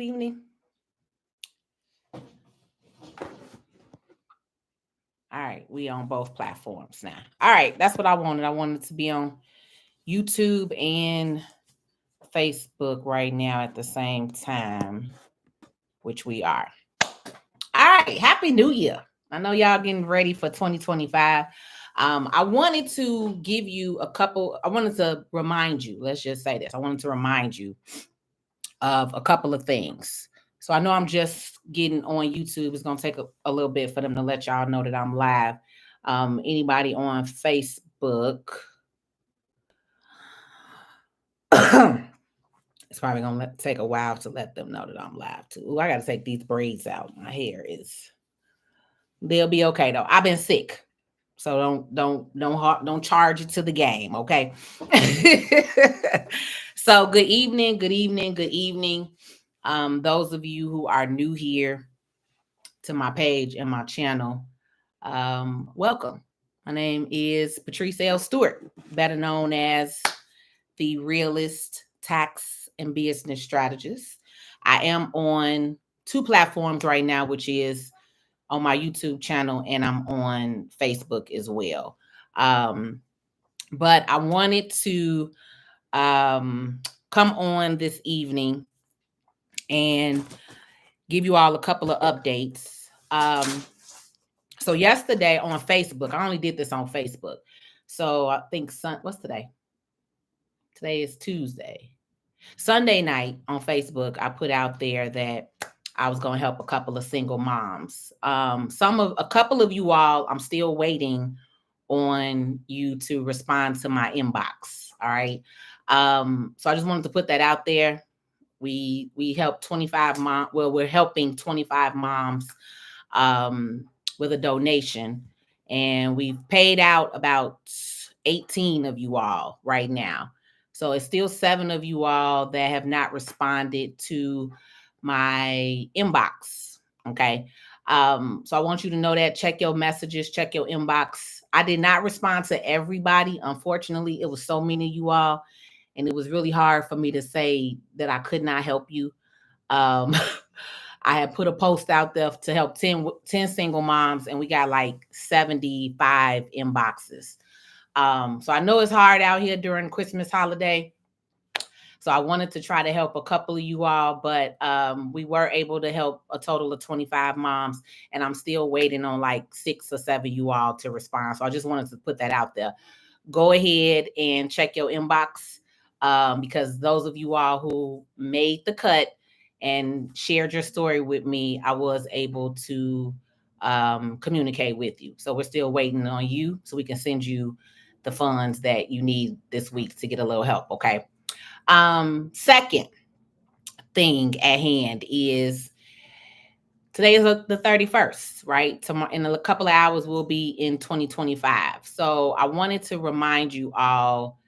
Evening. All right, we on both platforms now. All right, that's what I wanted. I wanted to be on YouTube and Facebook right now at the same time, which we are. All right, happy New Year. I know y'all getting ready for 2025. I wanted to give you I wanted to remind you, let's just say this. I wanted to remind you of a couple of things. So I know I'm just getting on YouTube. It's going to take a little bit for them to let y'all know that I'm live. Anybody on Facebook, it's probably going to take a while to let them know that I'm live too. Ooh, I got to take these braids out. My hair is, they'll be okay though. I've been sick. So don't charge it to the game, okay? So good evening, good evening, good evening. Those of you who are new here to my page and my channel, welcome. My name is Patrice L. Stewart, better known as the Realist Tax and Business Strategist. I am on two platforms right now, which is on my YouTube channel and I'm on Facebook as well. But I wanted to come on this evening and give you all a couple of updates. So yesterday on Facebook, I only did this on Facebook. So I think what's today? Today is Tuesday. Sunday night on Facebook, I put out there that I was going to help a couple of single moms. A couple of you all, I'm still waiting on you to respond to my inbox. All right. So I just wanted to put that out there. We help 25 moms. Well, we're helping 25 moms with a donation, and we've paid out about 18 of you all right now. So it's still 7 of you all that have not responded to my inbox. Okay. So I want you to know that. Check your messages, check your inbox. I did not respond to everybody. Unfortunately, it was so many of you all, and it was really hard for me to say that I could not help you. I had put a post out there to help 10 single moms, and we got like 75 inboxes. So I know it's hard out here during Christmas holiday. So I wanted to try to help a couple of you all, but we were able to help a total of 25 moms, and I'm still waiting on like 6 or 7 you all to respond. So I just wanted to put that out there. Go ahead and check your inbox, because those of you all who made the cut and shared your story with me, I was able to communicate with you. So we're still waiting on you so we can send you the funds that you need this week to get a little help. Okay. Second thing at hand is today is the 31st, right? Tomorrow, in a couple of hours, we'll be in 2025. So I wanted to remind you all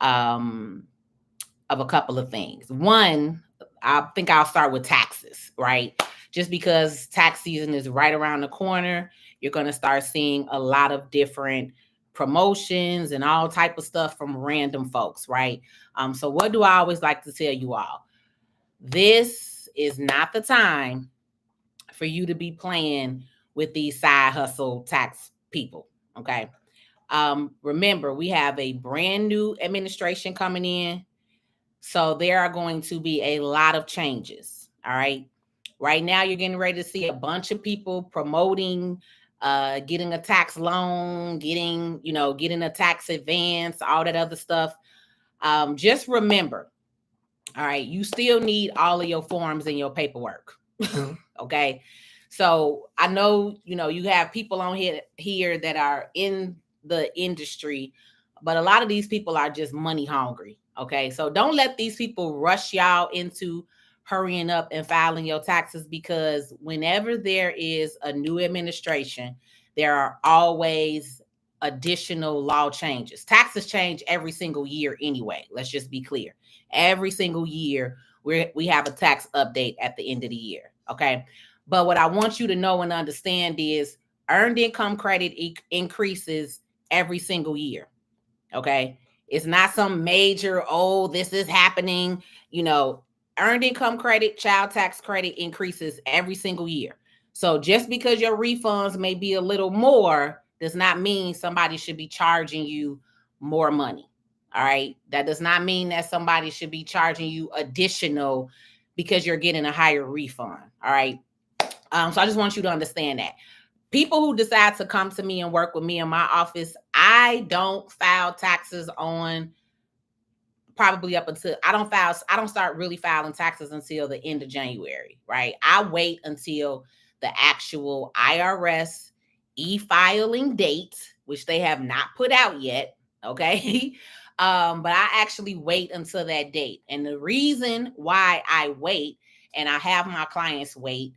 of a couple of things. One, I think I'll start with taxes, right? Just because tax season is right around the corner, you're going to start seeing a lot of different promotions and all type of stuff from random folks, right? So what do I always like to tell you all? This is not the time for you to be playing with these side hustle tax people, okay? Remember, we have a brand new administration coming in. So there are going to be a lot of changes. All right. Right now, you're getting ready to see a bunch of people promoting getting a tax loan, getting a tax advance, all that other stuff. Just remember, all right, you still need all of your forms and your paperwork. Okay. So I know, you have people on here that are in the industry, but a lot of these people are just money hungry. Okay. So don't let these people rush y'all into hurrying up and filing your taxes, because whenever there is a new administration, there are always additional law changes. Taxes change every single year anyway. Let's just be clear. Every single year, we have a tax update at the end of the year. Okay. But what I want you to know and understand is earned income credit increases every single year. Okay. It's not some major, this is happening. Earned income credit, child tax credit increases every single year. So just because your refunds may be a little more does not mean somebody should be charging you more money. All right. That does not mean that somebody should be charging you additional because you're getting a higher refund. All right. So I just want you to understand that. People who decide to come to me and work with me in my office, I don't file taxes on probably up until I don't start really filing taxes until the end of January, right? I wait until the actual IRS e-filing date, which they have not put out yet, okay? But I actually wait until that date. And the reason why I wait and I have my clients wait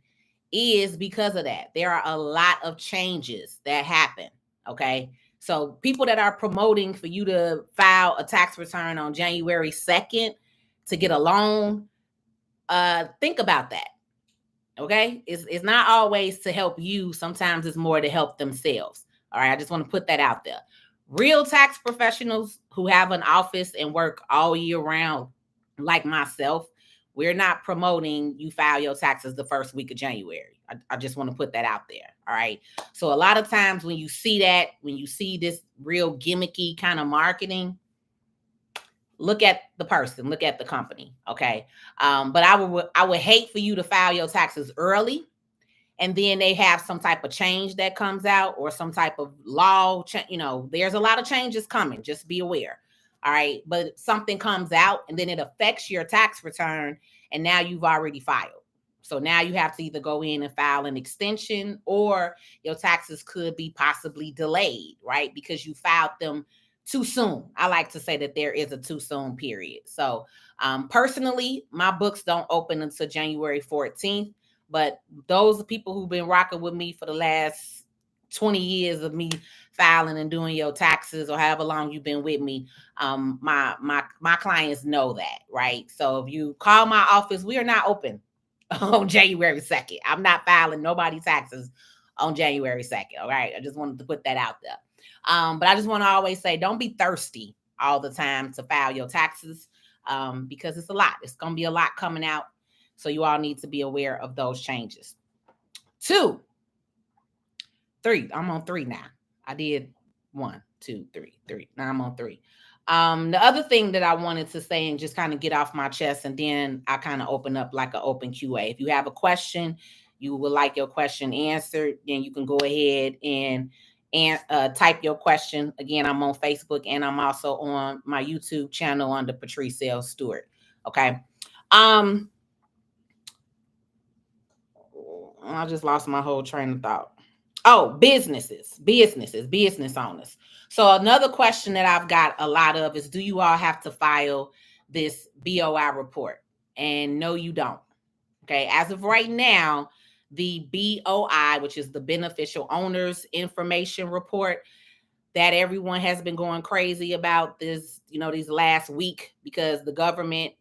is because of that. There are a lot of changes that happen, okay? So people that are promoting for you to file a tax return on January 2nd to get a loan, think about that. Okay. It's not always to help you. Sometimes it's more to help themselves. All right. I just want to put that out there. Real tax professionals who have an office and work all year round, like myself, we're not promoting you file your taxes the first week of January. I just want to put that out there. All right. So a lot of times when you see that, when you see this real gimmicky kind of marketing, look at the person, look at the company. Okay. But I would hate for you to file your taxes early and then they have some type of change that comes out or some type of law. There's a lot of changes coming. Just be aware. All right. But something comes out and then it affects your tax return. And now you've already filed. So now you have to either go in and file an extension or your taxes could be possibly delayed, right? Because you filed them too soon. I like to say that there is a too soon period. So personally, my books don't open until January 14th. But those people who've been rocking with me for the last 20 years of me filing and doing your taxes or however long you've been with me, my clients know that, right? So if you call my office, we are not open on January 2nd. I'm not filing nobody's taxes on January 2nd. All right. I just wanted to put that out there. But I just want to always say, don't be thirsty all the time to file your taxes because it's a lot. It's going to be a lot coming out. So you all need to be aware of those changes. 2, 3. I'm on 3 now. I did 1, 2, 3, 3. Now I'm on 3. The other thing that I wanted to say and just kind of get off my chest, and then I kind of open up like an open QA. If you have a question, you would like your question answered, then you can go ahead and type your question. Again, I'm on Facebook and I'm also on my YouTube channel under Patrice Stewart. Okay. I just lost my whole train of thought. Oh, business owners. So another question that I've got a lot of is, do you all have to file this BOI report? And no, you don't. Okay. As of right now, the BOI, which is the Beneficial Owners Information Report, that everyone has been going crazy about this, these last week because the government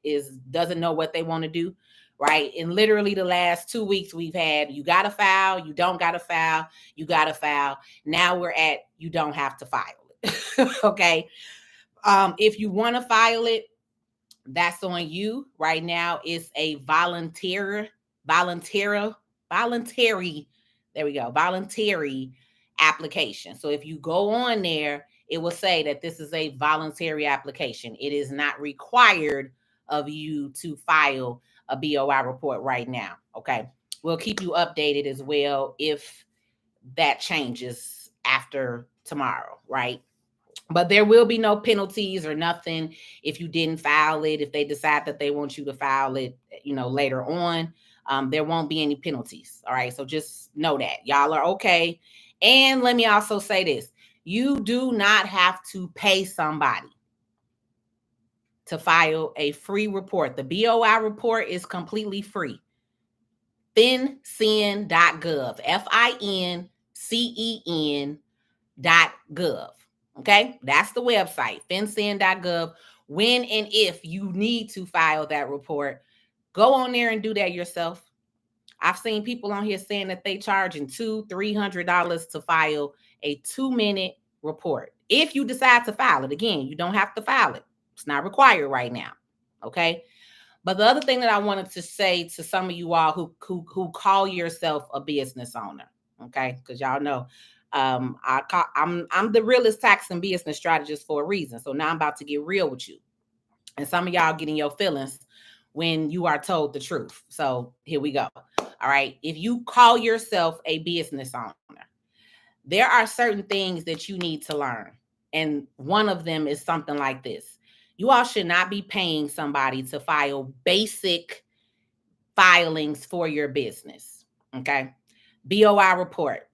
doesn't know what they want to do. Right. In literally the last 2 weeks, we've had, you got to file, you don't got to file, you got to file. Now we're at, you don't have to file it. Okay. If you want to file it, that's on you. Right now, it's a voluntary, there we go, voluntary application. So if you go on there, it will say that this is a voluntary application. It is not required of you to file a BOI report right now. Okay. We'll keep you updated as well if that changes after tomorrow, right? But there will be no penalties or nothing if you didn't file it. If they decide that they want you to file it, later on, there won't be any penalties. All right. So just know that y'all are okay. And let me also say this. You do not have to pay somebody to file a free report. The BOI report is completely free. FinCEN.gov, FINCEN.gov. Okay, that's the website, FinCEN.gov. When and if you need to file that report, go on there and do that yourself. I've seen people on here saying that they charging $200-$300 to file a 2-minute report. If you decide to file it, again, you don't have to file it. It's not required right now. Okay. But the other thing that I wanted to say to some of you all who call yourself a business owner, okay, because y'all know I'm the realest tax and business strategist for a reason. So now I'm about to get real with you, and some of y'all getting your feelings when you are told the truth. So here we go. All right, if you call yourself a business owner, there are certain things that you need to learn, and one of them is something like this. You all should not be paying somebody to file basic filings for your business. Okay. BOI report,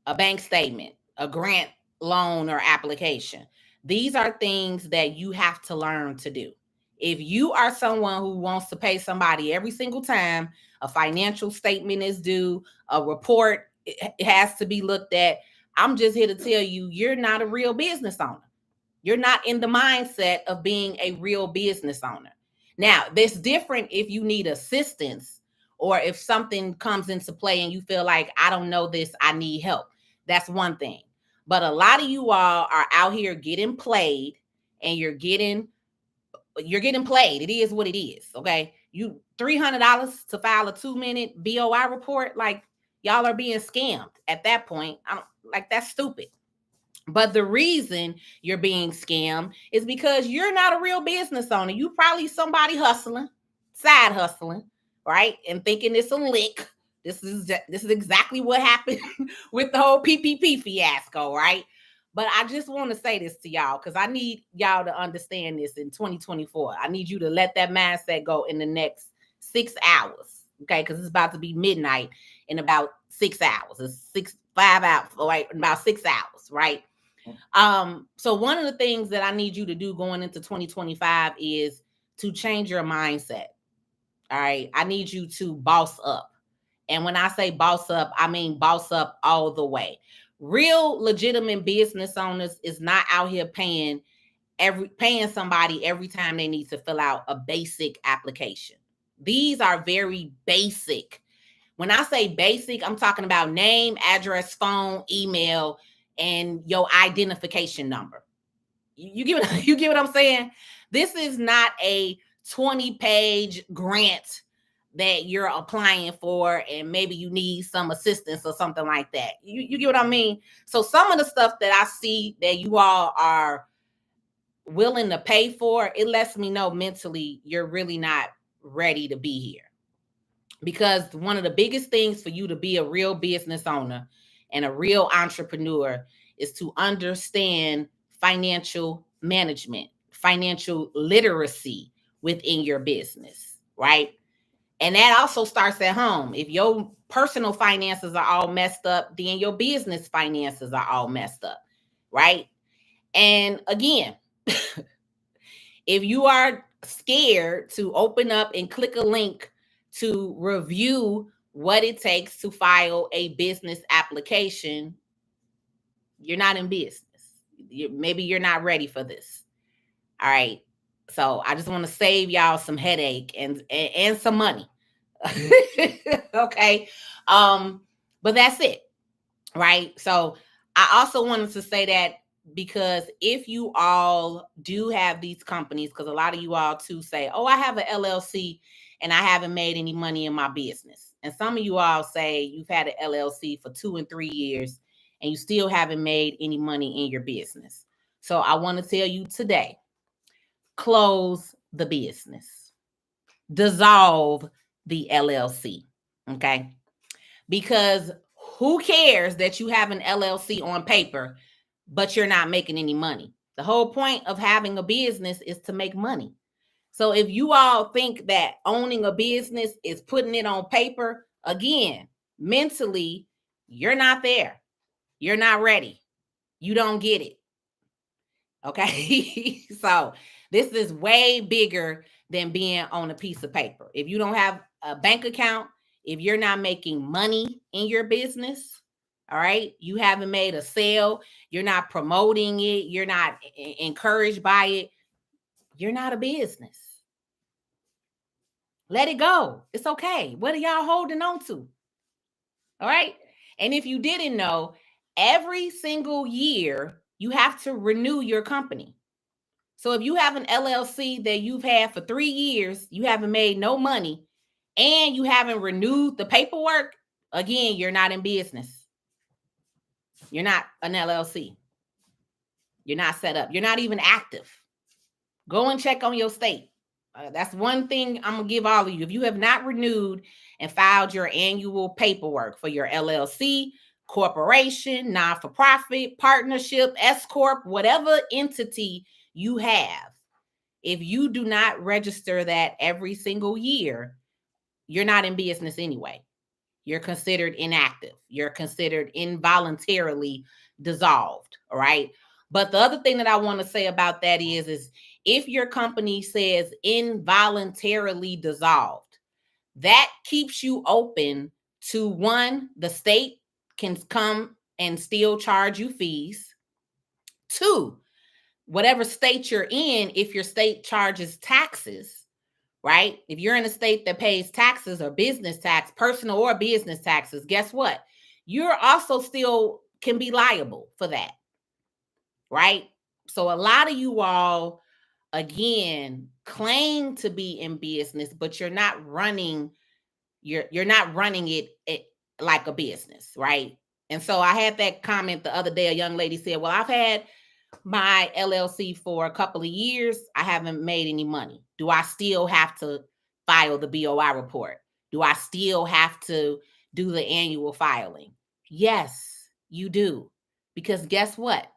a bank statement, a grant loan or application. These are things that you have to learn to do. If you are someone who wants to pay somebody every single time a financial statement is due, a report it has to be looked at, I'm just here to tell you, you're not a real business owner. You're not in the mindset of being a real business owner. Now, that's different if you need assistance or if something comes into play and you feel like, I don't know this, I need help. That's one thing. But a lot of you all are out here getting played, and you're getting played. It is what it is. Okay. You $300 to file a 2-minute BOI report. Like, y'all are being scammed at that point. I don't like, that's stupid. But the reason you're being scammed is because you're not a real business owner. You probably somebody hustling, side hustling, right? And thinking it's a lick. This is exactly what happened with the whole PPP fiasco, right? But I just want to say this to y'all because I need y'all to understand this in 2024. I need you to let that mindset go in the next 6 hours, okay? Because it's about to be midnight in about 6 hours. It's 5 hours, right? In about 6 hours, right? So one of the things that I need you to do going into 2025 is to change your mindset. All right. I need you to boss up. And when I say boss up, I mean boss up all the way. Real legitimate business owners is not out here paying somebody every time they need to fill out a basic application. These are very basic. When I say basic, I'm talking about name, address, phone, email, and your identification number. You get what you get what I'm saying? This is not a 20-page grant that you're applying for, and maybe you need some assistance or something like that. You get what I mean? So some of the stuff that I see that you all are willing to pay for, it lets me know mentally you're really not ready to be here. Because one of the biggest things for you to be a real business owner and a real entrepreneur is to understand financial management, financial literacy within your business, right? And that also starts at home. If your personal finances are all messed up, then your business finances are all messed up, right? And again, if you are scared to open up and click a link to review what it takes to file a business application, you're not in business. Maybe you're not ready for this. All right. So I just want to save y'all some headache and some money. Okay. But that's it. Right. So I also wanted to say that because if you all do have these companies, because a lot of you all too say, oh, I have an LLC and I haven't made any money in my business. And some of you all say you've had an LLC for 2 and 3 years and you still haven't made any money in your business. So I want to tell you today, close the business, dissolve the LLC. Okay. Because who cares that you have an LLC on paper, but you're not making any money? The whole point of having a business is to make money. So if you all think that owning a business is putting it on paper, again, mentally, you're not there. You're not ready. You don't get it. Okay. So this is way bigger than being on a piece of paper. If you don't have a bank account, if you're not making money in your business, all right, you haven't made a sale, you're not promoting it, you're not encouraged by it, you're not a business. Let it go. It's okay. What are y'all holding on to? All right. And if you didn't know, every single year you have to renew your company. So if you have an LLC that you've had for 3 years, you haven't made no money, and you haven't renewed the paperwork, again, you're not in business. You're not an LLC. You're not set up. You're not even active. Go and check on your state. That's one thing I'm going to give all of you. If you have not renewed and filed your annual paperwork for your LLC, corporation, non-for-profit, partnership, S-corp, whatever entity you have, if you do not register that every single year, you're not in business anyway. You're considered inactive. You're considered involuntarily dissolved. All right. But the other thing that I want to say about that is if your company says involuntarily dissolved, that keeps you open to, one, the state can come and still charge you fees. Two, whatever state you're in, if your state charges taxes, right? If you're in a state that pays taxes or business tax, personal or business taxes, guess what? You're also still can be liable for that, right? So a lot of you all, again, claim to be in business, but you're not running it like a business, right? And so I had that comment the other day. A young lady said, well, I've had my LLC for a couple of years. I haven't made any money. Do I still have to file the BOI report? Do I still have to do the annual filing? Yes, you do. Because guess what?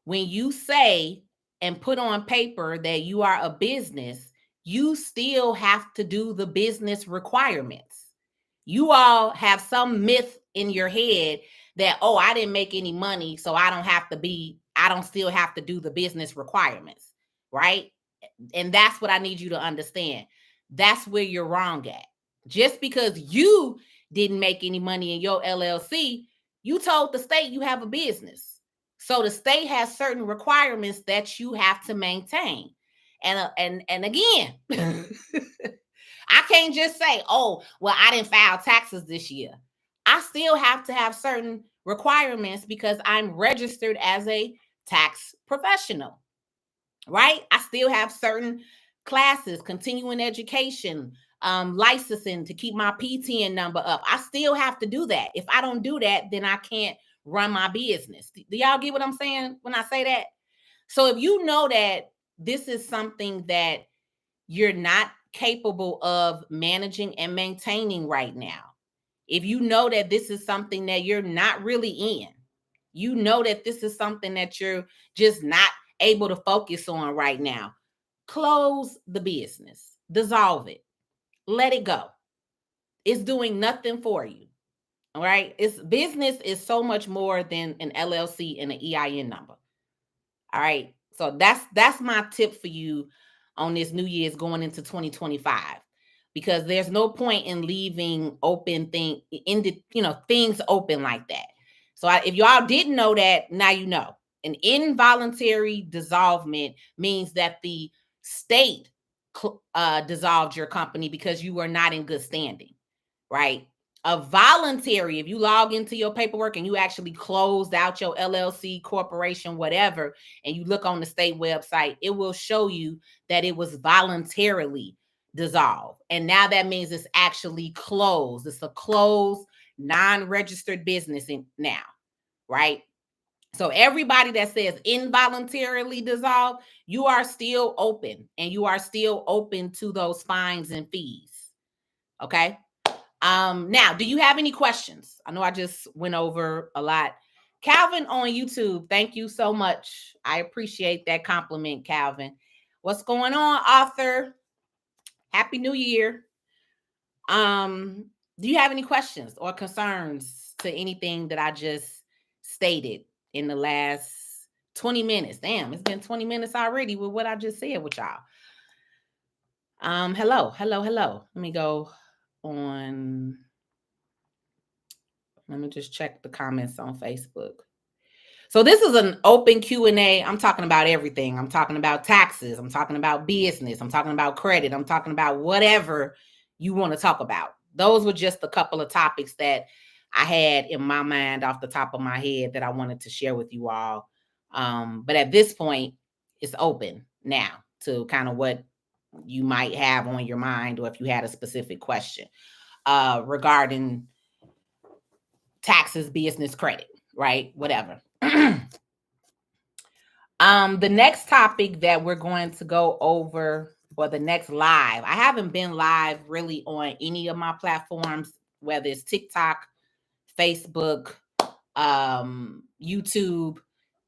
When you say and put on paper that you are a business, you still have to do the business requirements. You all have some myth in your head that, oh, I didn't make any money, so I don't still have to do the business requirements, right? And that's what I need you to understand. That's where you're wrong at. Just because you didn't make any money in your LLC, you told the state you have a business. So the state has certain requirements that you have to maintain. And again, I can't just say, oh, well, I didn't file taxes this year. I still have to have certain requirements because I'm registered as a tax professional, right? I still have certain classes, continuing education, licensing to keep my PTN number up. I still have to do that. If I don't do that, then I can't run my business. Do y'all get what I'm saying when I say that? So if you know that this is something that you're not capable of managing and maintaining right now, if you know that this is something that you're not really in, you know that this is something that you're just not able to focus on right now, close the business, dissolve it, let it go. It's doing nothing for you. All right. Business is so much more than an LLC and an EIN number. All right. So that's my tip for you on this New Year's going into 2025, because there's no point in leaving things open like that. So if y'all didn't know that, now you know. An involuntary dissolvement means that the state dissolved your company because you were not in good standing, right? A voluntary, if you log into your paperwork and you actually closed out your LLC, corporation, whatever, and you look on the state website, it will show you that it was voluntarily dissolved. And now that means it's actually closed. It's a closed, non-registered business now, right? So everybody that says involuntarily dissolved, you are still open, and you are still open to those fines and fees. Okay. Now, do you have any questions? I know I just went over a lot. Calvin on YouTube, thank you so much. I appreciate that compliment, Calvin. What's going on, author? Happy New Year. Do you have any questions or concerns to anything that I just stated in the last 20 minutes? Damn, it's been 20 minutes already with what I just said with y'all. Hello. Let me go on. Let me just check the comments on Facebook. So this is an open Q&A. I'm talking about everything. I'm talking about taxes. I'm talking about business. I'm talking about credit. I'm talking about whatever you want to talk about. Those were just a couple of topics that I had in my mind off the top of my head that I wanted to share with you all. But at this point, it's open. now to kind of what you might have on your mind, or if you had a specific question regarding taxes, business, credit, right? Whatever. The next topic that we're going to go over, or the next live, I haven't been live really on any of my platforms, whether it's TikTok, Facebook, YouTube,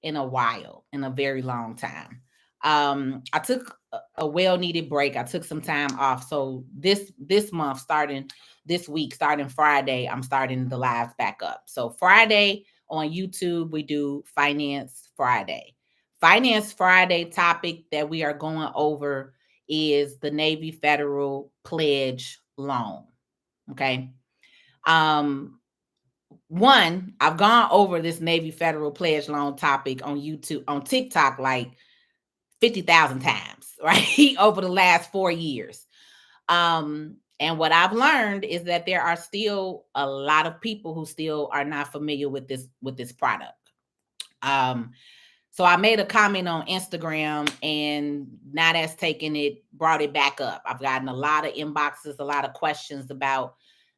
in a while, in a very long time. I took a well-needed break. I took some time off. So this month, starting this week, starting Friday, I'm starting the lives back up. So Friday on YouTube, we do Finance Friday. Finance Friday topic that we are going over is the Navy Federal Pledge Loan. Okay. One, I've gone over this Navy Federal Pledge Loan topic on YouTube, on TikTok, like 50,000 times, right? Over the last 4 years. And what I've learned is that there are still a lot of people who still are not familiar with this product. So I made a comment on Instagram, and now that's taken it, brought it back up. I've gotten a lot of inboxes, a lot of questions about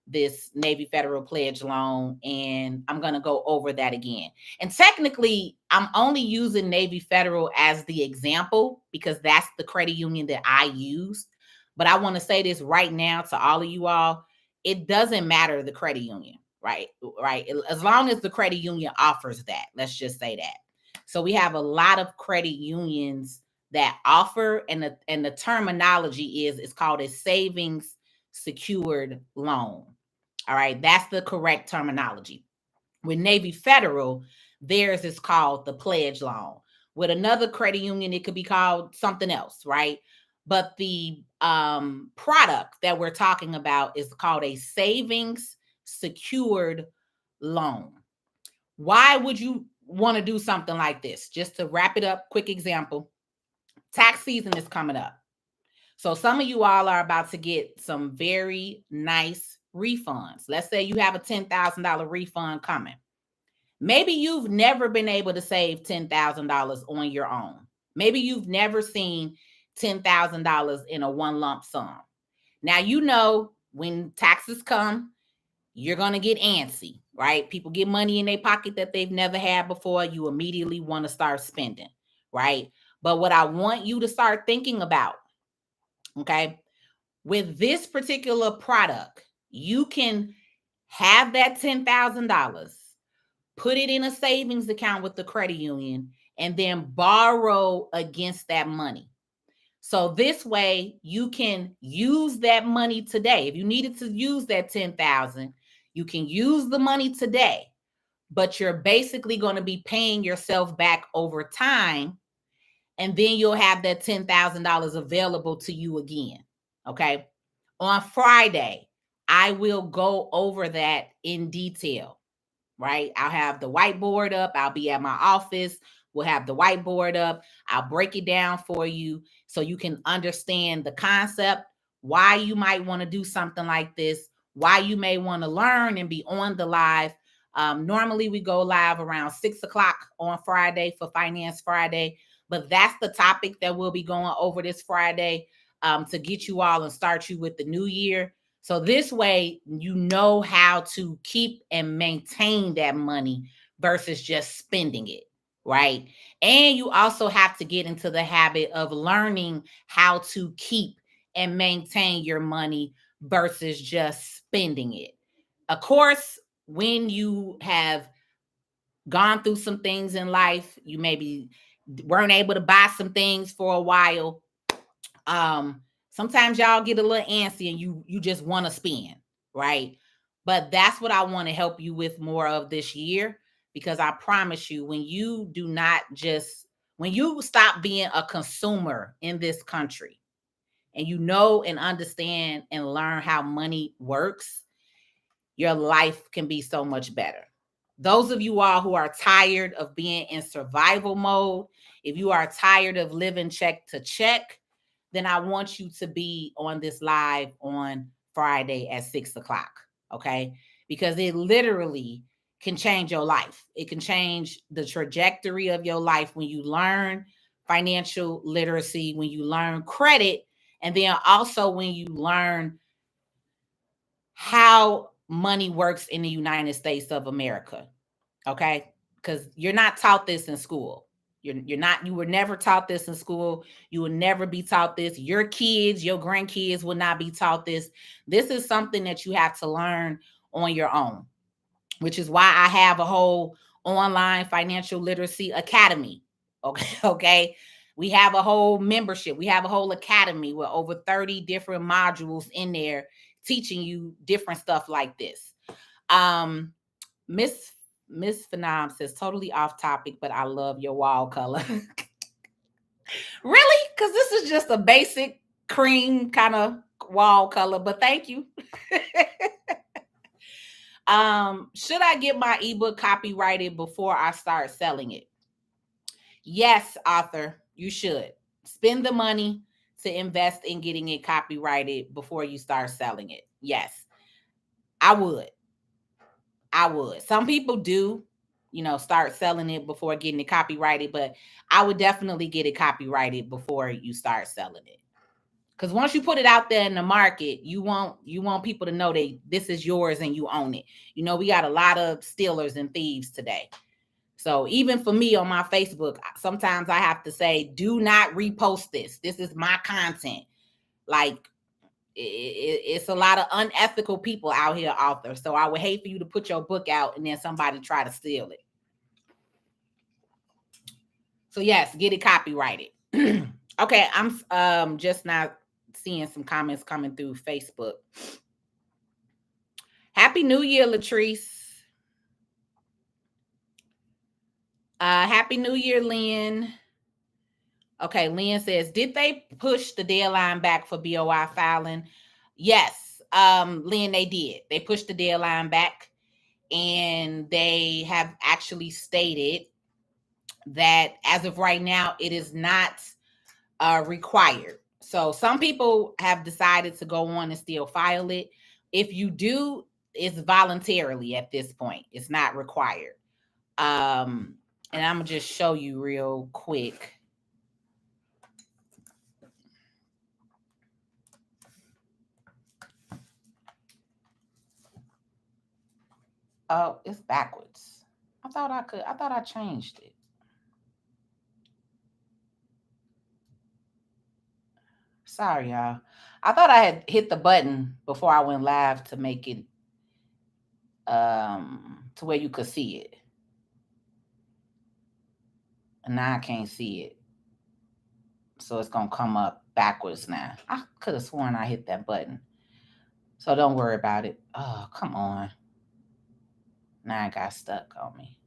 this Navy Federal Pledge Loan, and I'm going to go over that again. And technically, I'm only using Navy Federal as the example because that's the credit union that I use. But I want to say this right now to all of you all. It doesn't matter the credit union, right? Right. As long as the credit union offers that, let's just say that. So we have a lot of credit unions that offer, and the terminology is, it's called a savings secured loan. All right, that's the correct terminology. With Navy Federal, theirs is called the pledge loan. With another credit union, it could be called something else, right? But the product that we're talking about is called a savings secured loan. Why would you want to do something like this? Just to wrap it up, quick example. Tax season is coming up. So some of you all are about to get some very nice refunds. Let's say you have a $10,000 refund coming. Maybe you've never been able to save $10,000 on your own. Maybe you've never seen $10,000 in a one lump sum. Now, you know, when taxes come, you're going to get antsy, right? People get money in their pocket that they've never had before. You immediately want to start spending, right? But what I want you to start thinking about, okay, with this particular product, you can have that $10,000, put it in a savings account with the credit union, and then borrow against that money. So this way you can use that money today. If you needed to use that 10,000, you can use the money today, but you're basically going to be paying yourself back over time. And then you'll have that $10,000 available to you again. Okay. On Friday, I will go over that in detail, right? I'll have the whiteboard up. I'll be at my office. We'll have the whiteboard up. I'll break it down for you so you can understand the concept, why you might want to do something like this, why you may want to learn and be on the live. Normally we go live around 6:00 on Friday for Finance Friday, but that's the topic that we'll be going over this Friday to get you all and start you with the new year. So this way, you know how to keep and maintain that money versus just spending it, right? And you also have to get into the habit of learning how to keep and maintain your money versus just spending it. Of course, when you have gone through some things in life, you maybe weren't able to buy some things for a while. Sometimes y'all get a little antsy and you just want to spend, right? But that's what I want to help you with more of this year, because I promise you, when you do not just, when you stop being a consumer in this country and you know and understand and learn how money works, your life can be so much better. Those of you all who are tired of being in survival mode, if you are tired of living check to check, then I want you to be on this live on Friday at 6:00. Okay. Because it literally can change your life. It can change the trajectory of your life when you learn financial literacy, when you learn credit, and then also when you learn how money works in the United States of America. Okay? Because you're not taught this in school. You were never taught this in school. You will never be taught this. Your kids, your grandkids will not be taught this. This is something that you have to learn on your own, which is why I have a whole online financial literacy academy. Okay. Okay. We have a whole membership. We have a whole academy with over 30 different modules in there teaching you different stuff like this. Um, Miss Phenom says totally off topic, but I love your wall color. Really? Because this is just a basic cream kind of wall color, but thank you. Should I get my ebook copyrighted before I start selling it? Yes, author, you should. Spend the money to invest in getting it copyrighted before you start selling it. Yes, I would. I would. Some people do, start selling it before getting it copyrighted, but I would definitely get it copyrighted before you start selling it. Because once you put it out there in the market, you want people to know that this is yours and you own it. We got a lot of stealers and thieves today. So even for me on my Facebook, sometimes I have to say, do not repost this. This is my content. Like, it's a lot of unethical people out here, author. So I would hate for you to put your book out and then somebody try to steal it. So yes, get it copyrighted. Okay, I'm just not seeing some comments coming through Facebook. Happy New Year, Latrice. Happy New Year, Lynn. Okay, Lynn says, did they push the deadline back for BOI filing? Yes, Lynn, they did. They pushed the deadline back, and they have actually stated that as of right now, it is not required. So some people have decided to go on and still file it. If you do, it's voluntarily at this point. It's not required. And I'm going to just show you real quick. Oh, it's backwards. I thought I changed it. Sorry, y'all. I thought I had hit the button before I went live to make it to where you could see it. And now I can't see it. So it's going to come up backwards now. I could have sworn I hit that button. So don't worry about it. Oh, come on. Now I got stuck on me.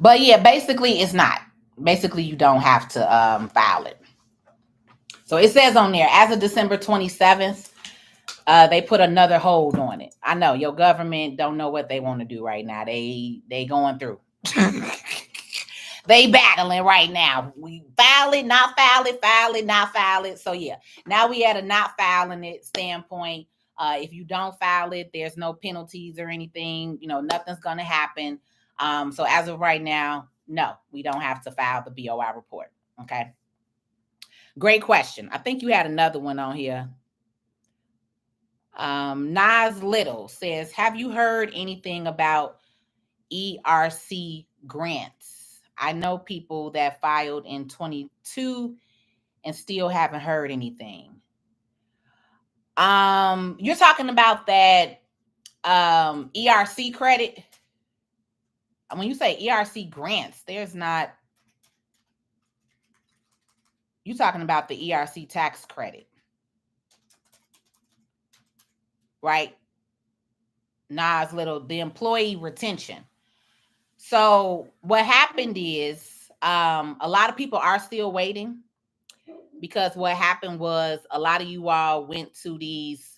But yeah, basically it's not. Basically, you don't have to file it. So it says on there, as of December 27th, they put another hold on it. I know your government don't know what they want to do right now. They going through. They battling right now. We file it, not file it, file it, not file it. So yeah, now we at a not filing it standpoint. If you don't file it, there's no penalties or anything. Nothing's gonna happen. So as of right now, no, we don't have to file the BOI report. Okay. Great question. I think you had another one on here. Nas Little says, have you heard anything about ERC grants? I know people that filed in 22 and still haven't heard anything. You're talking about that ERC credit. When you say ERC grants, there's not. You're talking about the ERC tax credit, right? Nas Little, the employee retention. So what happened is a lot of people are still waiting, because what happened was a lot of you all went to these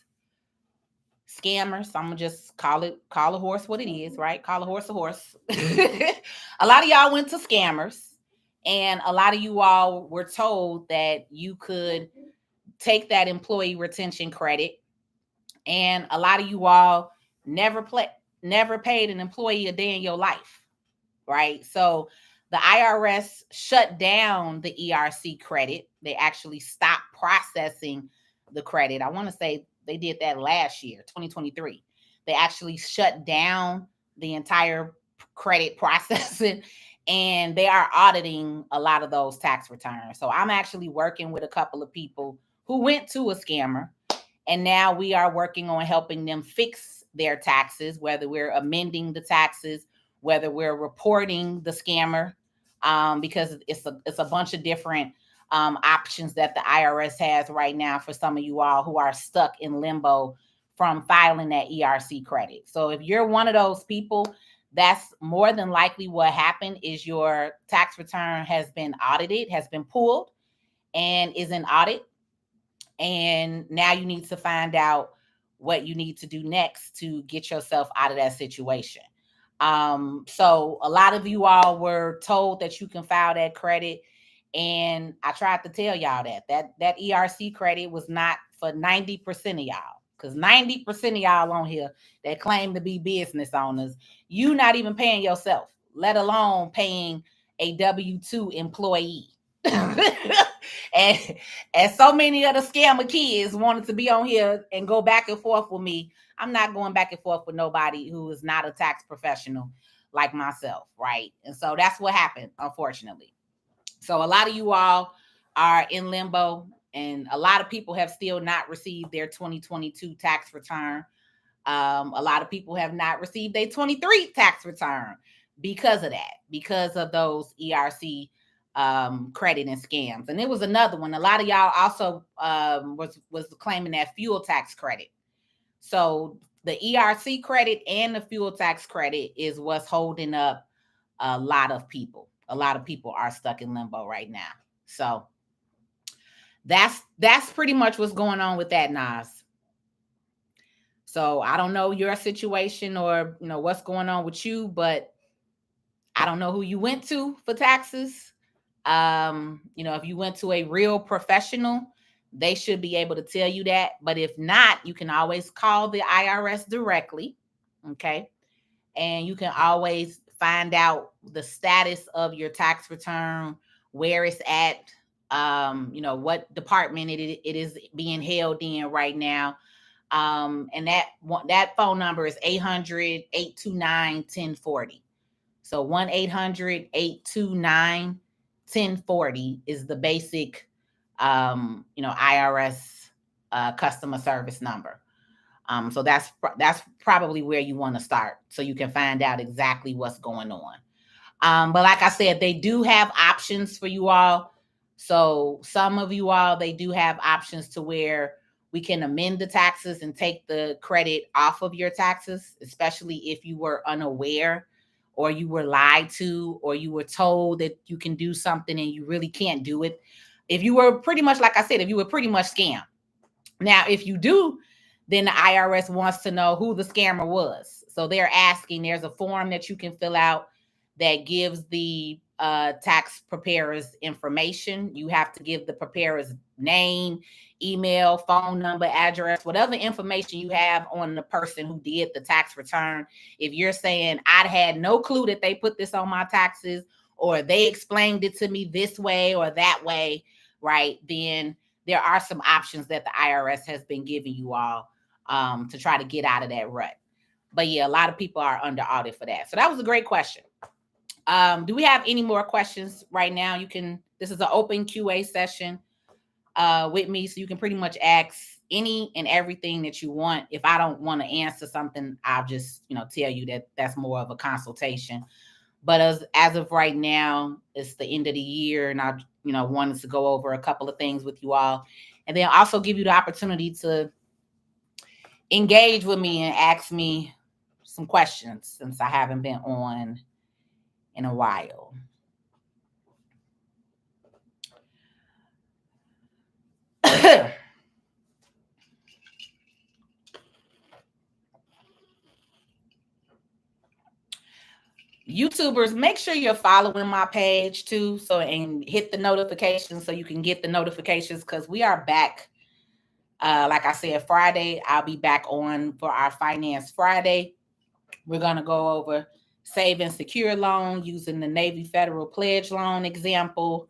scammers. I'm gonna just call a horse what it is, right? Call a horse a horse. A lot of y'all went to scammers, and a lot of you all were told that you could take that employee retention credit, and a lot of you all never paid an employee a day in your life. right? So the IRS shut down the ERC credit. They actually stopped processing the credit. I want to say they did that last year, 2023. They actually shut down the entire credit processing and they are auditing a lot of those tax returns. So I'm actually working with a couple of people who went to a scammer, and now we are working on helping them fix their taxes, whether we're amending the taxes, whether we're reporting the scammer, because it's a bunch of different options that the IRS has right now for some of you all who are stuck in limbo from filing that ERC credit. So if you're one of those people, that's more than likely what happened is your tax return has been audited, has been pulled, and is in audit. And now you need to find out what you need to do next to get yourself out of that situation. So a lot of you all were told that you can file that credit. And I tried to tell y'all that ERC credit was not for 90% of y'all. Because 90% of y'all on here that claim to be business owners, you not even paying yourself, let alone paying a W-2 employee. and and so many of the scammer kids wanted to be on here and go back and forth with me. I'm not going back and forth with nobody who is not a tax professional like myself, right? And so that's what happened, unfortunately. So a lot of you all are in limbo, and a lot of people have still not received their 2022 tax return. A lot of people have not received their 23 tax return because of that, because of those ERC credit and scams. And there was another one. A lot of y'all also was claiming that fuel tax credit. So the ERC credit and the fuel tax credit is what's holding up a lot of people. A lot of people are stuck in limbo right now. So that's pretty much what's going on with that, Nas. So I don't know your situation or what's going on with you, but I don't know who you went to for taxes. If you went to a real professional, they should be able to tell you that. But if not, you can always call the IRS directly. Okay. And you can always find out the status of your tax return, where it's at, what department it is being held in right now. And that phone number is 800-829-1040. So 1-800-829-1040 is the basic, IRS customer service number. So that's probably where you want to start, so you can find out exactly what's going on. But like I said, they do have options for you all. So some of you all, they do have options to where we can amend the taxes and take the credit off of your taxes, especially if you were unaware or you were lied to or you were told that you can do something and you really can't do it. If you were pretty much, like I said, if you were pretty much scammed. Now, if you do, then the IRS wants to know who the scammer was. So they're asking, there's a form that you can fill out that gives the tax preparer's information. You have to give the preparer's name, email, phone number, address, whatever information you have on the person who did the tax return. If you're saying, I'd had no clue that they put this on my taxes, or they explained it to me this way or that way, right, then there are some options that the IRS has been giving you all to try to get out of that rut. But yeah, a lot of people are under audit for that. So that was a great question. Do we have any more questions right now? This is an open QA session with me, so you can pretty much ask any and everything that you want. If I don't want to answer something, I'll just, tell you that that's more of a consultation. But as of right now, it's the end of the year, and I, wanted to go over a couple of things with you all, and then also give you the opportunity to engage with me and ask me some questions since I haven't been on in a while. YouTubers, make sure you're following my page too, and hit the notifications so you can get the notifications, because we are back. Like I said, Friday, I'll be back on for our Finance Friday. We're going to go over save and secure loan using the Navy Federal Pledge Loan example.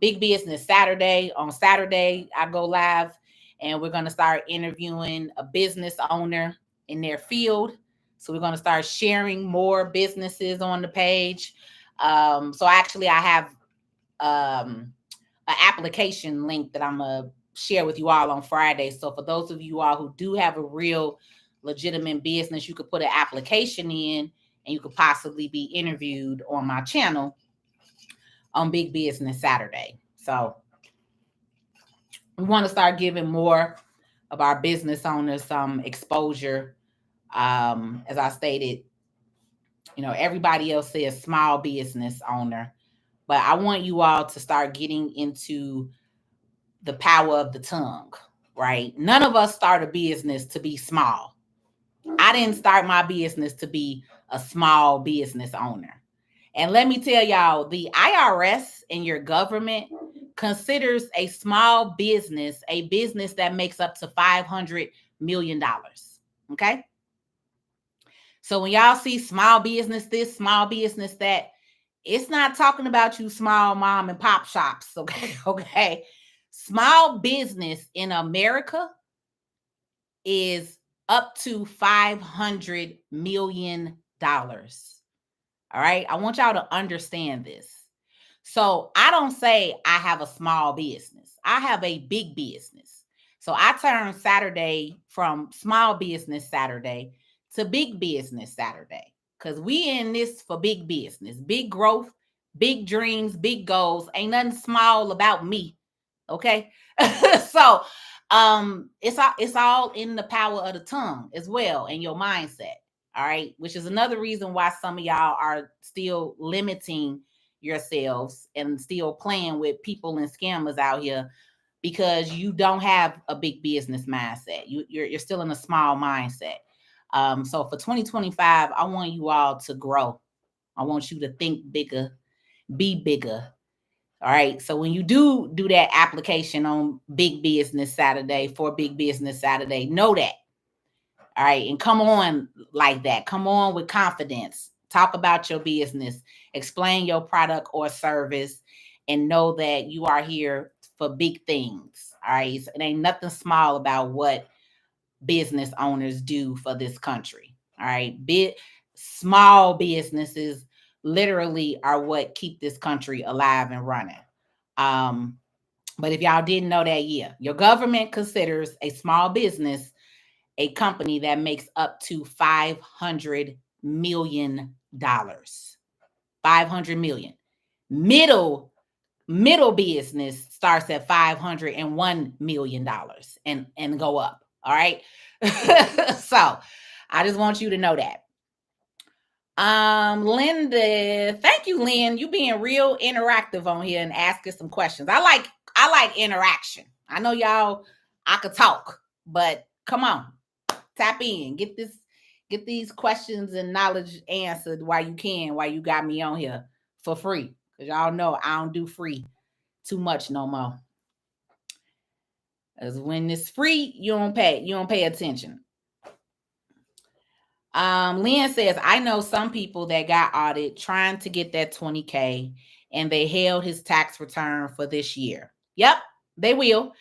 Big Business Saturday. On Saturday, I go live and we're going to start interviewing a business owner in their field. So we're going to start sharing more businesses on the page. So actually, I have an application link that I'm going to share with you all on Friday. So for those of you all who do have a real legitimate business, you could put an application in and you could possibly be interviewed on my channel on Big Business Saturday. So we want to start giving more of our business owners some exposure. As I stated, everybody else says small business owner, but I want you all to start getting into the power of the tongue, right? None of us start a business to be small. I didn't start my business to be a small business owner. And let me tell y'all, the IRS and your government considers a small business a business that makes up to $500 million. Okay? So when y'all see small business this, small business that, it's not talking about you small mom and pop shops. Okay? Okay? Small business in America is up to $500 million. All right. I want y'all to understand this. So I don't say I have a small business. I have a big business. So I turned Saturday from small business Saturday to big business Saturday. Because we in this for big business, big growth, big dreams, big goals. Ain't nothing small about me. Okay. So it's all in the power of the tongue as well and your mindset. All right, which is another reason why some of y'all are still limiting yourselves and still playing with people and scammers out here because you don't have a big business mindset. You're still in a small mindset. So for 2025, I want you all to grow. I want you to think bigger, be bigger. All right. So when you do that application on Big Business Saturday for Big Business Saturday, know that. All right. And come on like that. Come on with confidence. Talk about your business. Explain your product or service and know that you are here for big things. All right. So it ain't nothing small about what business owners do for this country. All right. Small businesses literally are what keep this country alive and running. But if y'all didn't know that, yeah, your government considers a small business a company that makes up to $500 million. 500 million. Middle business starts at $501 million and go up. All right. So I just want you to know that. Linda, thank you, Lynn. You being real interactive on here and asking some questions. I like interaction. I know y'all, I could talk, but come on. Tap in, get these questions and knowledge answered while you got me on here for free. Because y'all know I don't do free too much no more. Because when it's free, you don't pay attention. Lynn says, I know some people that got audited trying to get that 20K and they held his tax return for this year. Yep, they will.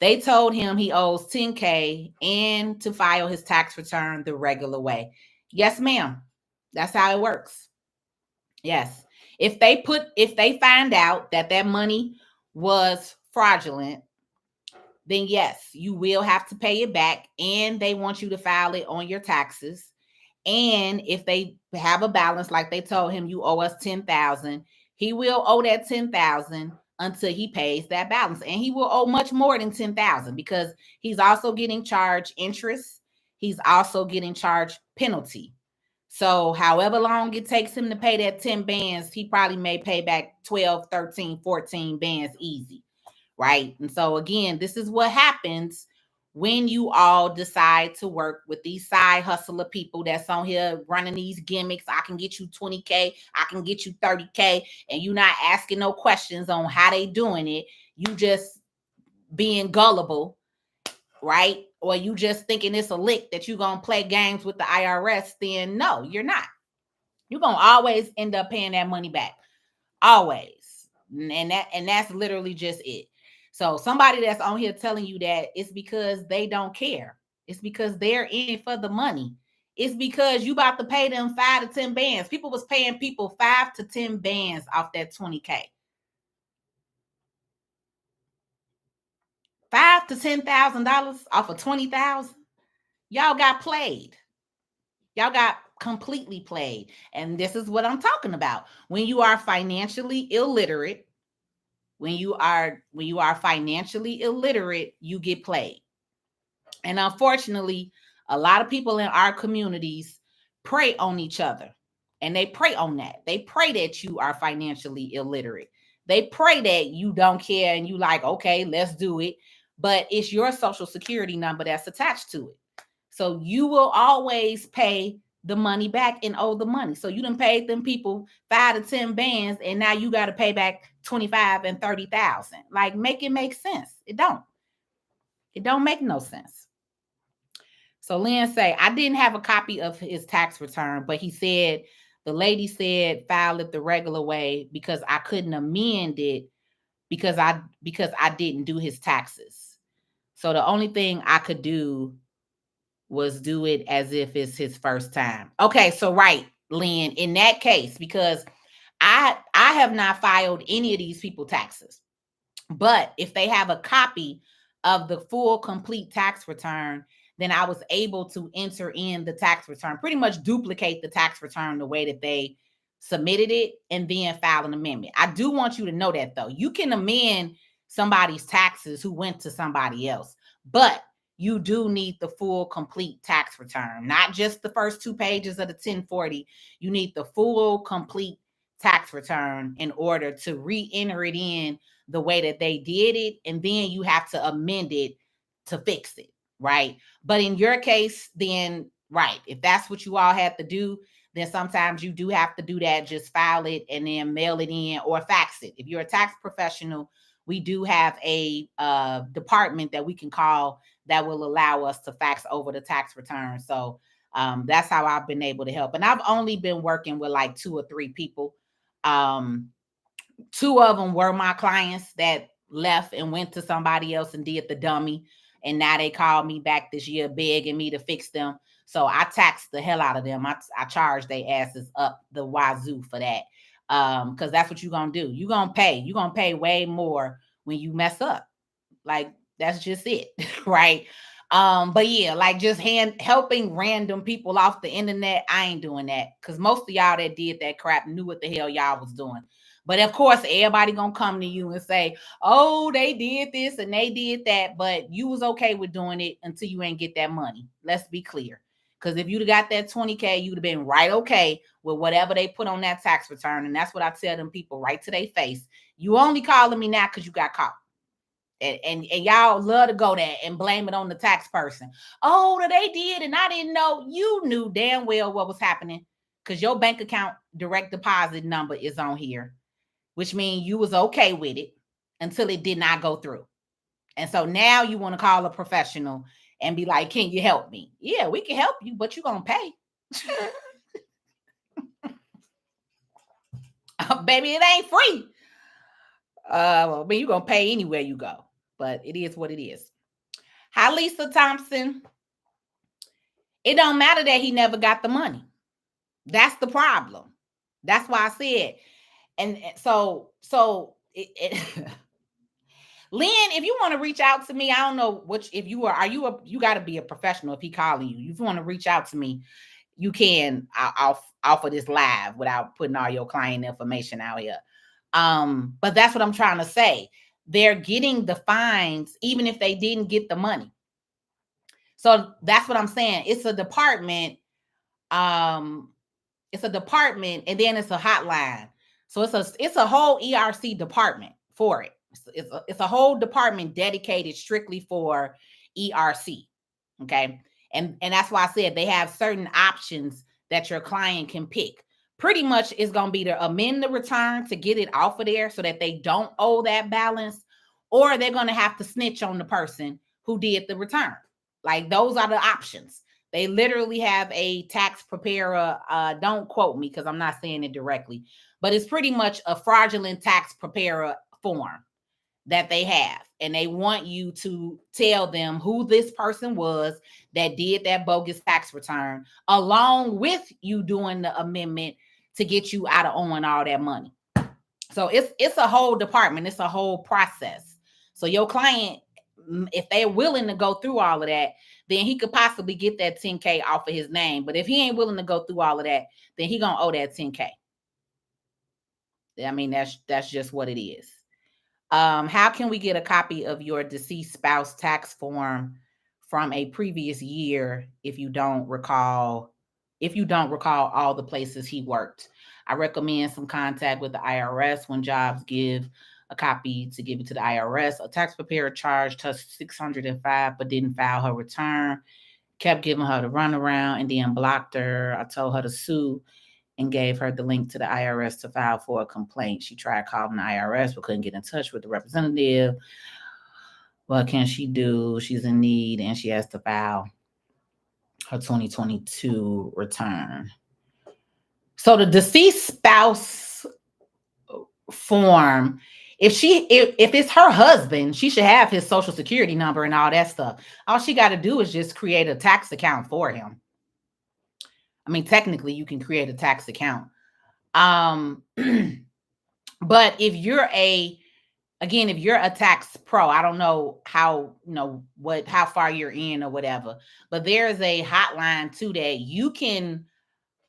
They told him he owes 10K and to file his tax return the regular way. Yes, ma'am. That's how it works. Yes. If they find out that money was fraudulent, then yes, you will have to pay it back and they want you to file it on your taxes. And if they have a balance, like they told him, you owe us 10,000, he will owe that 10,000 until he pays that balance. And he will owe much more than 10,000 because he's also getting charged interest. He's also getting charged penalty. So however long it takes him to pay that 10 bands, he probably may pay back 12, 13, 14 bands easy. Right. And so again, this is what happens when you all decide to work with these side hustler people that's on here running these gimmicks. I can get you 20K, I can get you 30K, and you're not asking no questions on how they doing it. You just being gullible, right? Or you just thinking it's a lick that you're going to play games with the IRS, then no, you're not. You're gonna always end up paying that money back. Always. And that's literally just it. So somebody that's on here telling you that, it's because they don't care. It's because they're in it for the money. It's because you about to pay them 5 to 10 bands. People was paying people 5 to 10 bands off that 20K. 5 to $10,000 off of 20,000. Y'all got played. Y'all got completely played. And this is what I'm talking about. When you are financially illiterate, when you are financially illiterate, you get played. And unfortunately, a lot of people in our communities prey on each other. And they prey on that. They pray that you are financially illiterate. They pray that you don't care and you like, okay, let's do it. But it's your social security number that's attached to it. So you will always pay the money back and owe the money. So you done paid them people 5 to 10 bands, and now you got to pay back 25 and 30,000. Like, make it make sense. It don't. It don't make no sense. So Lynn say, I didn't have a copy of his tax return, but he said the lady said file it the regular way because I couldn't amend it because I didn't do his taxes. So the only thing I could do was do it as if it's his first time. Okay, so right, Lynn, in that case, because I have not filed any of these people taxes. But if they have a copy of the full complete tax return, then I was able to enter in the tax return, pretty much duplicate the tax return the way that they submitted it, and then file an amendment. I do want you to know that, though. You can amend somebody's taxes who went to somebody else, but you do need the full complete tax return, not just the first 2 pages of the 1040. You need the full complete tax return in order to re-enter it in the way that they did it, and then you have to amend it to fix it, right? But in your case, then, right, if that's what you all have to do, then sometimes you do have to do that. Just file it and then mail it in or fax it. If you're a tax professional, we do have a department that we can call that will allow us to fax over the tax return. So that's how I've been able to help. And I've only been working with like 2 or 3 people. 2 of them were my clients that left and went to somebody else and did the dummy. And now they called me back this year begging me to fix them. So I taxed the hell out of them. I charged their asses up the wazoo for that. Because that's what you're going to do. You're going to pay. You're going to pay way more when you mess up. Like, that's just it, right? But yeah, like just helping random people off the internet, I ain't doing that. Because most of y'all that did that crap knew what the hell y'all was doing. But of course, everybody gonna come to you and say, oh, they did this and they did that, but you was okay with doing it until you ain't get that money. Let's be clear. Because if you'd have got that 20K, you'd have been right okay with whatever they put on that tax return. And that's what I tell them people right to their face. You only calling me now because you got caught. And y'all love to go there and blame it on the tax person. Oh, they did, and I didn't know. You knew damn well what was happening because your bank account direct deposit number is on here, which means you was okay with it until it did not go through. And so now you want to call a professional and be like, can you help me? Yeah, we can help you, but you're going to pay. Baby, it ain't free. Well, you're going to pay anywhere you go. But it is what it is. Hi, Lisa Thompson. It don't matter that he never got the money. That's the problem. That's why I said. And so Lynn, if you want to reach out to me, I don't know which, if you you got to be a professional if he calling you. If you want to reach out to me, you can. I'll offer this live without putting all your client information out here. But that's what I'm trying to say. They're getting the fines even if they didn't get the money. So that's what I'm saying. It's a department. It's a department, and then it's a hotline. So it's a whole ERC department for it. It's a whole department dedicated strictly for ERC. Okay. And that's why I said they have certain options that your client can pick. Pretty much it's going to be to amend the return to get it off of there so that they don't owe that balance, or they're going to have to snitch on the person who did the return. Like, those are the options. They literally have a tax preparer. Don't quote me because I'm not saying it directly, but it's pretty much a fraudulent tax preparer form that they have. And they want you to tell them who this person was that did that bogus tax return, along with you doing the amendment to get you out of owing all that money. So it's a whole department. It's a whole process. So your client, if they're willing to go through all of that, then he could possibly get that 10K off of his name. But if he ain't willing to go through all of that, then he gonna owe that 10K. I mean, that's just what it is. How can we get a copy of your deceased spouse tax form from a previous year if you don't recall all the places he worked? I recommend some contact with the IRS when jobs give a copy to give it to the IRS. A tax preparer charged her $605 but didn't file her return. Kept giving her the runaround and then blocked her. I told her to sue and gave her the link to the IRS to file for a complaint. She tried calling the IRS but couldn't get in touch with the representative. What can she do? She's in need and she has to file her 2022 return. So the deceased spouse form, if it's her husband, she should have his social security number and all that stuff. All she got to do is just create a tax account for him. I mean, technically you can create a tax account. But if you're a tax pro, I don't know how, how far you're in or whatever, but there's a hotline too that you can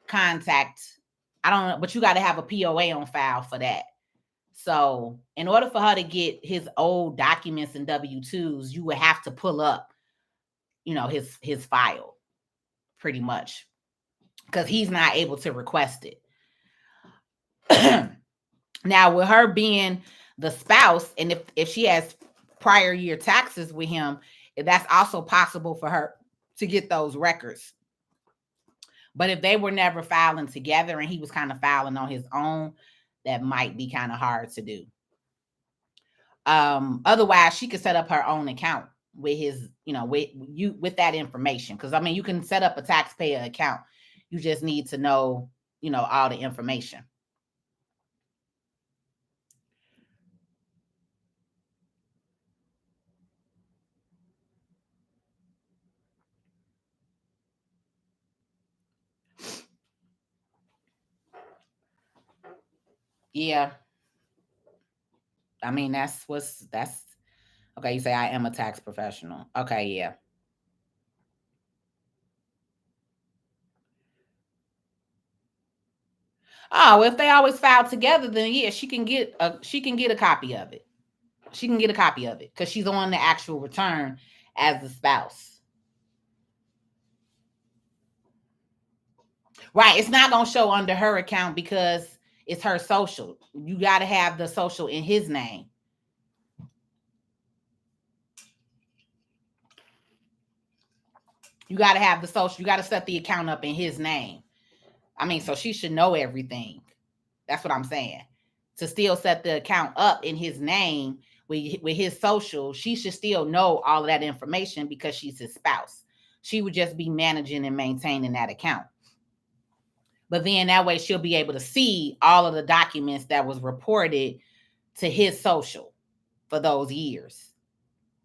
contact. I don't know, but you got to have a POA on file for that. So in order for her to get his old documents and W-2s, you would have to pull up, his file pretty much, because he's not able to request it. Now, with her being the spouse, and if she has prior year taxes with him, that's also possible for her to get those records. But if they were never filing together and he was kind of filing on his own, that might be kind of hard to do. Otherwise, she could set up her own account with his, with that information. Because I mean, you can set up a taxpayer account. You just need to know, all the information. Yeah. I mean, that's okay. You say I am a tax professional. Okay. Yeah. Oh, if they always file together, then yeah, she can get a copy of it. She can get a copy of it because she's on the actual return as the spouse. Right. It's not going to show under her account because it's her social. You got to have the social in his name. You got to have the social. You got to set the account up in his name. I mean, so she should know everything. That's what I'm saying. To still set the account up in his name with his social, she should still know all of that information because she's his spouse. She would just be managing and maintaining that account. But then that way she'll be able to see all of the documents that was reported to his social for those years.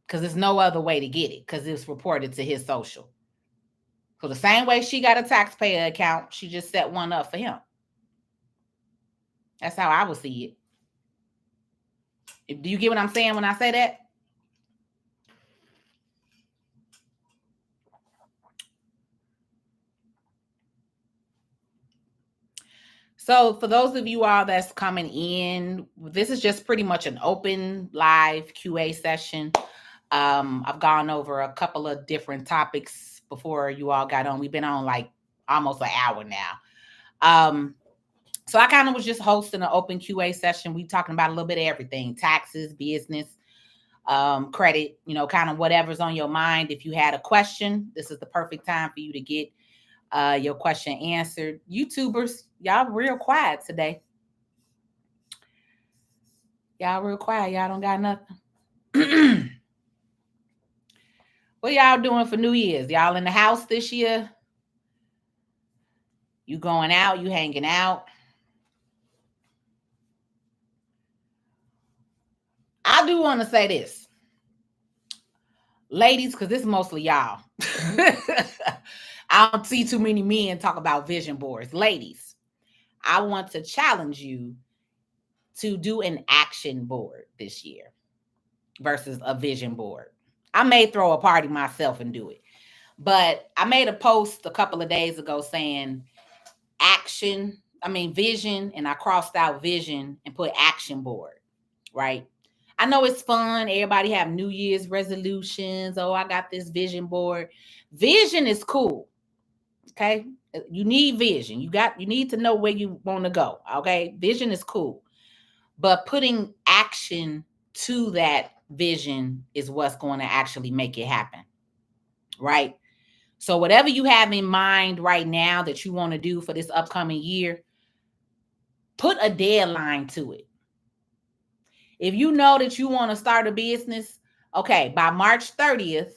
Because there's no other way to get it because it's reported to his social. So the same way she got a taxpayer account, she just set one up for him. That's how I would see it. Do you get what I'm saying when I say that? So for those of you all that's coming in, this is just pretty much an open live QA session. I've gone over a couple of different topics before you all got on. We've been on like almost an hour now. So I kind of was just hosting an open QA session. We talking about a little bit of everything: taxes, business, credit, kind of whatever's on your mind. If you had a question, this is the perfect time for you to get your question answered. YouTubers, y'all real quiet today. Y'all real quiet. Y'all don't got nothing. What y'all doing for New Year's? Y'all in the house this year? You going out? You hanging out? I do want to say this, ladies, because this is mostly y'all. I don't see too many men talk about vision boards. Ladies, I want to challenge you to do an action board this year versus a vision board. I may throw a party myself and do it, but I made a post a couple of days ago saying vision, and I crossed out vision and put action board, right? I know it's fun. Everybody have New Year's resolutions. Oh, I got this vision board. Vision is cool. Okay. You need vision. You need to know where you want to go. Okay. Vision is cool. But putting action to that vision is what's going to actually make it happen. Right. So whatever you have in mind right now that you want to do for this upcoming year, put a deadline to it. If you know that you want to start a business, okay, by March 30th,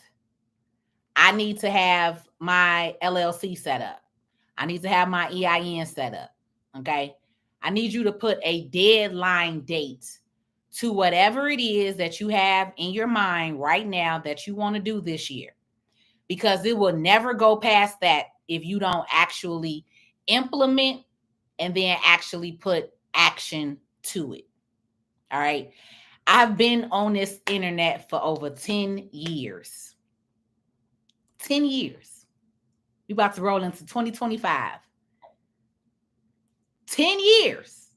I need to have my LLC set up. I need to have my EIN set up. Okay. I need you to put a deadline date to whatever it is that you have in your mind right now that you want to do this year, because it will never go past that if you don't actually implement and then actually put action to it. All right. I've been on this internet for over 10 years. 10 years. We about to roll into 2025. 10 years.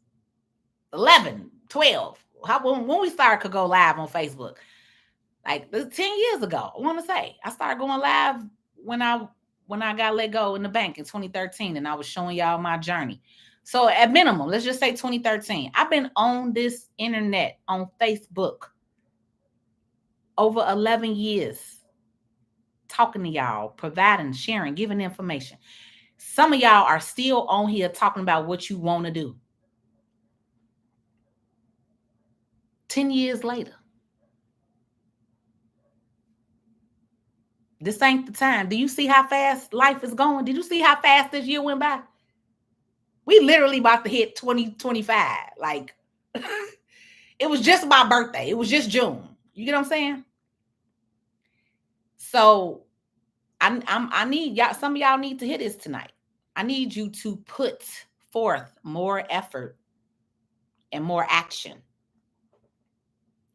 11, 12. When we started to go live on Facebook. Like 10 years ago, I want to say. I started going live when I got let go in the bank in 2013, and I was showing y'all my journey. So at minimum, let's just say 2013. I've been on this internet, on Facebook, over 11 years, talking to y'all, providing, sharing, giving information. Some of y'all are still on here talking about what you want to do. 10 years later. This ain't the time. Do you see how fast life is going? Did you see how fast this year went by? We literally about to hit 2025. Like, it was just my birthday. It was just June. You get what I'm saying? So I need y'all. Some of y'all need to hear this tonight. I need you to put forth more effort and more action.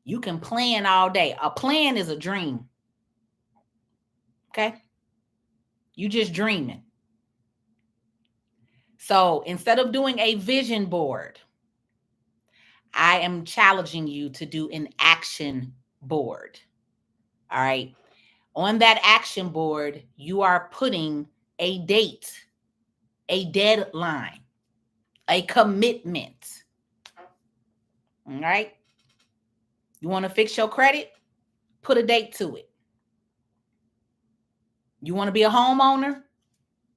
You can plan all day. A plan is a dream. Okay? You just dreaming. So instead of doing a vision board, I am challenging you to do an action board. All right. On that action board, you are putting a date, a deadline, a commitment. All right. You want to fix your credit? Put a date to it. You want to be a homeowner?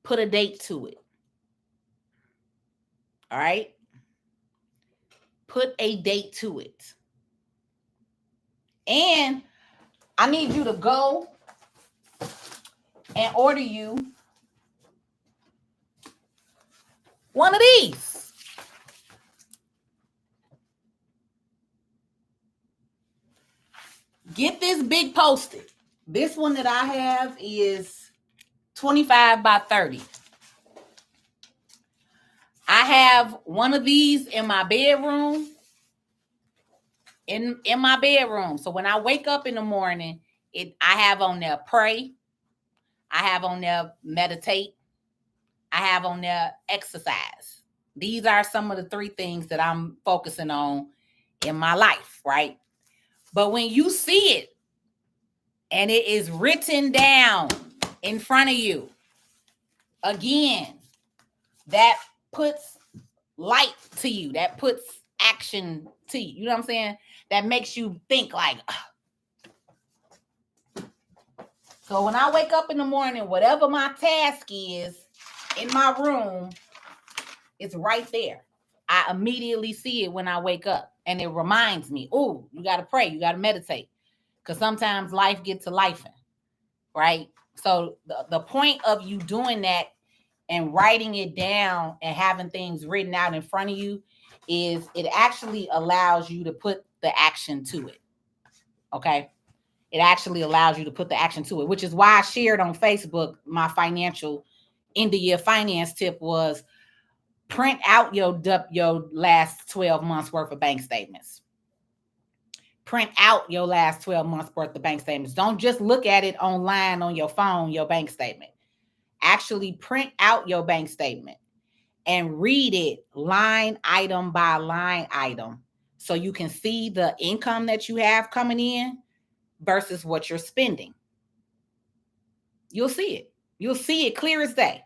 Put a date to it. All right. Put a date to it. And I need you to go and order you one of these. Get this big post-it. This one that I have is 25 by 30. I have one of these in my bedroom. In my bedroom. So when I wake up in the morning, I have on there pray. I have on there meditate. I have on there exercise. These are some of the 3 things that I'm focusing on in my life, right? But when you see it and it is written down in front of you, again, that puts light to you. That puts action to you. You know what I'm saying? That makes you think like, so when I wake up in the morning, whatever my task is in my room, it's right there. I immediately see it when I wake up, and it reminds me, oh, you got to pray. You got to meditate, because sometimes life gets to lifing. right? So the point of you doing that and writing it down and having things written out in front of you is it actually allows you to put the action to it. Okay. It actually allows you to put the action to it, which is why I shared on Facebook my financial end of year finance tip was print out your last 12 months worth of bank statements. Print out your last 12 months worth of bank statements. Don't just look at it online on your phone, your bank statement. Actually print out your bank statement and read it line item by line item so you can see the income that you have coming in versus what you're spending. You'll see it. You'll see it clear as day.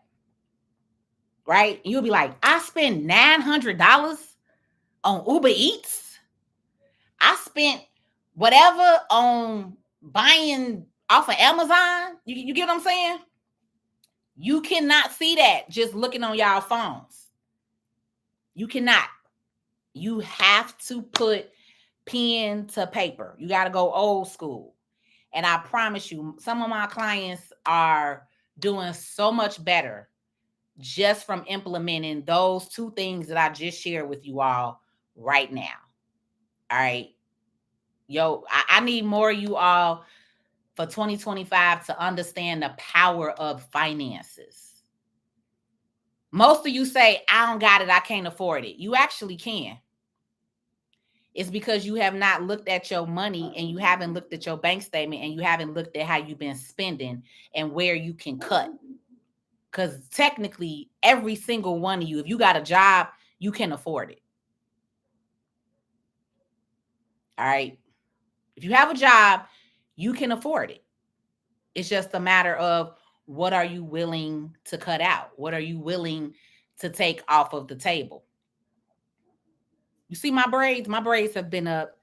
Right? You'll be like, I spent $900 on Uber Eats. I spent whatever on buying off of Amazon. You get what I'm saying? You cannot see that just looking on y'all phones. You cannot. You have to put pen to paper. You got to go old school. And I promise you, some of my clients are doing so much better just from implementing those two things that I just shared with you all right now. All right. Yo, I need more of you all for 2025 to understand the power of finances. Most of you say, I don't got it, I can't afford it. You actually can. It's because you have not looked at your money and you haven't looked at your bank statement and you haven't looked at how you've been spending and where you can cut. Because technically, every single one of you, if you got a job, you can afford it. All right. If you have a job, you can afford it. It's just a matter of what are you willing to cut out? What are you willing to take off of the table? You see my braids? My braids have been up.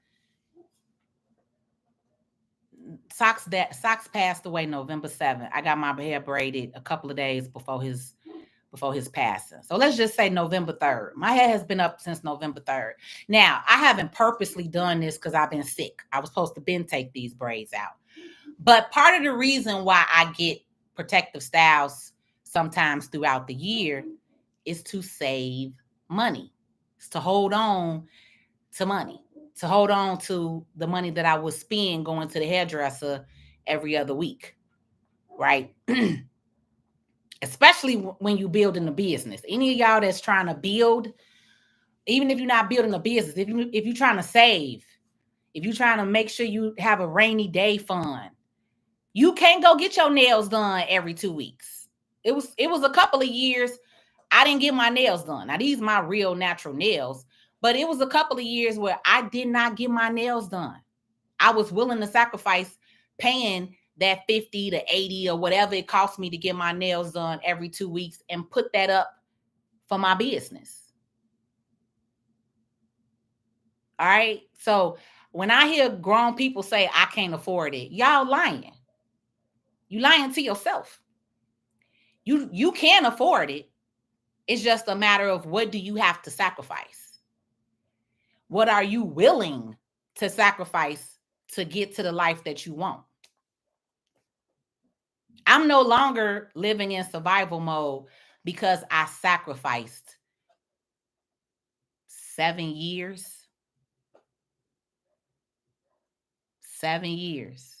Socks passed away November 7th. I got my hair braided a couple of days before his passing. So let's just say November 3rd. My hair has been up since November 3rd. Now, I haven't purposely done this because I've been sick. I was supposed to been take these braids out. But part of the reason why I get protective styles sometimes throughout the year is to save money. It's to hold on to money, to hold on to the money that I would spend going to the hairdresser every other week, right? Especially when you building a business. Any of y'all that's trying to build, even if you're not building a business, if you're trying to save, if you're trying to make sure you have a rainy day fund, you can't go get your nails done every 2 weeks. It was a couple of years I didn't get my nails done. Now these are my real natural nails, but it was a couple of years where I did not get my nails done. I was willing to sacrifice paying that 50 to 80 or whatever it cost me to get my nails done every 2 weeks and put that up for my business. All right. So when I hear grown people say I can't afford it, y'all lying. You lying to yourself. You can afford it. It's just a matter of what do you have to sacrifice? What are you willing to sacrifice to get to the life that you want? I'm no longer living in survival mode because I sacrificed 7 years. 7 years.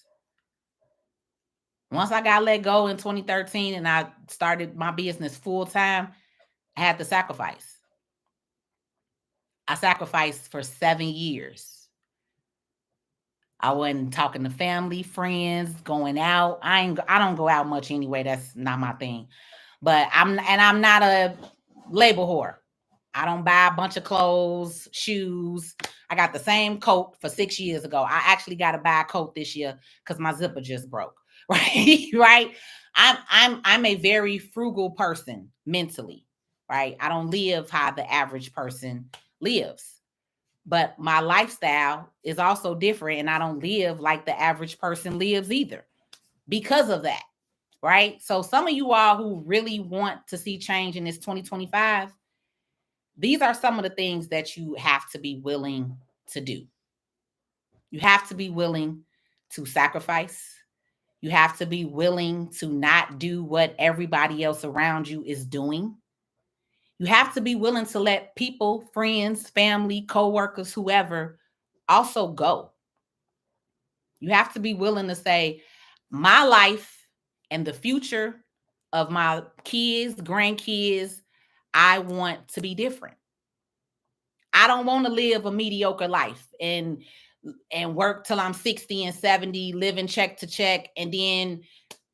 Once I got let go in 2013 and I started my business full time, I had to sacrifice. I sacrificed for 7 years. I wasn't talking to family, friends, going out. I don't go out much anyway. That's not my thing. But I'm not a label whore. I don't buy a bunch of clothes, shoes. I got the same coat for 6 years ago. I actually got to buy a coat this year because my zipper just broke. Right, right. I'm a very frugal person mentally. Right, I don't live how the average person lives, but my lifestyle is also different, and I don't live like the average person lives either because of that. Right. So some of you all who really want to see change in this 2025, these are some of the things that you have to be willing to do. You have to be willing to sacrifice. You have to be willing to not do what everybody else around you is doing. You have to be willing to let people, friends, family, coworkers, whoever, also go. You have to be willing to say, my life and the future of my kids, grandkids, I want to be different. I don't want to live a mediocre life and work till I'm 60 and 70, living check to check, and then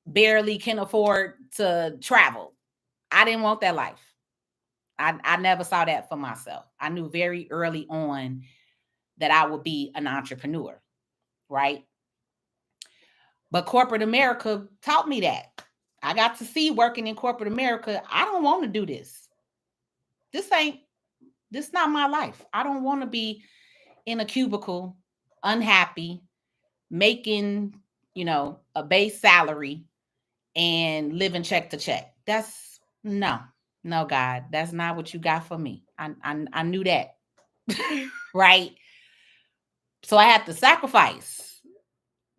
barely can afford to travel. I didn't want that life. I never saw that for myself. I knew very early on that I would be an entrepreneur, right? But corporate America taught me that. I got to see working in corporate America, I don't want to do this. This not my life. I don't want to be in a cubicle, unhappy, making, a base salary and living check to check. That's no, God, that's not what you got for me. I knew that, right? So I had to sacrifice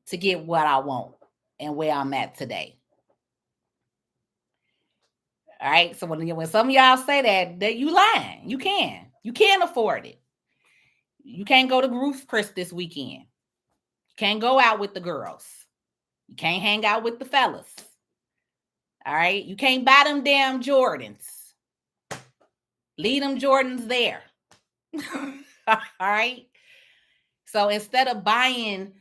to get what I want and where I'm at today. All right. So when some of y'all say that you lying, you can't afford it. You can't go to Ruth's Chris this weekend. You can't go out with the girls. You can't hang out with the fellas. All right. You can't buy them damn Jordans. Leave them Jordans there. All right. So instead of buying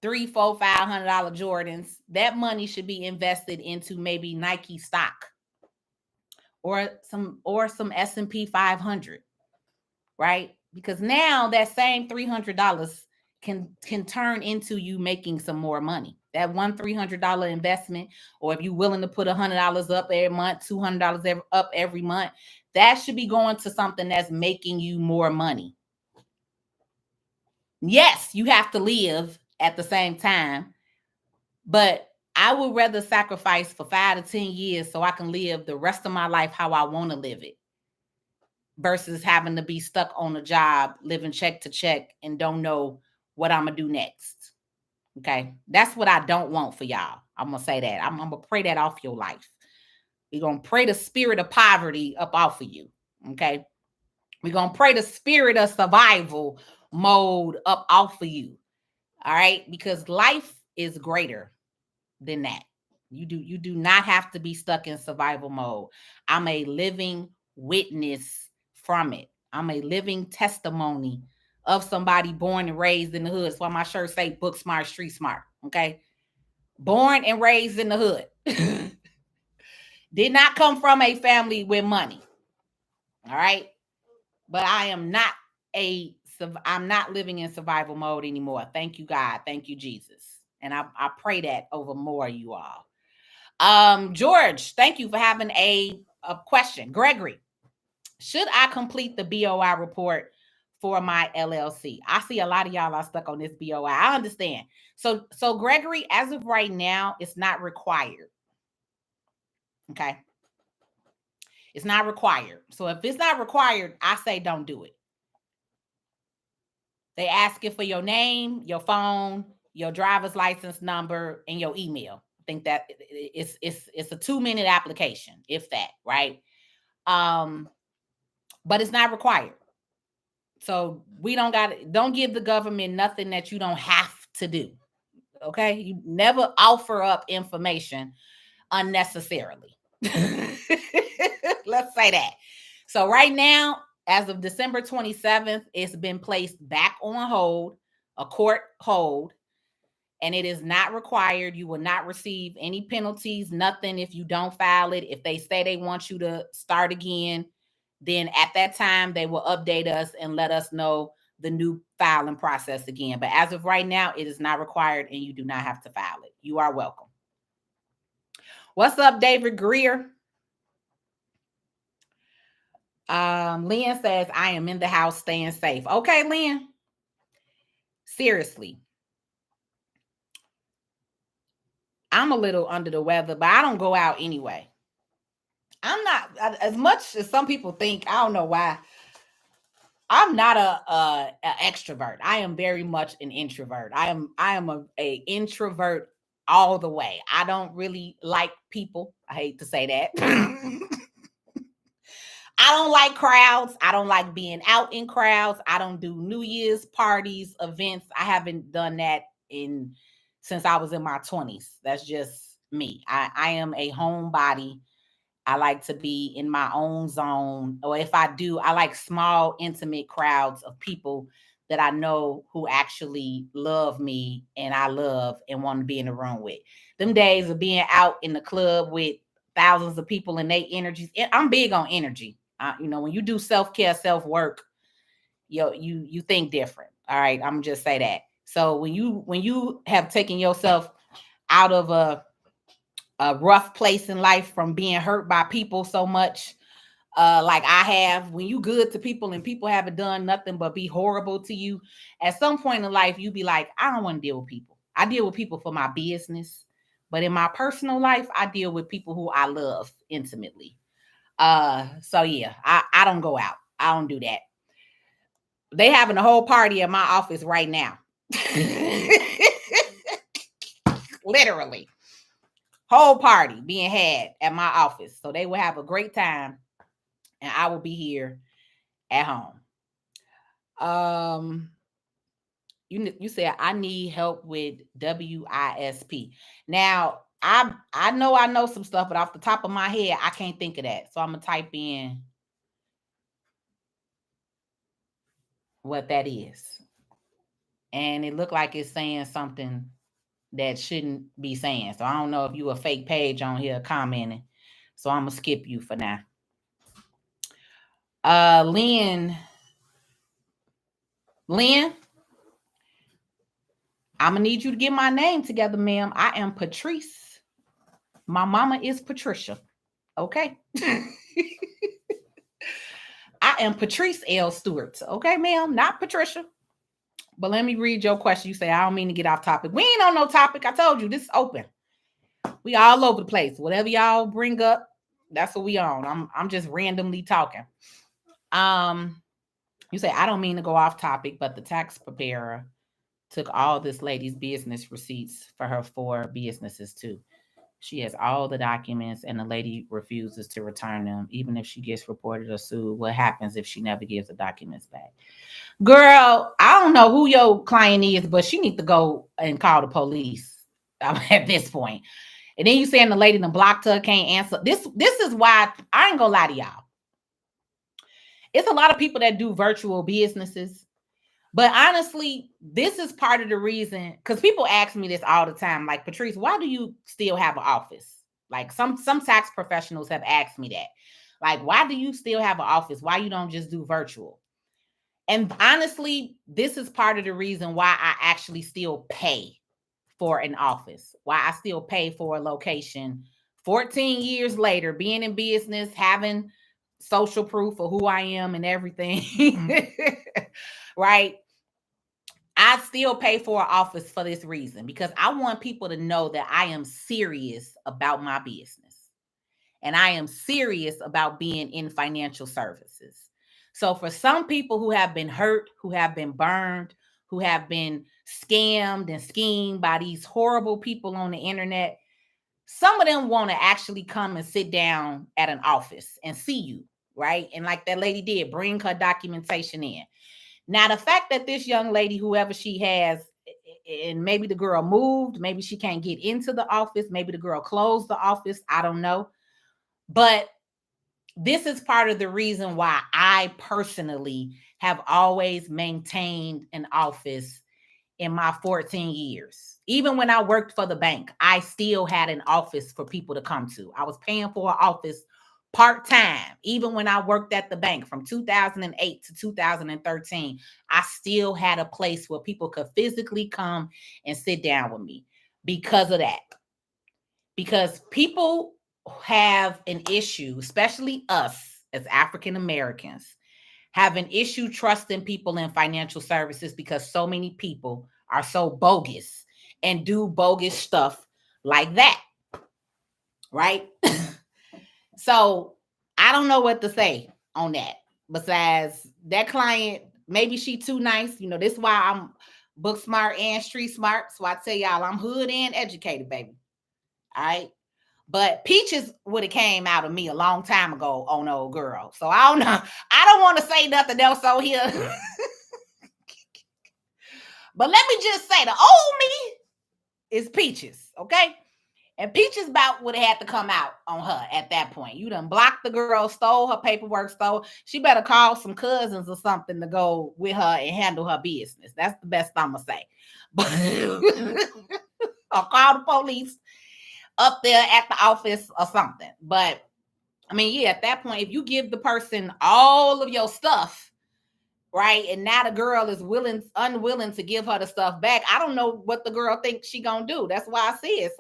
$300, $400, $500 Jordans, that money should be invested into maybe Nike stock or some S&P 500, right? Because now that same $300 can turn into you making some more money. That one $300 investment, or if you're willing to put $100 up every month, $200 up every month, that should be going to something that's making you more money. Yes, you have to live at the same time, but I would rather sacrifice for 5 to 10 years so I can live the rest of my life how I want to live it versus having to be stuck on a job, living check to check, and don't know what I'm going to do next. Okay. That's what I don't want for y'all. I'm going to say that. I'm going to pray that off your life. We're going to pray the spirit of poverty up off of you. Okay. We're going to pray the spirit of survival mode up off of you. All right. Because life is greater than that. You do not have to be stuck in survival mode. I'm a living witness from it. I'm a living testimony of somebody born and raised in the hood. That's why my shirt say book smart, street smart. Okay. Born and raised in the hood. Did not come from a family with money. All right. But I'm not living in survival mode anymore. Thank you, God. Thank you, Jesus. And I pray that over more of you all. George, thank you for having a question. Gregory, should I complete the BOI report for my LLC? I see a lot of y'all are stuck on this BOI. I understand. So Gregory, as of right now, it's not required. Okay. It's not required. So if it's not required, I say don't do it. They ask you for your name, your phone, your driver's license number, and your email. I think that it's a 2-minute application, if that, right? But it's not required. So we don't give the government nothing that you don't have to do. Okay? You never offer up information unnecessarily. Let's say that. So right now, as of December 27th, it's been placed back on hold, a court hold, and it is not required. You will not receive any penalties, nothing if you don't file it. If they say they want you to start again, then at that time, they will update us and let us know the new filing process again. But as of right now, it is not required and you do not have to file it. You are welcome. What's up, David Greer? Lynn says, I am in the house staying safe. Okay, Lynn. Seriously. I'm a little under the weather, but I don't go out anyway. I'm not, as much as some people think, I don't know why. I'm not a extrovert. I am very much an introvert. I am a introvert all the way. I don't really like people. I hate to say that. I don't like crowds. I don't like being out in crowds. I don't do New Year's parties, events. I haven't done that since I was in my 20s. That's just me. I am a homebody. I like to be in my own zone. Or if I do, I like small, intimate crowds of people that I know who actually love me and I love and want to be in the room with. Them days of being out in the club with thousands of people and their energies. I'm big on energy. When you do self-care, self-work, you think different. All right. I'm just say that. So when you have taken yourself out of a rough place in life from being hurt by people so much, like I have, when you good to people and people haven't done nothing but be horrible to you, at some point in life, you be like, I don't want to deal with people. I deal with people for my business, but in my personal life, I deal with people who I love intimately. So yeah, I don't go out. I don't do that. They having a whole party at my office right now. Literally. Whole party being had at my office. So they will have a great time and I will be here at home. You said I need help with WISP. Now, I know some stuff, but off the top of my head, I can't think of that. So I'm gonna type in what that is. And it looked like it's saying something that shouldn't be saying. So I don't know if you a fake page on here commenting. So I'm gonna skip you for now. Lynn, I'm gonna need you to get my name together, ma'am. I am Patrice. My mama is Patricia. Okay. I am Patrice L. Stewart. Okay, ma'am, not Patricia. But let me read your question. You say, I don't mean to get off topic. We ain't on no topic. I told you, this is open. We all over the place. Whatever y'all bring up, that's what we on. I'm just randomly talking. You say, I don't mean to go off topic, but the tax preparer took all this lady's business receipts for her 4 businesses too. She has all the documents and the lady refuses to return them. Even if she gets reported or sued, what happens if she never gives the documents back? Girl, I don't know who your client is, but she needs to go and call the police at this point. And then you saying the lady done blocked her, can't answer. This is why I ain't gonna lie to y'all. It's a lot of people that do virtual businesses. But honestly, this is part of the reason, because people ask me this all the time, like, Patrice, why do you still have an office? Like some tax professionals have asked me that. Like, why do you still have an office? Why you don't just do virtual? And honestly, this is part of the reason why I actually still pay for an office, why I still pay for a location 14 years later, being in business, having social proof of who I am and everything. Right? I still pay for an office for this reason, because I want people to know that I am serious about my business and I am serious about being in financial services. So for some people who have been hurt, who have been burned, who have been scammed and schemed by these horrible people on the internet, some of them want to actually come and sit down at an office and see you, right? And like that lady did, bring her documentation in. Now, the fact that this young lady, whoever she has, and maybe the girl moved, maybe she can't get into the office, maybe the girl closed the office, I don't know. But this is part of the reason why I personally have always maintained an office in my 14 years. Even when I worked for the bank, I still had an office for people to come to. I was paying for an office part-time. Even when I worked at the bank from 2008 to 2013, I still had a place where people could physically come and sit down with me because of that. Because people have an issue, especially us as African Americans, have an issue trusting people in financial services because so many people are so bogus and do bogus stuff like that. Right? So I don't know what to say on that. Besides that client, maybe she too nice. This is why I'm book smart and street smart. So I tell y'all, I'm hood and educated, baby. All right. But Peaches would have came out of me a long time ago on old girl. So I don't know. I don't want to say nothing else on here. But let me just say the old me is Peaches, okay? And Peaches about would have had to come out on her at that point. You done blocked the girl, stole her paperwork, stole. She better call some cousins or something to go with her and handle her business. That's the best I'm going to say. But or call the police up there at the office or something. But I mean, yeah, at that point, if you give the person all of your stuff, right, and now the girl is unwilling to give her the stuff back, I don't know what the girl thinks she gonna do. That's why I said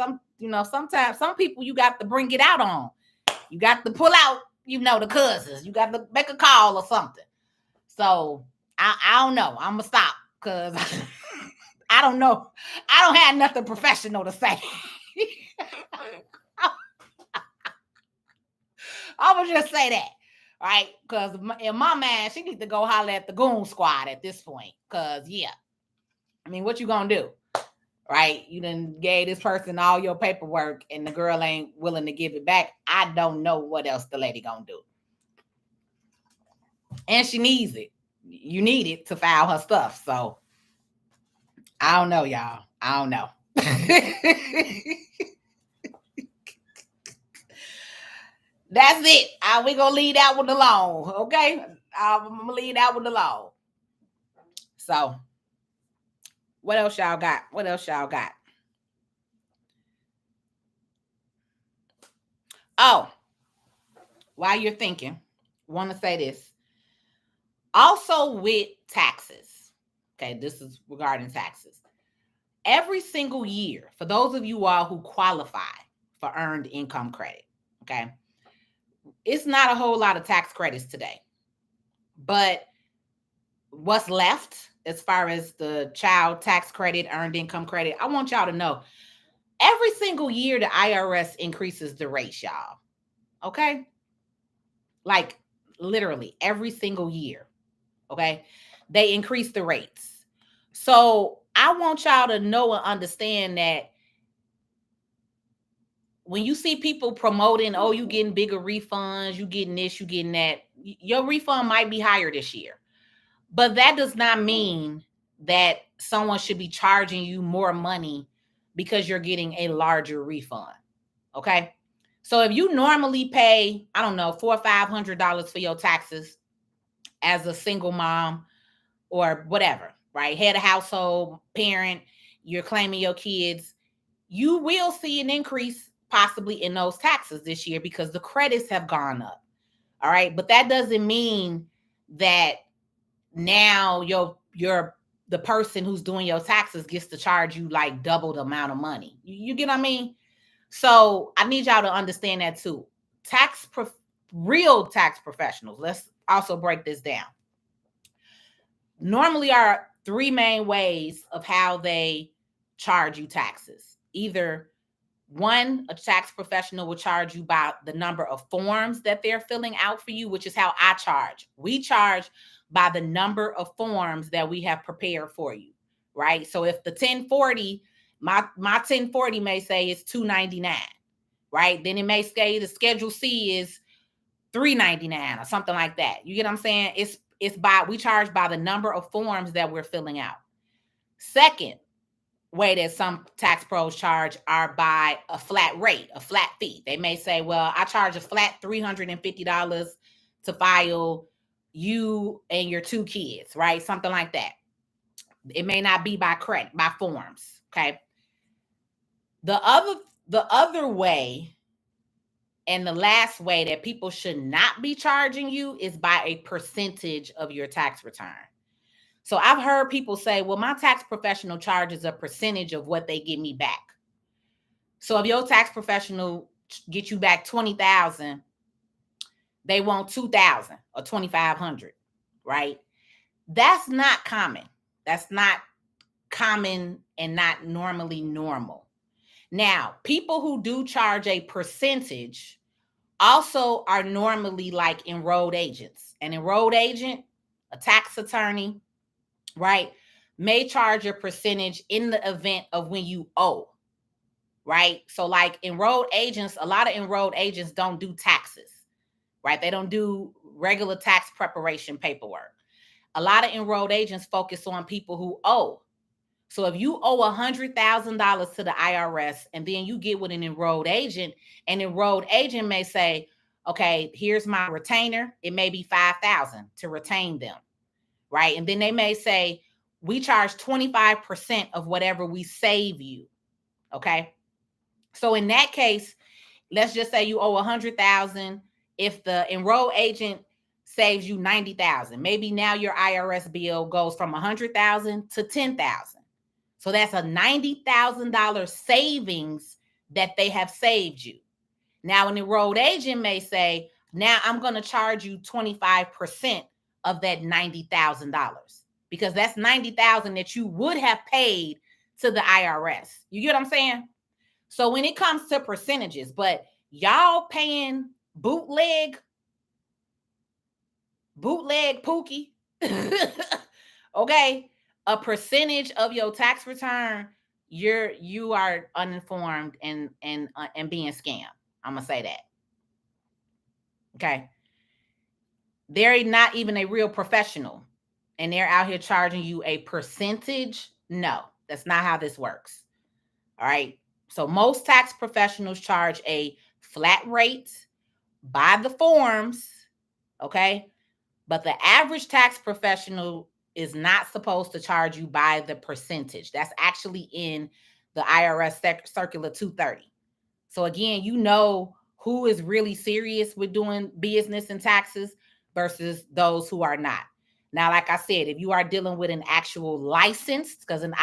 sometimes some people you got to bring it out on. You got to pull out, the cousins. You got to make a call or something. So I don't know. I'm gonna stop because I don't know. I don't have nothing professional to say. I'm gonna just say that, right? Because in my mind, she needs to go holler at the goon squad at this point. Because yeah, I mean, what you gonna do, right? You done gave this person all your paperwork, and the girl ain't willing to give it back. I don't know what else the lady gonna do, and she needs it. You need it to file her stuff. So I don't know, y'all. I don't know. That's it. We're going to leave that one alone. Okay? I'm going to leave that one alone. So, what else y'all got? Oh, while you're thinking, want to say this. Also with taxes. Okay, this is regarding taxes. Every single year, for those of you all who qualify for earned income credit, okay, it's not a whole lot of tax credits today. But what's left as far as the child tax credit, earned income credit, I want y'all to know every single year the IRS increases the rates, y'all. Okay? Like literally every single year. Okay? They increase the rates. So I want y'all to know and understand that when you see people promoting, oh, you getting bigger refunds, you getting this, you getting that, your refund might be higher this year. But that does not mean that someone should be charging you more money because you're getting a larger refund. Okay? So if you normally pay, I don't know, $400 or $500 for your taxes as a single mom or whatever, right? Head of household, parent, you're claiming your kids, you will see an increase possibly in those taxes this year because the credits have gone up. All right. But that doesn't mean that now the person who's doing your taxes gets to charge you like double the amount of money. You get what I mean? So I need y'all to understand that too. Real tax professionals, let's also break this down. Normally are three main ways of how they charge you taxes. Either one, a tax professional will charge you by the number of forms that they're filling out for you, which is how I charge. We charge by the number of forms that we have prepared for you, right? So if the 1040, my 1040 may say it's $299, right? Then it may say the Schedule C is $399 or something like that. You get what I'm saying? We charge by the number of forms that we're filling out. Second way that some tax pros charge are by a flat rate, a flat fee. They may say, well, I charge a flat $350 to file you and your two kids, right? Something like that. It may not be by credit, by forms. Okay. The other way, and the last way that people should not be charging you is by a percentage of your tax return. So I've heard people say, well, my tax professional charges a percentage of what they give me back. So if your tax professional get you back $20,000, they want $2,000 or $2,500, right? That's not common. That's not common and not normally normal. Now, people who do charge a percentage also are normally like enrolled agents. An enrolled agent, a tax attorney, right? may charge a percentage in the event of when you owe, right? So like enrolled agents, a lot of enrolled agents don't do taxes, right? They don't do regular tax preparation paperwork. A lot of enrolled agents focus on people who owe. So if you owe $100,000 to the IRS and then you get with an enrolled agent may say, okay, here's my retainer. It may be $5,000 to retain them, right? And then they may say, we charge 25% of whatever we save you, okay? So in that case, let's just say you owe $100,000. If the enrolled agent saves you $90,000, maybe now your IRS bill goes from $100,000 to $10,000. So that's a $90,000 savings that they have saved you. Now, an enrolled agent may say, now I'm going to charge you 25% of that $90,000 because that's $90,000 that you would have paid to the IRS. You get what I'm saying? So when it comes to percentages, but y'all paying bootleg Pookie, okay, a percentage of your tax return, you are uninformed and being scammed. I'm gonna say that. Okay, they're not even a real professional, and they're out here charging you a percentage. No, that's not how this works. All right. So most tax professionals charge a flat rate by the forms. Okay. But the average tax professional is not supposed to charge you by the percentage. That's actually in the IRS Circular 230. So again, you know who is really serious with doing business and taxes versus those who are not. Now, like I said, if you are dealing with an actual licensed, because an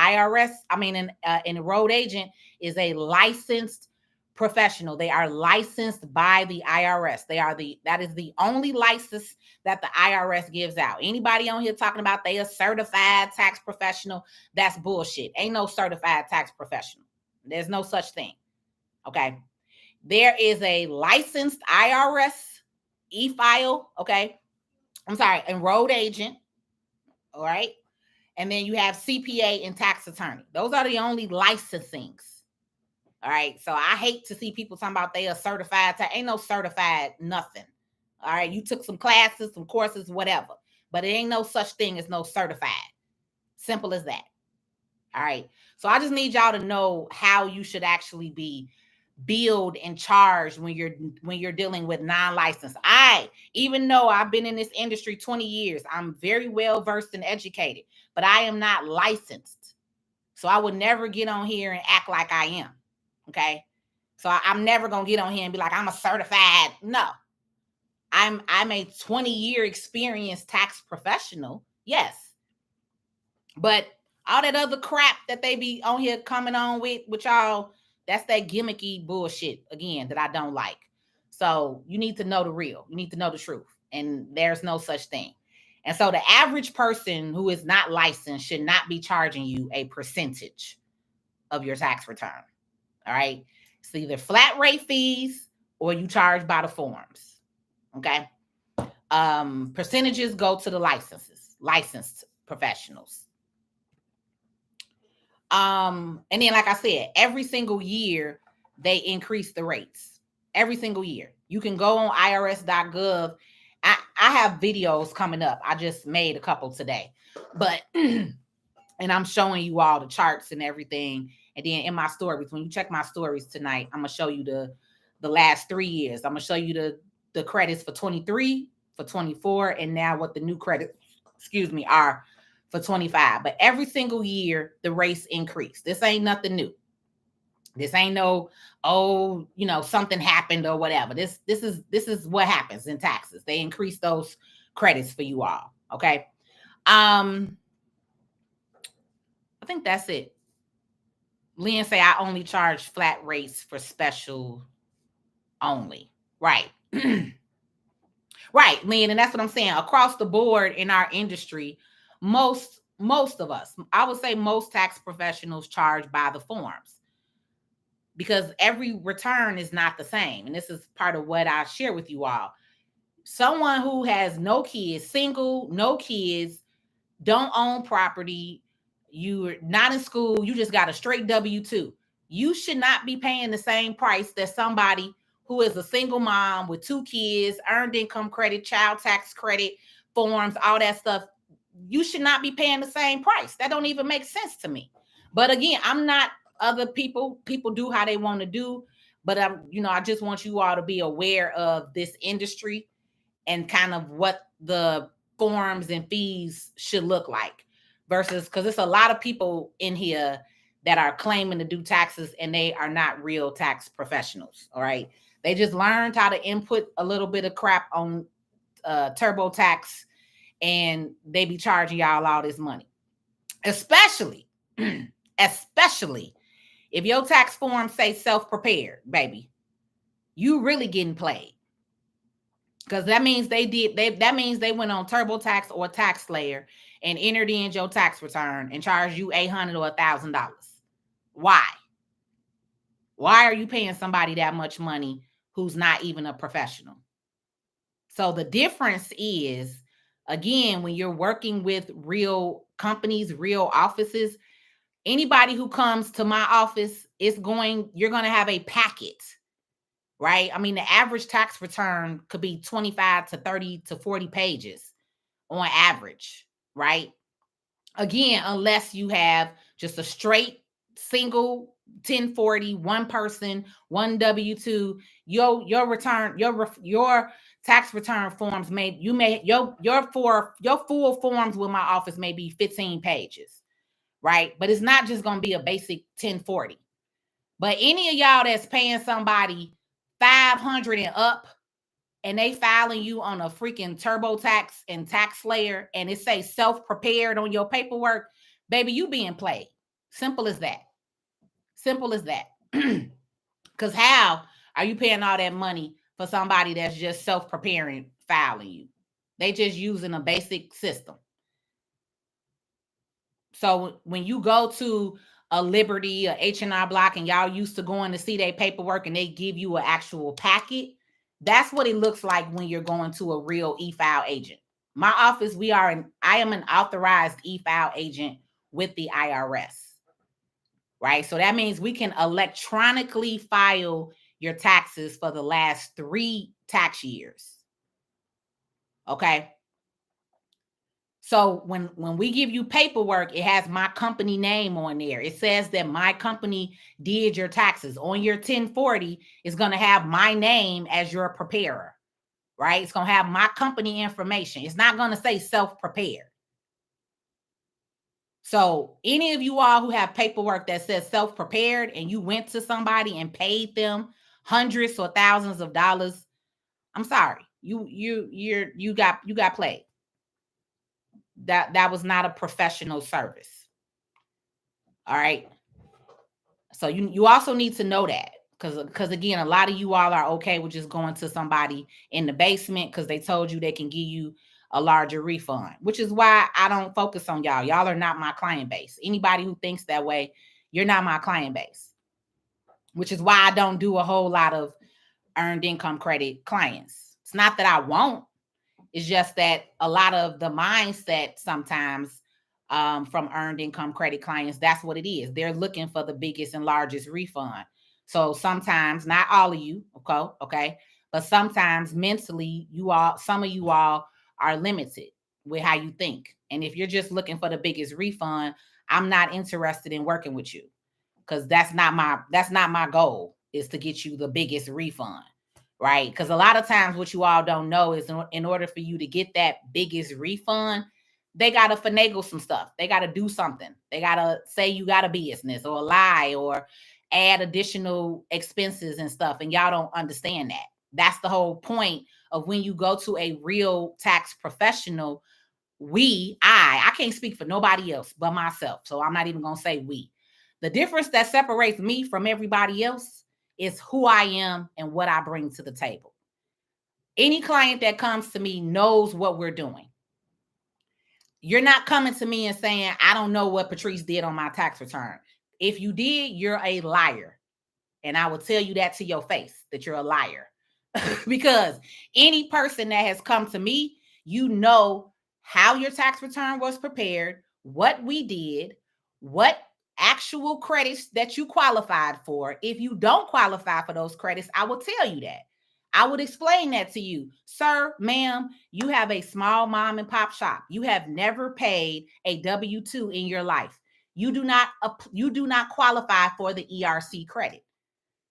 enrolled agent is a licensed professional. They are licensed by the IRS. That is the only license that the IRS gives out. Anybody on here talking about they a certified tax professional, that's bullshit. Ain't no certified tax professional. There's no such thing. Okay. There is a licensed IRS e-file. Okay. I'm sorry, enrolled agent. All right. And then you have CPA and tax attorney. Those are the only licensings. All right. So I hate to see people talking about they are certified. Ain't no certified nothing. All right. You took some classes, some courses, whatever. But it ain't no such thing as no certified. Simple as that. All right. So I just need y'all to know how you should actually be billed and charged when you're dealing with non-licensed. Even though I've been in this industry 20 years, I'm very well versed and educated, but I am not licensed. So I would never get on here and act like I am. Okay. So I'm never going to get on here and be like, I'm a certified. No, I'm a 20-year experienced tax professional. Yes. But all that other crap that they be on here coming on with y'all, that's that gimmicky bullshit again that I don't like. So you need to know the real. You need to know the truth. And there's no such thing. And so the average person who is not licensed should not be charging you a percentage of your tax return. All right. It's either flat rate fees or you charge by the forms. Okay. Percentages go to the licensed professionals. And then, like I said, every single year they increase the rates. Every single year. You can go on irs.gov. I have videos coming up. I just made a couple today. But and I'm showing you all the charts and everything. And then in my stories, when you check my stories tonight, I'm gonna show you the last 3 years. I'm gonna show you the credits for 23, for 24, and now what the new credits, are for 25. But every single year the rates increase. This ain't nothing new. This ain't no, something happened or whatever. This is what happens in taxes. They increase those credits for you all. Okay. I think that's it. Lynn say I only charge flat rates for special only. Right. Right, Lynn, and that's what I'm saying. Across the board in our industry, most of us, I would say most tax professionals charge by the forms because every return is not the same. And this is part of what I share with you all. Someone who has no kids, single, no kids, don't own property, you're not in school, you just got a straight W-2. You should not be paying the same price that somebody who is a single mom with 2 kids, earned income credit, child tax credit, forms, all that stuff. You should not be paying the same price. That don't even make sense to me. But again, I'm not other people. People do how they want to do. But I just want you all to be aware of this industry and kind of what the forms and fees should look like versus, because it's a lot of people in here that are claiming to do taxes and they are not real tax professionals. All right. They just learned how to input a little bit of crap on TurboTax and they be charging y'all all this money. Especially if your tax form say self-prepared, baby, you really getting played. Because that means that means they went on TurboTax or TaxSlayer and entered in your tax return and charged you $800 or $1,000. Why? Why are you paying somebody that much money who's not even a professional? So the difference is, again, when you're working with real companies, real offices, anybody who comes to my office you're going to have a packet, right? I mean, the average tax return could be 25 to 30 to 40 pages on average, right? Again, unless you have just a straight single 1040, one person, one W-2, your return, your tax return forms your full forms with my office may be 15 pages, right? But it's not just going to be a basic 1040. But any of y'all that's paying somebody 500 and up and they filing you on a freaking TurboTax and TaxSlayer and it say self-prepared on your paperwork, baby, you being played. Simple as that. Simple as that. Because how are you paying all that money for somebody that's just self-preparing filing you? They just using a basic system. So when you go to a Liberty, a H&R Block, and y'all used to going to see their paperwork and they give you an actual packet, that's what it looks like when you're going to a real e-file agent. My office, I am an authorized e-file agent with the IRS, right? So that means we can electronically file your taxes for the last 3 tax years. Okay. So when we give you paperwork, it has my company name on there. It says that my company did your taxes. On your 1040, it's going to have my name as your preparer, right? It's going to have my company information. It's not going to say self-prepared. So any of you all who have paperwork that says self-prepared and you went to somebody and paid them hundreds or thousands of dollars, I'm sorry. You got played. That was not a professional service. All right. So you also need to know that because again, a lot of you all are okay with just going to somebody in the basement because they told you they can give you a larger refund, which is why I don't focus on y'all. Y'all are not my client base. Anybody who thinks that way, you're not my client base, which is why I don't do a whole lot of earned income credit clients. It's not that I won't. It's just that a lot of the mindset sometimes from earned income credit clients, that's what it is. They're looking for the biggest and largest refund. So sometimes, not all of you, okay, but sometimes mentally, some of you all are limited with how you think. And if you're just looking for the biggest refund, I'm not interested in working with you because that's not my goal, is to get you the biggest refund. Right? Because a lot of times what you all don't know is in order for you to get that biggest refund, they got to finagle some stuff. They got to do something. They got to say you got a business or lie or add additional expenses and stuff. And y'all don't understand that. That's the whole point of when you go to a real tax professional. I can't speak for nobody else but myself. So I'm not even going to say we. The difference that separates me from everybody else is who I am and what I bring to the table. Any client that comes to me knows what we're doing. You're not coming to me and saying, I don't know what Patrice did on my tax return. If you did, you're a liar. And I will tell you that to your face, that you're a liar. Because any person that has come to me, you know how your tax return was prepared, what we did, what actual credits that you qualified for. If you don't qualify for those credits, I will tell you that. I would explain that to you. Sir, ma'am, you have a small mom and pop shop. You have never paid a W-2 in your life. You do not qualify for the ERC credit.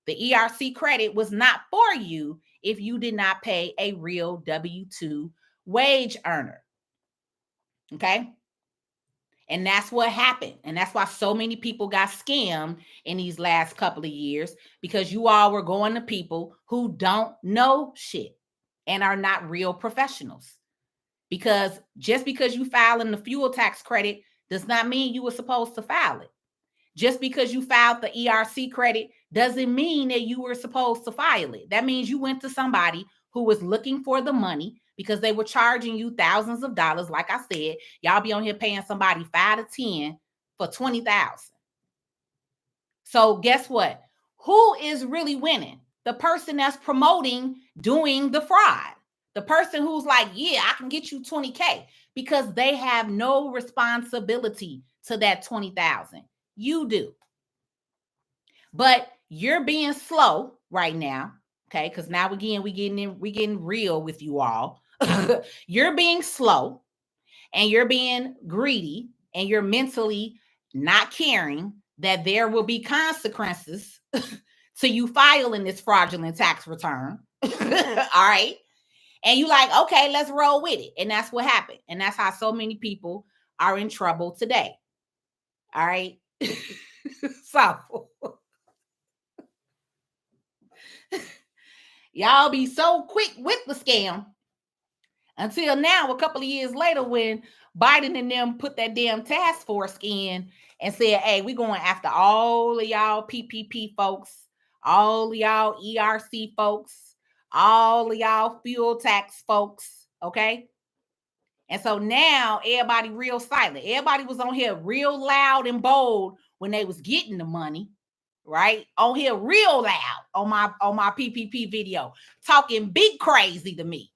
The ERC credit was not for you if you did not pay a real W-2 wage earner. Okay? And that's what happened. And that's why so many people got scammed in these last couple of years, because you all were going to people who don't know shit and are not real professionals. Because just because you file in the fuel tax credit does not mean you were supposed to file it. Just because you filed the ERC credit doesn't mean that you were supposed to file it. That means you went to somebody who was looking for the money because they were charging you thousands of dollars. Like I said, y'all be on here paying somebody 5 to 10 for 20,000. So guess what? Who is really winning? The person that's promoting doing the fraud. The person who's like, yeah, I can get you 20K, because they have no responsibility to that 20,000. You do. But you're being slow right now, okay? Because now again, we getting real with you all. You're being slow, and you're being greedy, and you're mentally not caring that there will be consequences to you filing this fraudulent tax return. All right. And you like, okay, let's roll with it. And that's what happened. And that's how so many people are in trouble today. All right. So y'all be so quick with the scam until now, a couple of years later, when Biden and them put that damn task force in and said, hey, we're going after all of y'all PPP folks, all of y'all ERC folks, all of y'all fuel tax folks, okay? And so now everybody real silent. Everybody was on here real loud and bold when they was getting the money, right? On here real loud on my PPP video, talking big crazy to me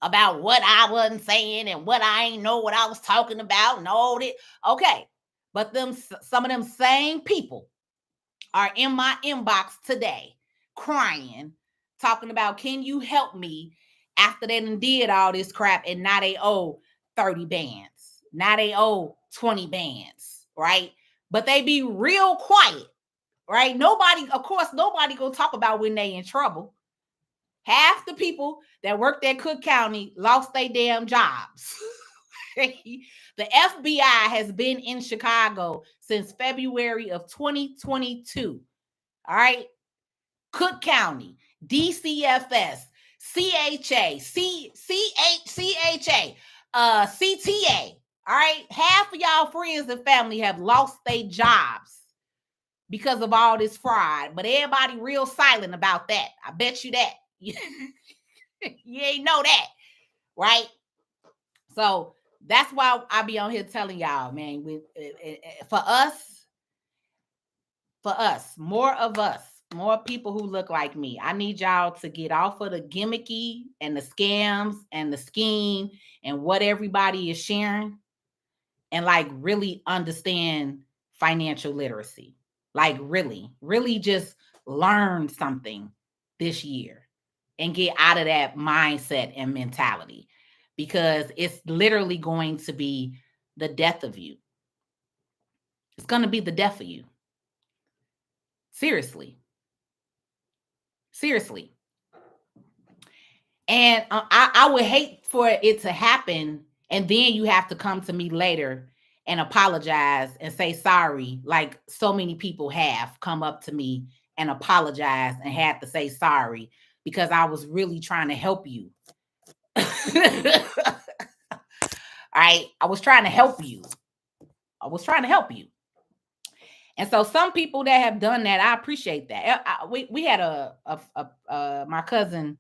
about what I wasn't saying and what I ain't know what I was talking about and all that. Okay. But some of them same people are in my inbox today crying, talking about, can you help me, after they done did all this crap and now they owe 30 bands. Now they owe 20 bands, right? But they be real quiet, right? Nobody gonna talk about when they in trouble. Half the people that worked at Cook County lost their damn jobs. The FBI has been in Chicago since February of 2022. All right. Cook County, DCFS, CHA, CHA, CTA. All right. Half of y'all friends and family have lost their jobs because of all this fraud, but everybody real silent about that. I bet you that. You ain't know that, right? So that's why I be on here telling y'all, man, for us, more of us, more people who look like me. I need y'all to get off of the gimmicky and the scams and the scheme and what everybody is sharing, and like really understand financial literacy. Like really just learn something this year and get out of that mindset and mentality, because it's literally going to be the death of you. It's going to be the death of you. Seriously. And I would hate for it to happen, and then you have to come to me later and apologize and say sorry, like so many people have come up to me and apologized and had to say sorry because I was really trying to help you. All right. I was trying to help you. And so some people that have done that, I appreciate that. We had my cousin,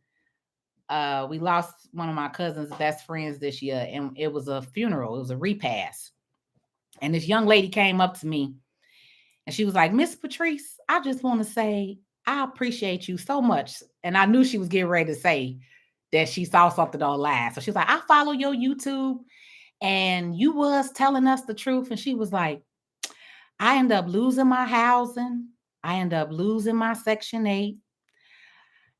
we lost one of my cousin's best friends this year, and it was a funeral. It was a repast. And this young lady came up to me and she was like, Miss Patrice, I just want to say, I appreciate you so much. And I knew she was getting ready to say that she saw something online. So she was like, I follow your YouTube and you was telling us the truth. And she was like, I end up losing my housing. I end up losing my Section 8.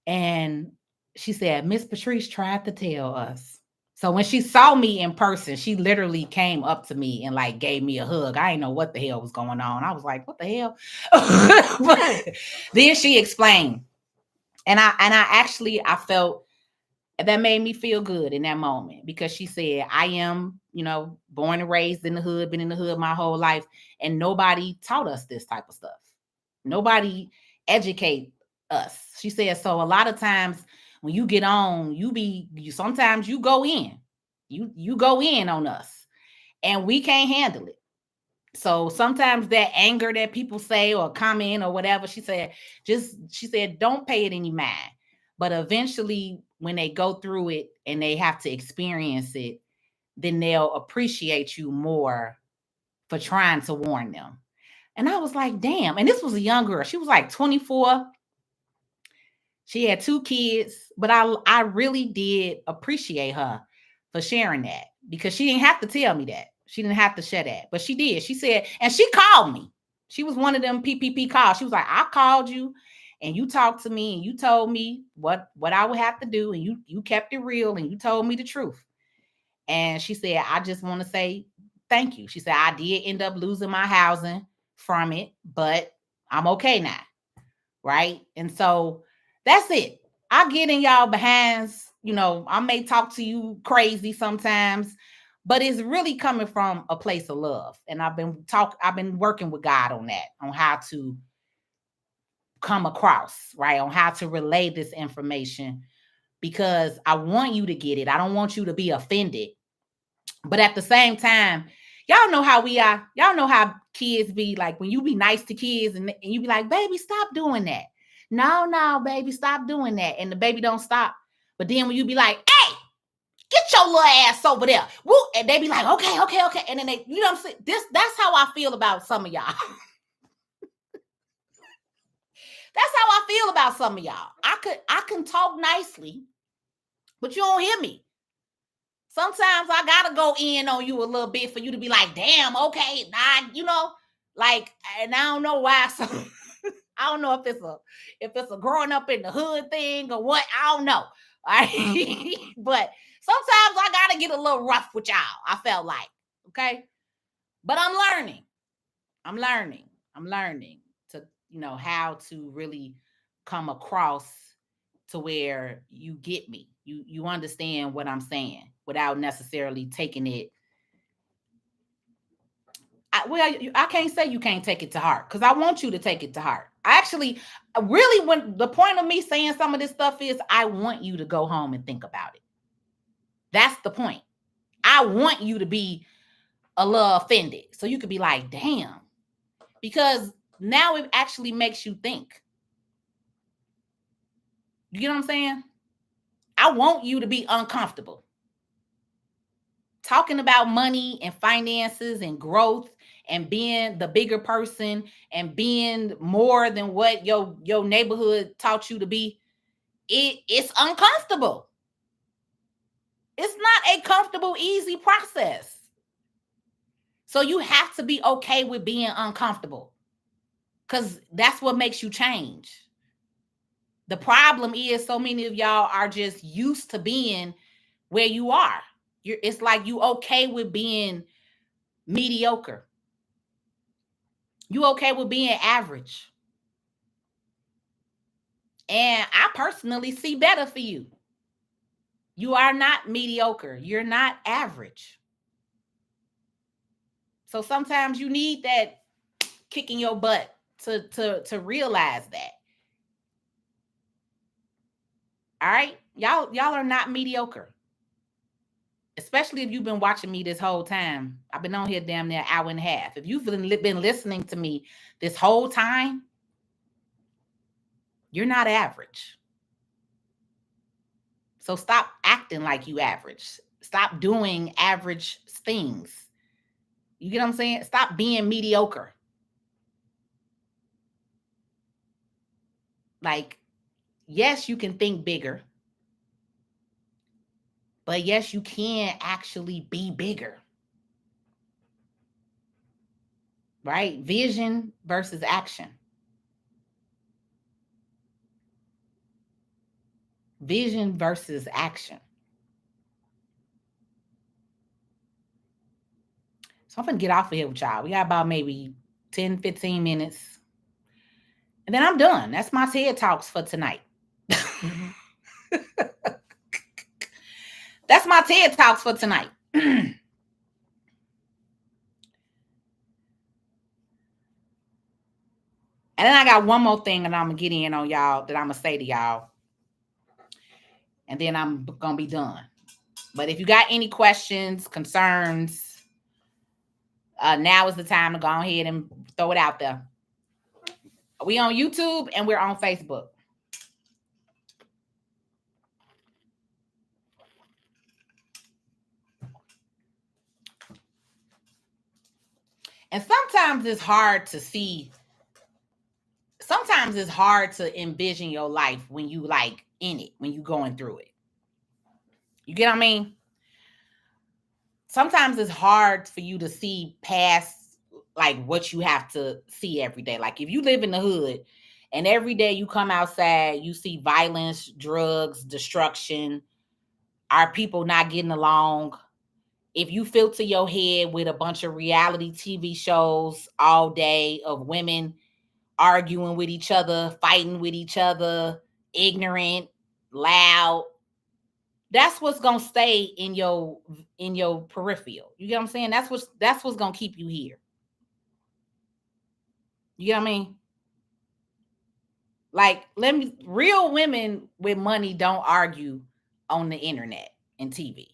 And she said, Miss Patrice tried to tell us. So when she saw me in person, she literally came up to me and like gave me a hug. I didn't know what the hell was going on. I was like, what the hell? But then she explained. And I actually I felt that made me feel good in that moment because she said, I am, born and raised in the hood, been in the hood my whole life, and nobody taught us this type of stuff. Nobody educate us. She said, so a lot of times when you get on, sometimes you go in. You go in on us and we can't handle it. So sometimes that anger that people say or comment or whatever, she said, don't pay it any mind. But eventually, when they go through it and they have to experience it, then they'll appreciate you more for trying to warn them. And I was like, damn. And this was a young girl. She was like 24. She had 2 kids, but I really did appreciate her for sharing that because she didn't have to tell me that. She didn't have to share that, but she did. She said, and she called me. She was one of them PPP calls. She was like, I called you and you talked to me and you told me what I would have to do and you kept it real and you told me the truth. And she said, I just want to say thank you. She said, I did end up losing my housing from it, but I'm okay now. Right. And so that's it. I get in y'all behinds. I may talk to you crazy sometimes, but it's really coming from a place of love. And I've been working with God on that, on how to come across, right? On how to relay this information because I want you to get it. I don't want you to be offended. But at the same time, y'all know how we are. Y'all know how kids be like when you be nice to kids and you be like, baby, stop doing that. No, baby, stop doing that. And the baby don't stop. But then when you be like, hey, get your little ass over there. Woo, and they be like, okay. And then they, what I'm saying? That's how I feel about some of y'all. That's how I feel about some of y'all. I can talk nicely, but you don't hear me. Sometimes I gotta go in on you a little bit for you to be like, damn, okay, like, and I don't know why. So I don't know if it's a growing up in the hood thing or what. I don't know. All right. But sometimes I gotta get a little rough with y'all. I felt like, okay. But I'm learning. I'm learning. I'm learning to, how to really come across to where you get me. You understand what I'm saying without necessarily taking it. I can't say you can't take it to heart because I want you to take it to heart. I actually, really, when the point of me saying some of this stuff is, I want you to go home and think about it. That's the point. I want you to be a little offended so you could be like, damn, because now it actually makes you think. You get what I'm saying? I want you to be uncomfortable. Talking about money and finances and growth and being the bigger person and being more than what your neighborhood taught you to be, it's uncomfortable. It's not a comfortable, easy process. So you have to be okay with being uncomfortable because that's what makes you change. The problem is so many of y'all are just used to being where you are. It's like you okay with being mediocre. You okay with being average. And I personally see better for you. You are not mediocre. You're not average. So sometimes you need that kick in your butt to realize that. All right? Y'all are not mediocre. Especially if you've been watching me this whole time. I've been on here damn near an hour and a half. If you've been listening to me this whole time, you're not average. So stop acting like you average. Stop doing average things. You get what I'm saying? Stop being mediocre. Like, yes, you can think bigger. But yes, you can actually be bigger. right? Vision versus action. Vision versus action. So I'm going to get off of here with y'all. We got about maybe 10, 15 minutes. And then I'm done. That's my TED Talks for tonight. That's my TED Talks for tonight. And then I got one more thing that I'm going to get in on y'all that I'm going to say to y'all. And then I'm going to be done. But if you got any questions, concerns, now is the time to go ahead and throw it out there. We on YouTube and we're on Facebook. And sometimes it's hard to see. Sometimes it's hard to envision your life when you like in it, when you going through it. You get what I mean? Sometimes it's hard for you to see past like what you have to see every day. Like if you live in the hood and every day you come outside, you see violence, drugs, destruction, are people not getting along? If you filter your head with a bunch of reality TV shows all day of women arguing with each other, fighting with each other, ignorant, loud, that's what's gonna stay in your peripheral. You get what I'm saying? That's what's gonna keep you here. You get what I mean? Like, real women with money don't argue on the internet and TV.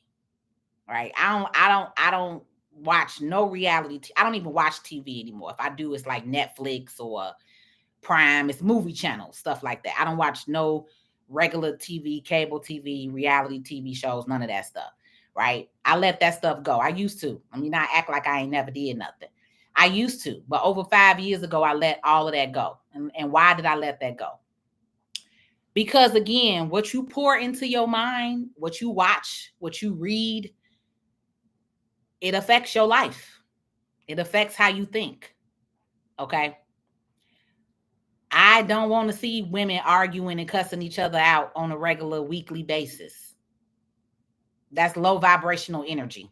Right? I don't watch no reality. I don't even watch TV anymore. If I do, it's like Netflix or Prime. It's movie channels, stuff like that. I don't watch no regular TV, cable TV, reality TV shows, none of that stuff. Right? I let that stuff go. I used to. I mean, I act like I ain't never did nothing. I used to, but over 5 years ago, I let all of that go. And why did I let that go? Because again, what you pour into your mind, what you watch, what you read, it affects your life. It affects how you think. Okay. I don't want to see women arguing and cussing each other out on a regular weekly basis. That's low vibrational energy.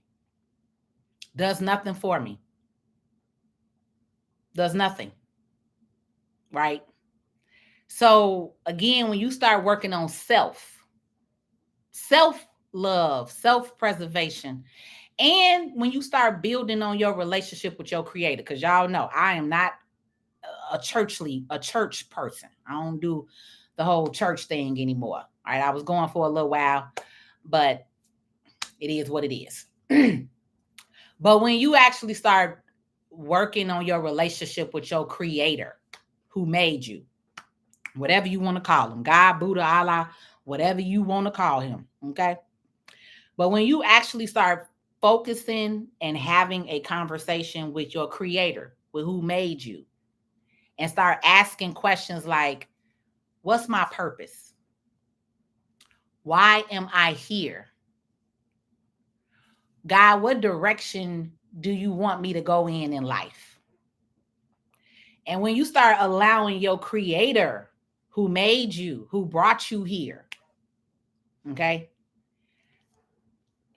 Does nothing for me. Does nothing. Right? So again, when you start working on self-love, self-preservation, and when you start building on your relationship with your creator, because y'all know I am not a church person. I don't do the whole church thing anymore. All right. I was going for a little while, but it is what it is. But when you actually start working on your relationship with your creator who made you, whatever you want to call him, God, Buddha, Allah, whatever you want to call him. Okay. But when you actually start focusing and having a conversation with your creator, with who made you, and start asking questions like, what's my purpose? Why am I here? God, what direction do you want me to go in life? And when you start allowing your creator who made you, who brought you here, okay,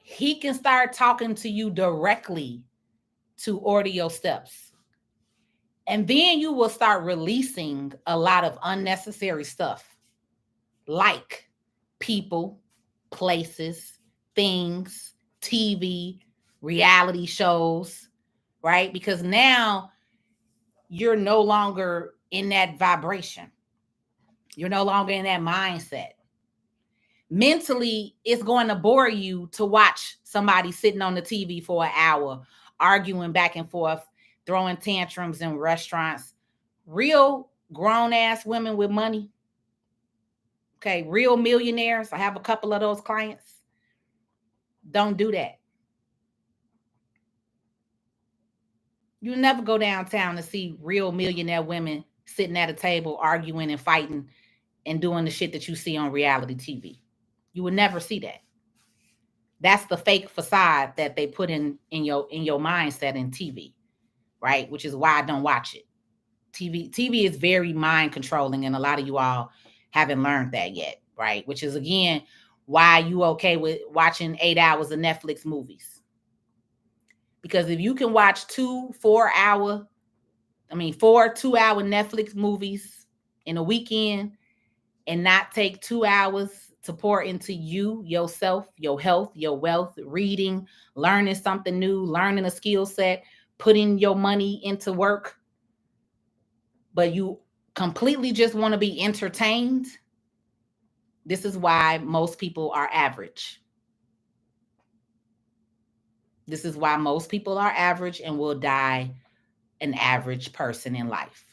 he can start talking to you directly to order your steps. And then you will start releasing a lot of unnecessary stuff like people, places, things, TV, reality shows, right? Because now you're no longer in that vibration. You're no longer in that mindset. Mentally, it's going to bore you to watch somebody sitting on the TV for an hour, arguing back and forth, throwing tantrums in restaurants. Real grown ass women with money, okay, real millionaires. I have a couple of those clients. Don't do that. You never go downtown to see real millionaire women sitting at a table arguing and fighting and doing the shit that you see on reality TV. You would never see that. That's the fake facade that they put in your mindset in TV. right? Which is why I don't watch it. TV is very mind controlling, and a lot of you all haven't learned that yet, right? Which is again why you okay with watching 8 hours of Netflix movies. Because if you can watch 4 2-hour Netflix movies in a weekend and not take 2 hours to pour into you, yourself, your health, your wealth, reading, learning something new, learning a skill set, putting your money into work, but you completely just want to be entertained, this is why most people are average. This is why most people are average and will die an average person in life.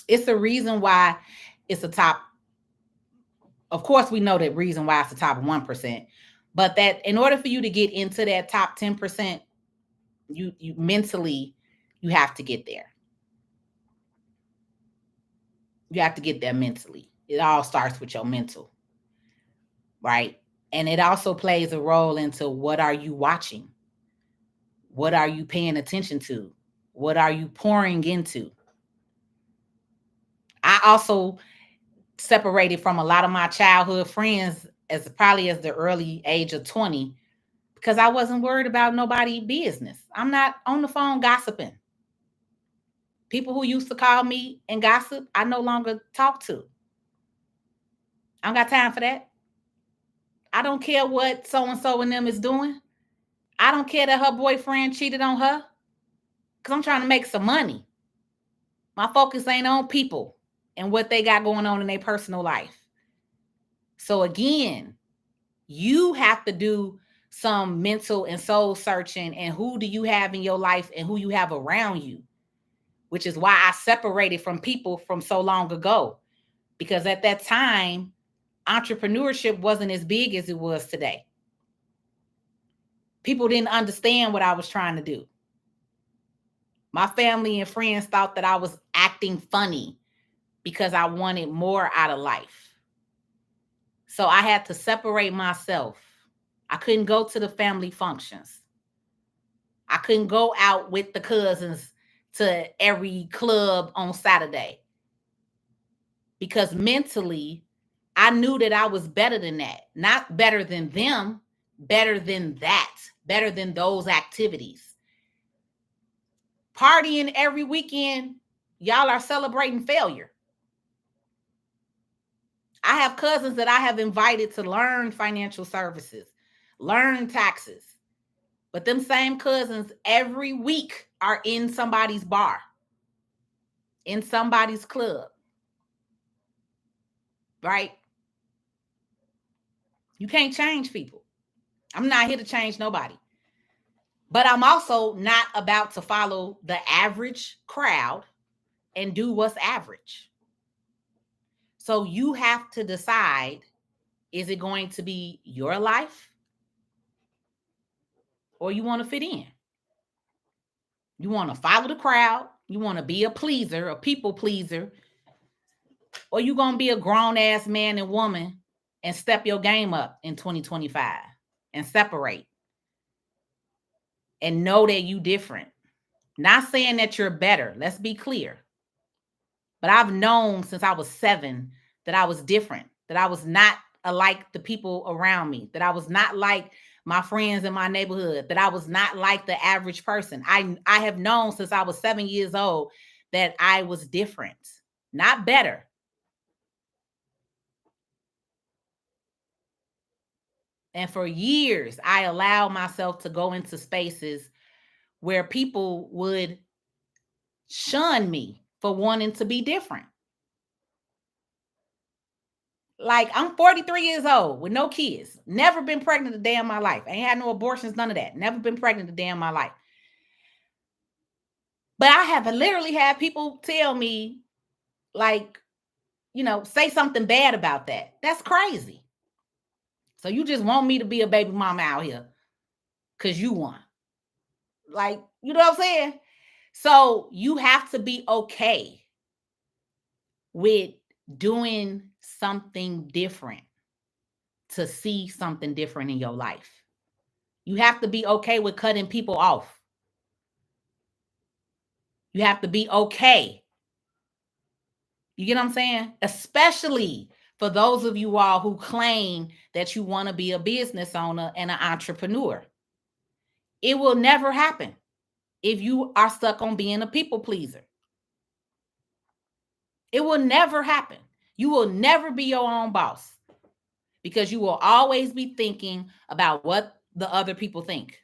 It's the reason why it's a top. Of course, we know the reason why it's the top 1%, but that in order for you to get into that top 10%, you mentally, you have to get there. You have to get there mentally. It all starts with your mental, right? And it also plays a role into what are you watching? What are you paying attention to? What are you pouring into? I also separated from a lot of my childhood friends as the early age of 20 because I wasn't worried about nobody's business. I'm not on the phone gossiping. People who used to call me and gossip, I no longer talk to. I don't got time for that. I don't care what so-and-so and them is doing. I don't care that her boyfriend cheated on her because I'm trying to make some money. My focus ain't on people and what they got going on in their personal life. So again, you have to do some mental and soul searching and who do you have in your life and who you have around you, which is why I separated from people from so long ago. Because at that time, entrepreneurship wasn't as big as it was today. People didn't understand what I was trying to do. My family and friends thought that I was acting funny because I wanted more out of life. So I had to separate myself. I couldn't go to the family functions. I couldn't go out with the cousins to every club on Saturday because mentally I knew that I was better than that. Not better than them, better than that, better than those activities. Partying every weekend, y'all are celebrating failure. I have cousins that I have invited to learn financial services, learn taxes. But them same cousins every week are in somebody's bar, in somebody's club, right? You can't change people. I'm not here to change nobody. But I'm also not about to follow the average crowd and do what's average. So you have to decide, is it going to be your life or you want to fit in? You want to follow the crowd, you want to be a pleaser, a people pleaser, or you going to be a grown ass man and woman and step your game up in 2025 and separate and know that you different. Not saying that you're better. Let's be clear. But I've known since I was 7 that I was different, that I was not like the people around me, that I was not like my friends in my neighborhood, that I was not like the average person. I have known since I was 7 years old that I was different, not better. And for years, I allowed myself to go into spaces where people would shun me for wanting to be different. Like, I'm 43 years old with no kids. Never been pregnant a day in my life. Ain't had no abortions, none of that. Never been pregnant a day in my life. But I have literally had people tell me, like, say something bad about that. That's crazy. So you just want me to be a baby mama out here because you want. Like, you know what I'm saying? So you have to be okay with doing something different to see something different in your life. You have to be okay with cutting people off. You have to be okay. You get what I'm saying? Especially for those of you all who claim that you want to be a business owner and an entrepreneur. It will never happen if you are stuck on being a people pleaser. It will never happen. You will never be your own boss because you will always be thinking about what the other people think.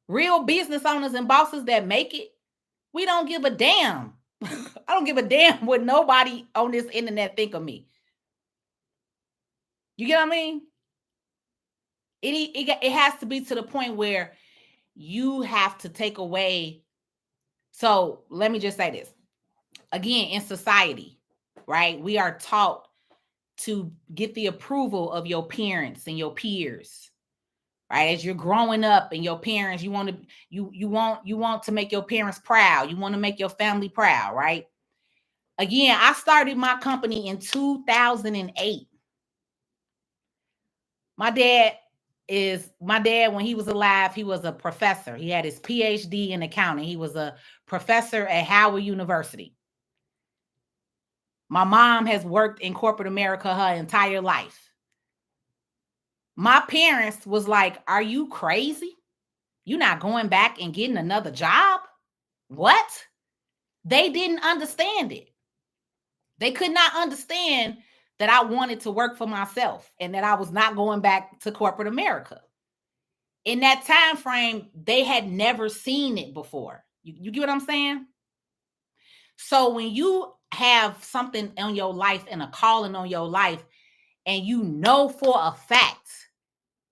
Real business owners and bosses that make it, we don't give a damn. I don't give a damn what nobody on this internet think of me. You get what I mean? It has to be to the point where you have to take away. So let me just say this. Again, in society, right? We are taught to get the approval of your parents and your peers. Right? As you're growing up and your parents, you want to make your parents proud. You want to make your family proud, right? Again, I started my company in 2008. My dad, when he was alive, he was a professor. He had his PhD in accounting. He was a professor at Howard University. My mom has worked in corporate America her entire life. My parents was like, "Are you crazy? You're not going back and getting another job?" What? They didn't understand it. They could not understand that I wanted to work for myself and that I was not going back to corporate America. In that time frame, they had never seen it before. You get what I'm saying? So when you have something on your life and a calling on your life, and you know for a fact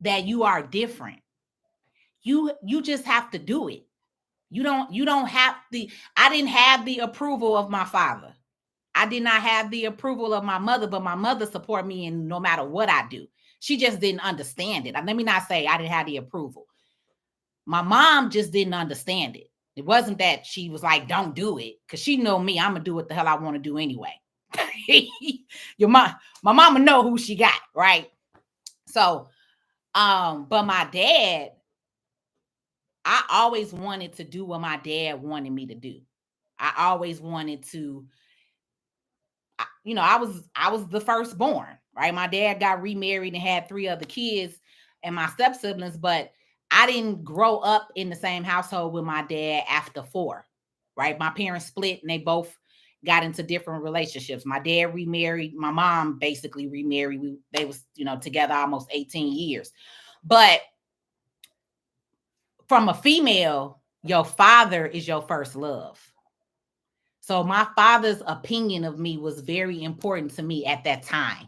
that you are different, you just have to do it. You don't have the, I didn't have the approval of my father. I did not have the approval of my mother, but my mother supported me in no matter what I do. She just didn't understand it. Let me not say I didn't have the approval. My mom just didn't understand it. It wasn't that she was like, "Don't do it," because she know me. I'm gonna do what the hell I want to do anyway. My mama know who she got, right? So, but my dad, I always wanted to do what my dad wanted me to do. I always wanted to, I was the firstborn, right? My dad got remarried and had 3 other kids and my step siblings, but I didn't grow up in the same household with my dad after 4, right? My parents split and they both got into different relationships. My dad remarried, my mom basically remarried. They was, together almost 18 years. But from a female, your father is your first love. So my father's opinion of me was very important to me at that time.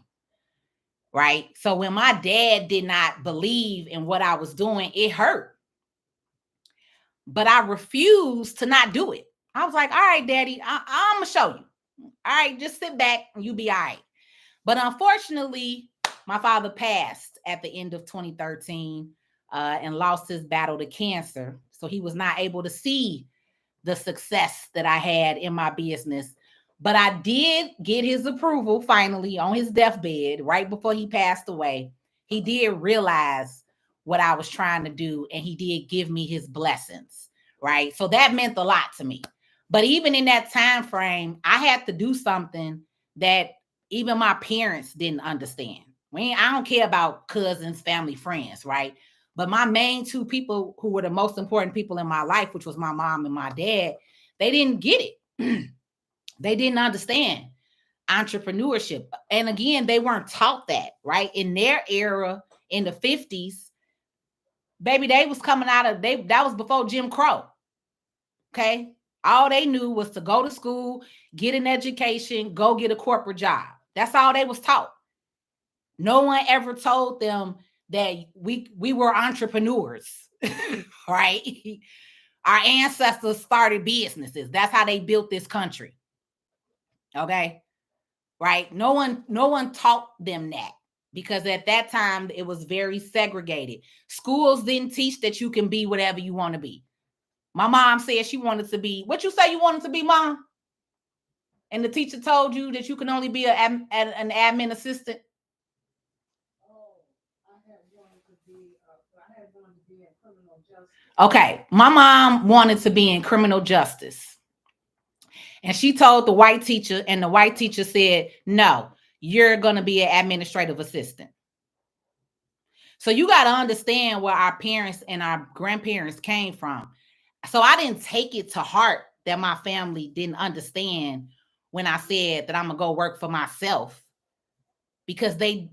Right? So when my dad did not believe in what I was doing, it hurt. But I refused to not do it. I was like, "All right, daddy, I'm going to show you. All right, just sit back and you be all right." But unfortunately, my father passed at the end of 2013 and lost his battle to cancer. So he was not able to see the success that I had in my business. But I did get his approval finally on his deathbed right before he passed away. He did realize what I was trying to do and he did give me his blessings, right? So that meant a lot to me. But even in that time frame, I had to do something that even my parents didn't understand. I don't care about cousins, family, friends, right? But my main 2 people who were the most important people in my life, which was my mom and my dad, they didn't get it. They didn't understand entrepreneurship. And again, they weren't taught that, right? In their era, in the 50s, baby, they was coming out of, that was before Jim Crow. Okay. All they knew was to go to school, get an education, go get a corporate job. That's all they was taught. No one ever told them that we were entrepreneurs, right? Our ancestors started businesses. That's how they built this country. Okay. Right. No one taught them that because at that time it was very segregated. Schools didn't teach that you can be whatever you want to be. My mom said she wanted to be, what you say you wanted to be, Mom? And the teacher told you that you can only be an admin assistant. Okay, my mom wanted to be in criminal justice. And she told the white teacher, and the white teacher said, no, you're going to be an administrative assistant. So you got to understand where our parents and our grandparents came from. So I didn't take it to heart that my family didn't understand when I said that I'm going to go work for myself, because they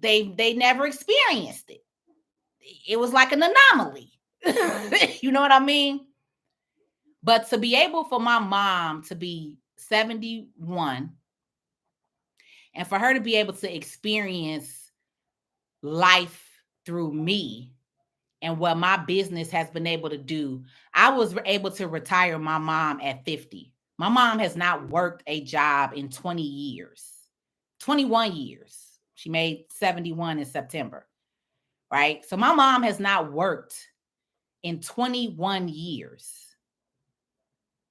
never experienced it. It was like an anomaly. You know what I mean? But to be able for my mom to be 71 and for her to be able to experience life through me and what my business has been able to do, I was able to retire my mom at 50. My mom has not worked a job in 20 years, 21 years. She made 71 in September, right? So my mom has not worked in 21 years.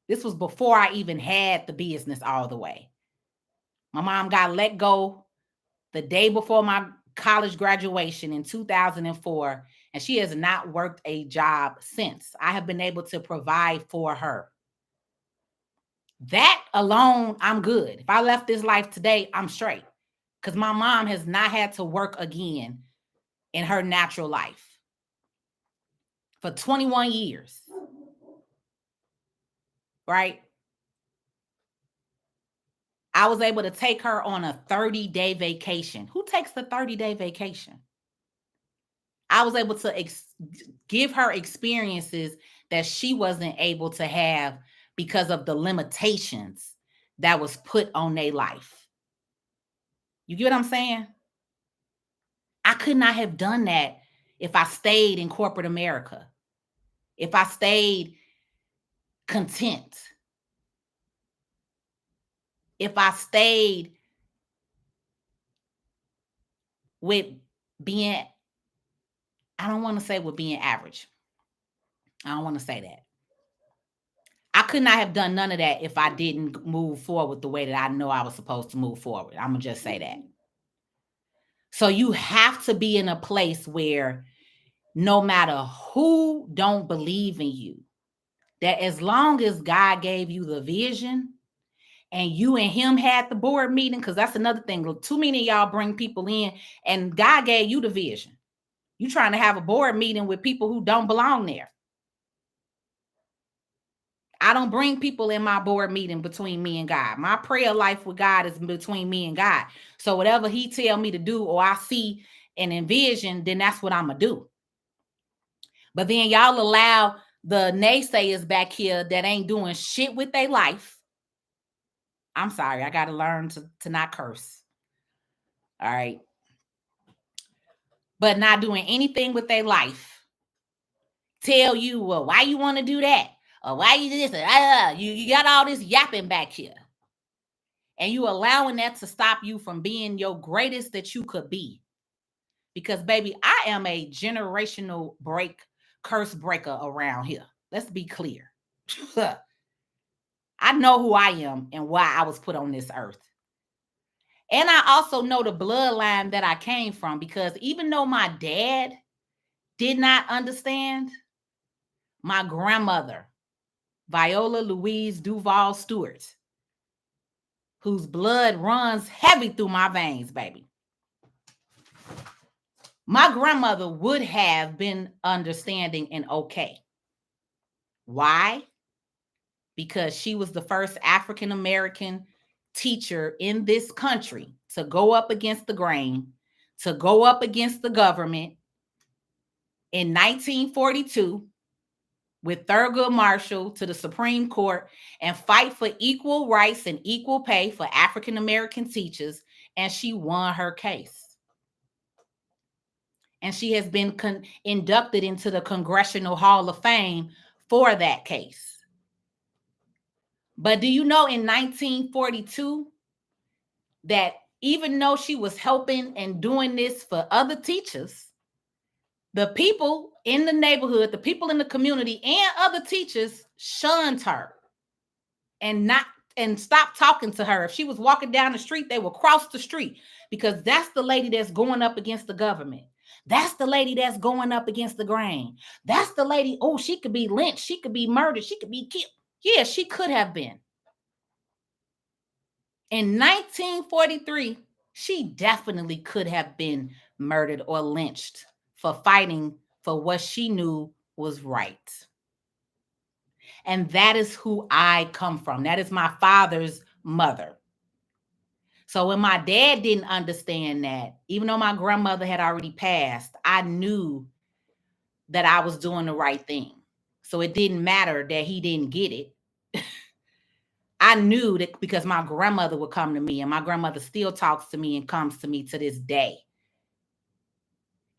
This was before I even had the business all the way. My mom got let go the day before my college graduation in 2004, and she has not worked a job since. I have been able to provide for her. That alone, I'm good. If I left this life today, I'm straight, because my mom has not had to work again in her natural life for 21 years, right? I was able to take her on a 30-day vacation. Who takes the 30-day vacation? I was able to give her experiences that she wasn't able to have because of the limitations that was put on their life. You get what I'm saying? I could not have done that if I stayed in corporate America, if I stayed content, if I stayed with being, I don't want to say with being average. I don't want to say that. I could not have done none of that if I didn't move forward the way that I know I was supposed to move forward. I'm going to just say that. So you have to be in a place where no matter who don't believe in you, that as long as God gave you the vision and you and him had the board meeting, because that's another thing. Too many of y'all bring people in and God gave you the vision. You trying to have a board meeting with people who don't belong there. I don't bring people in my board meeting between me and God. My prayer life with God is between me and God. So whatever he tell me to do or I see and envision, then that's what I'm going to do. But then y'all allow the naysayers back here that ain't doing shit with their life. I'm sorry. I got to learn to not curse. All right. But not doing anything with their life. Tell you, well, why you want to do that? Or why you do this? You got all this yapping back here. And you allowing that to stop you from being your greatest that you could be. Because, baby, I am a generational curse breaker around here. Let's be clear. I know who I am and why I was put on this earth. And I also know the bloodline that I came from, because even though my dad did not understand, my grandmother, Viola Louise Duval Stewart, whose blood runs heavy through my veins, baby. My grandmother would have been understanding and okay. Why? Because she was the first African-American teacher in this country to go up against the grain, to go up against the government in 1942 with Thurgood Marshall to the Supreme Court and fight for equal rights and equal pay for African-American teachers. And she won her case. And she has been inducted into the Congressional Hall of Fame for that case. But do you know in 1942 that even though she was helping and doing this for other teachers, the people in the neighborhood, the people in the community, and other teachers shunned her and and stop talking to her. If she was walking down the street, they would cross the street, because that's the lady that's going up against the government. That's the lady that's going up against the grain. That's the lady, oh, she could be lynched. She could be murdered. She could be killed. Yeah, she could have been. In 1943, she definitely could have been murdered or lynched for fighting for what she knew was right. And that is who I come from. That is my father's mother. So when my dad didn't understand that, even though my grandmother had already passed, I knew that I was doing the right thing. So it didn't matter that he didn't get it. I knew that, because my grandmother would come to me, and my grandmother still talks to me and comes to me to this day.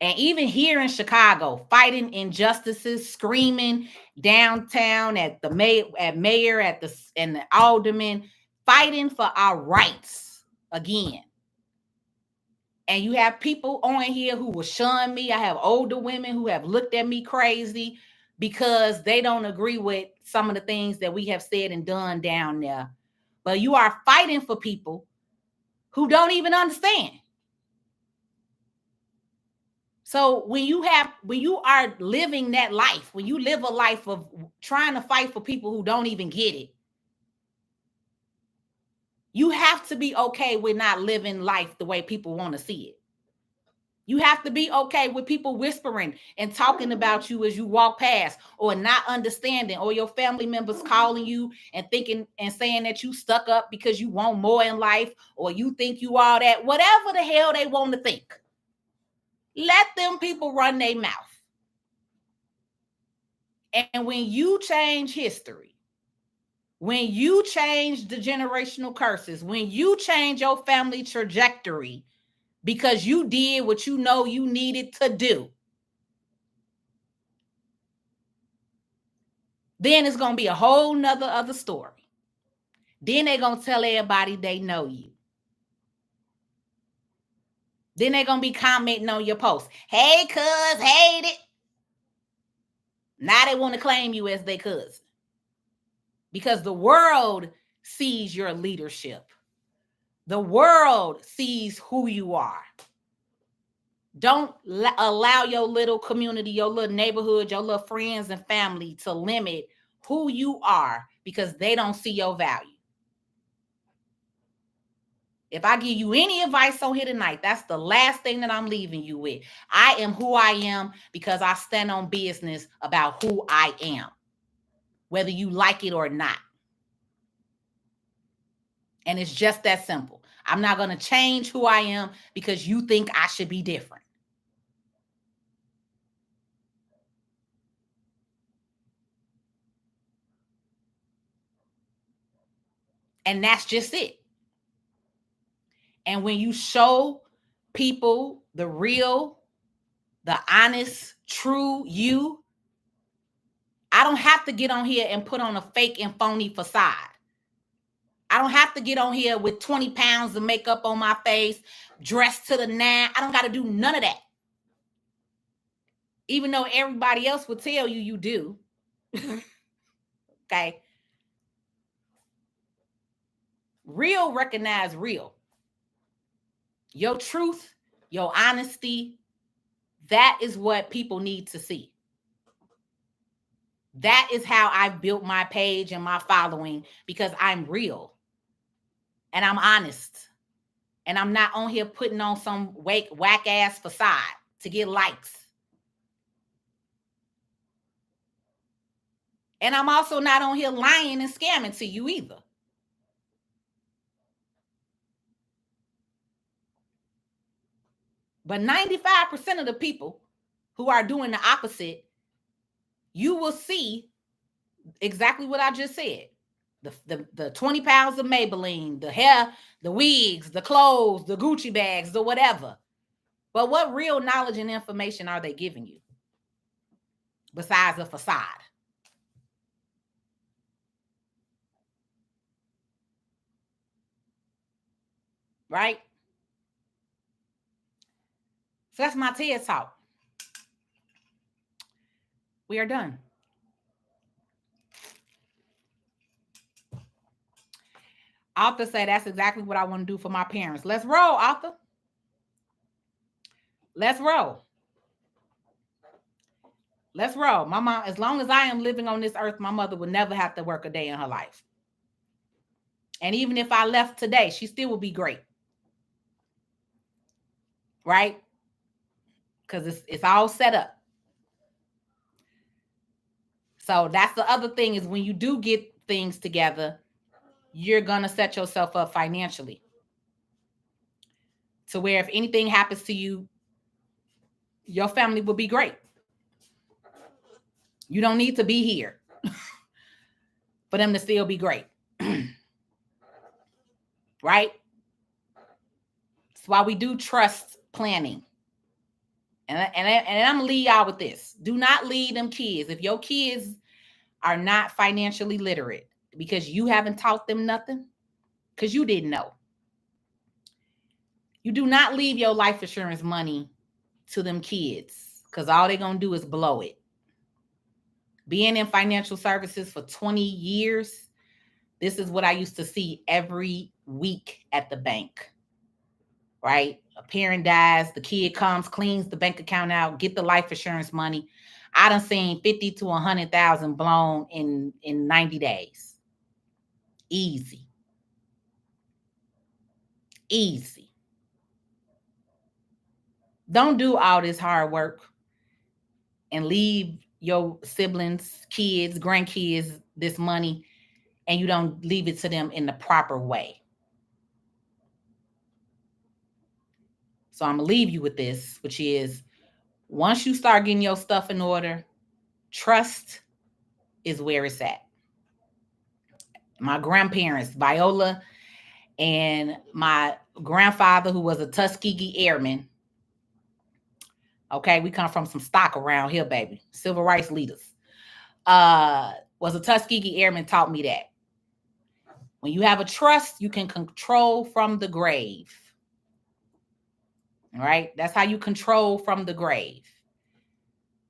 And even here in Chicago, fighting injustices, screaming downtown at the mayor, and the aldermen, fighting for our rights again. And you have people on here who will shun me. I have older women who have looked at me crazy because they don't agree with some of the things that we have said and done down there. But you are fighting for people who don't even understand. So when you are living that life, when you live a life of trying to fight for people who don't even get it, you have to be okay with not living life the way people want to see it. You have to be okay with people whispering and talking about you as you walk past, or not understanding, or your family members calling you and thinking and saying that you stuck up because you want more in life, or you think you all that, whatever the hell they want to think. Let them people run their mouth. And when you change history, when you change the generational curses, when you change your family trajectory because you did what you know you needed to do, then it's going to be a whole nother other story. Then they're going to tell everybody they know you. Then they're going to be commenting on your post. Hey, cuz, hate it. Now they want to claim you as their cousin. Because the world sees your leadership. The world sees who you are. Don't allow your little community, your little neighborhood, your little friends and family to limit who you are, because they don't see your value. If I give you any advice on here tonight, that's the last thing that I'm leaving you with. I am who I am because I stand on business about who I am, whether you like it or not. And it's just that simple. I'm not going to change who I am because you think I should be different. And that's just it. And when you show people the real, the honest, true you, I don't have to get on here and put on a fake and phony facade. I don't have to get on here with 20 pounds of makeup on my face, dressed to the nine. I don't got to do none of that. Even though everybody else will tell you you do. Okay. Real recognize real. Your truth, your honesty, that is what people need to see. That is how I've built my page and my following, because I'm real and I'm honest. And I'm not on here putting on some whack ass facade to get likes. And I'm also not on here lying and scamming to you either. But 95% of the people who are doing the opposite, you will see exactly what I just said. The 20 pounds of Maybelline, the hair, the wigs, the clothes, the Gucci bags, the whatever. But what real knowledge and information are they giving you besides a facade? Right? So that's my TED Talk. We are done. Arthur say that's exactly what I want to do for my parents. Let's roll, Arthur. Let's roll. Let's roll. My mom, as long as I am living on this earth, my mother would never have to work a day in her life. And even if I left today, she still would be great. Right? Because it's all set up. So that's the other thing, is when you do get things together, you're going to set yourself up financially to where if anything happens to you, your family will be great. You don't need to be here for them to still be great. Right? That's why we do trust planning. And I'm going to leave y'all with this. Do not lead them kids. If your kids are not financially literate because you haven't taught them nothing, because you didn't know, you do not leave your life insurance money to them kids, because all they're going to do is blow it. Being in financial services for 20 years, this is what I used to see every week at the bank. Right? A parent dies, the kid comes, cleans the bank account out, get the life insurance money. I done seen 50 to 100,000 blown in 90 days. Easy. Easy. Don't do all this hard work and leave your siblings, kids, grandkids this money, and you don't leave it to them in the proper way. So I'm going to leave you with this, which is, once you start getting your stuff in order, trust is where it's at. My grandparents, Viola, and my grandfather, who was a Tuskegee Airman. Okay, we come from some stock around here, baby. Civil rights leaders. Was a Tuskegee Airman, taught me that. When you have a trust, you can control from the grave. All right? That's how you control from the grave.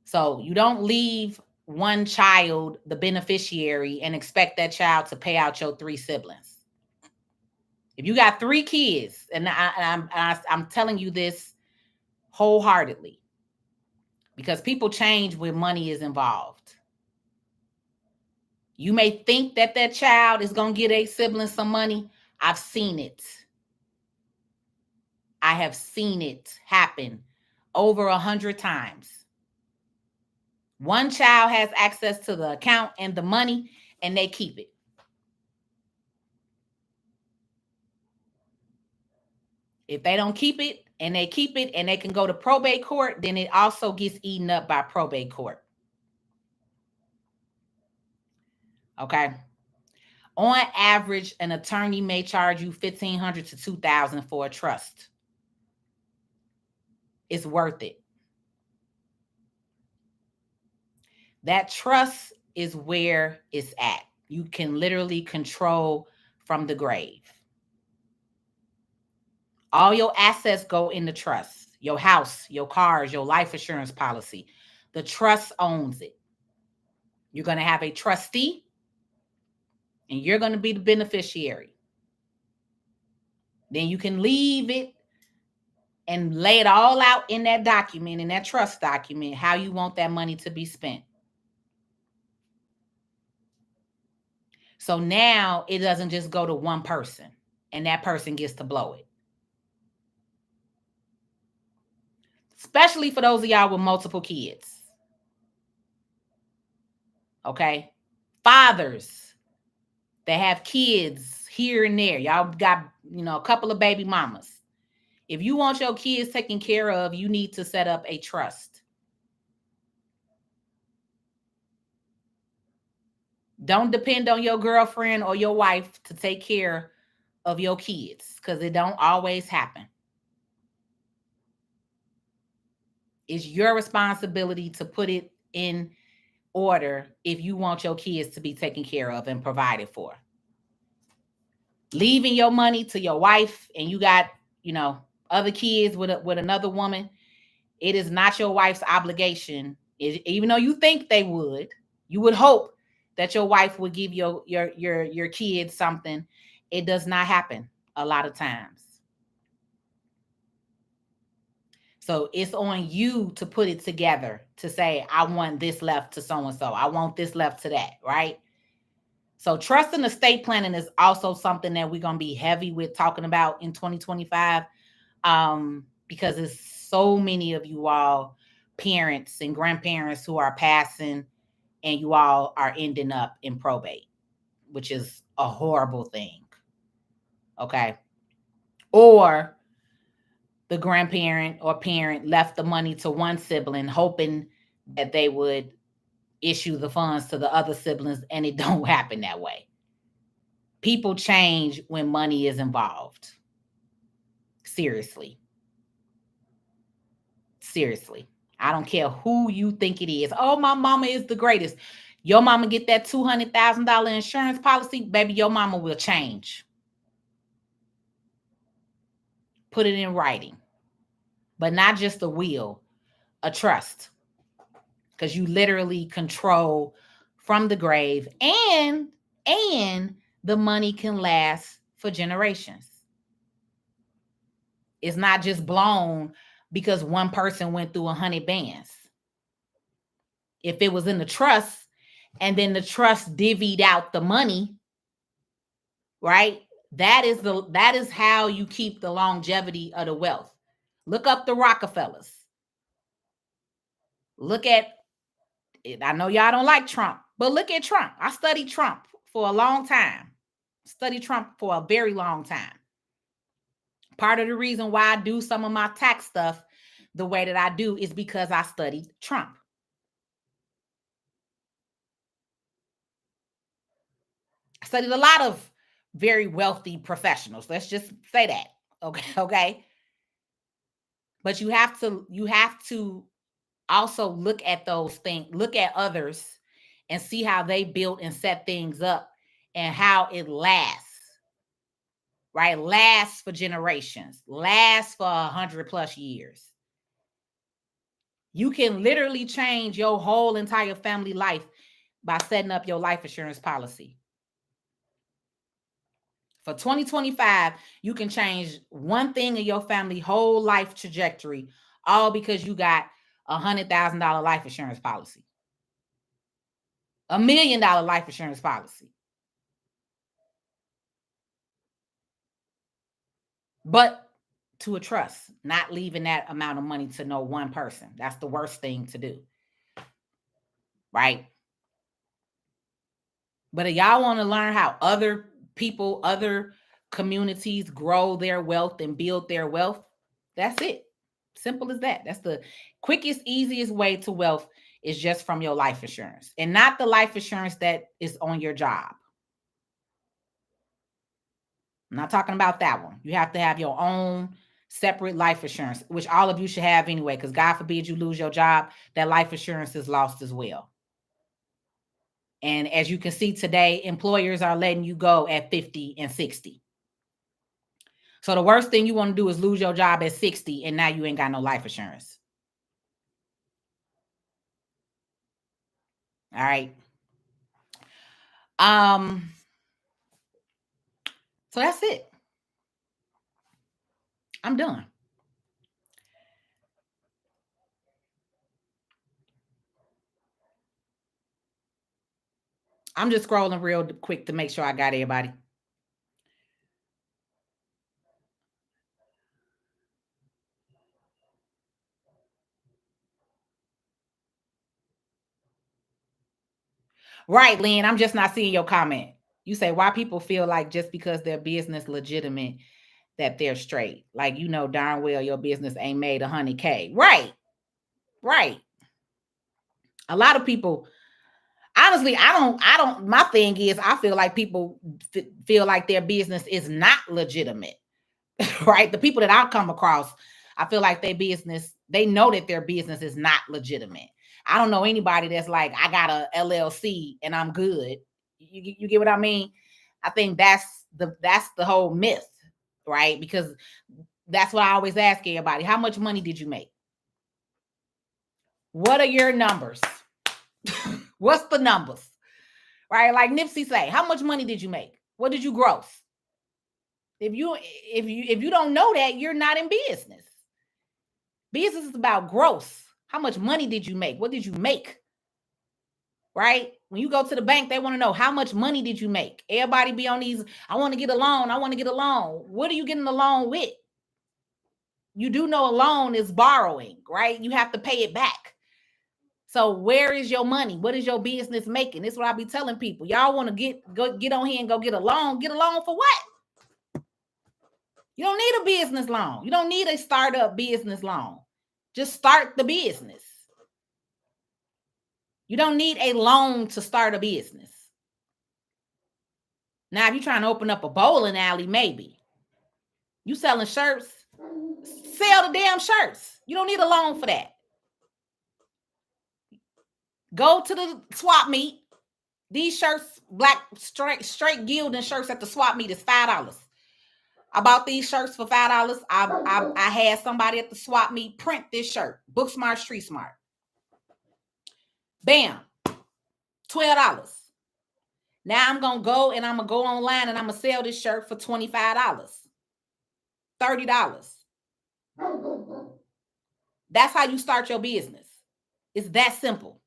So you don't leave one child the beneficiary and expect that child to pay out your 3 siblings. If you got 3 kids, and I'm telling you this wholeheartedly, because people change when money is involved. You may think that that child is going to get a sibling some money. I've seen it. I have seen it happen over 100 times. One child has access to the account and the money, and they keep it. If they don't keep it, and they keep it, and they can go to probate court, then it also gets eaten up by probate court. Okay? On average, an attorney may charge you $1,500 to $2,000 for a trust. It's worth it. That trust is where it's at. You can literally control from the grave. All your assets go in the trust. Your house, your cars, your life insurance policy. The trust owns it. You're going to have a trustee, and you're going to be the beneficiary. Then you can leave it and lay it all out in that document, in that trust document, how you want that money to be spent. So now it doesn't just go to one person, and that person gets to blow it. Especially for those of y'all with multiple kids. Okay? Fathers that have kids here and there. Y'all got, a couple of baby mamas. If you want your kids taken care of, you need to set up a trust. Don't depend on your girlfriend or your wife to take care of your kids, because it don't always happen. It's your responsibility to put it in order if you want your kids to be taken care of and provided for. Leaving your money to your wife and you got, other kids with another woman, it is not your wife's obligation. Even though you think they would, you would hope that your wife would give your kids something, It does not happen a lot of times. So it's on you to put it together to say, I want this left to so-and-so. I want this left to that, right? So trust and estate planning is also something that we're going to be heavy with talking about in 2025, because it's so many of you all parents and grandparents who are passing and you all are ending up in probate, which is a horrible thing. Okay. Or the grandparent or parent left the money to one sibling hoping that they would issue the funds to the other siblings, and it don't happen that way. People change when money is involved. Seriously. Seriously. I don't care who you think it is. Oh, my mama is the greatest. Your mama get that $200,000 insurance policy, baby, your mama will change. Put it in writing. But not just a will, a trust. Because you literally control from the grave, and the money can last for generations. It's not just blown because one person went through 100 bands. If it was in the trust and then the trust divvied out the money, right? That is how you keep the longevity of the wealth. Look up the Rockefellers. Look at it. I know y'all don't like Trump, but look at Trump. I studied Trump for a long time. Studied Trump for a very long time. Part of the reason why I do some of my tax stuff the way that I do is because I studied Trump. I studied a lot of very wealthy professionals. Let's just say that. Okay. But you have to also look at those things, look at others and see how they built and set things up and how it lasts. Right? Lasts for generations, lasts for 100+ years. You can literally change your whole entire family life by setting up your life insurance policy. For 2025, you can change one thing in your family whole life trajectory, all because you got $100,000 life insurance policy, $1 million life insurance policy. But to a trust, not leaving that amount of money to no one person. That's the worst thing to do. Right? But if y'all want to learn how other people, other communities grow their wealth and build their wealth, that's it. Simple as that. That's the quickest, easiest way to wealth, is just from your life insurance, and not the life insurance that is on your job. I'm not talking about that one. You have to have your own separate life insurance, which all of you should have anyway, because God forbid you lose your job, that life insurance is lost as well. And as you can see today, employers are letting you go at 50 and 60. So the worst thing you want to do is lose your job at 60 and now you ain't got no life insurance. All right. So that's it. I'm done. I'm just scrolling real quick to make sure I got everybody. Right, Lynn. I'm just not seeing your comment. You say why people feel like just because their business legitimate that they're straight. Like, you know darn well your business ain't made 100K. Right. Right. A lot of people, honestly, I don't, my thing is, I feel like people feel like their business is not legitimate. Right? The people that I've come across, I feel like their business, they know that their business is not legitimate. I don't know anybody that's like, I got a LLC and I'm good. You get what I mean? I think that's the whole myth, right? Because that's what I always ask everybody. How much money did you make? What are your numbers? What's the numbers? Right? Like Nipsey say, how much money did you make? What did you gross? If you don't know that, you're not in business. Business is about growth. How much money did you make? What did you make? Right? When you go to the bank, they want to know how much money did you make? Everybody be on these, I want to get a loan. I want to get a loan. What are you getting a loan with? You do know a loan is borrowing, right? You have to pay it back. So where is your money? What is your business making? This is what I be telling people. Y'all want to get on here and go get a loan. Get a loan for what? You don't need a business loan. You don't need a startup business loan. Just start the business. You don't need a loan to start a business. Now, if you're trying to open up a bowling alley, maybe. You selling shirts, sell the damn shirts. You don't need a loan for that. Go to the swap meet. These shirts, black straight gilding shirts at the swap meet is $5. I bought these shirts for $5. I had somebody at the swap meet print this shirt. Book Smart, Street Smart. Bam. $12. Now I'm going to go and I'm going to go online and I'm going to sell this shirt for $25. $30. That's how you start your business. It's that simple.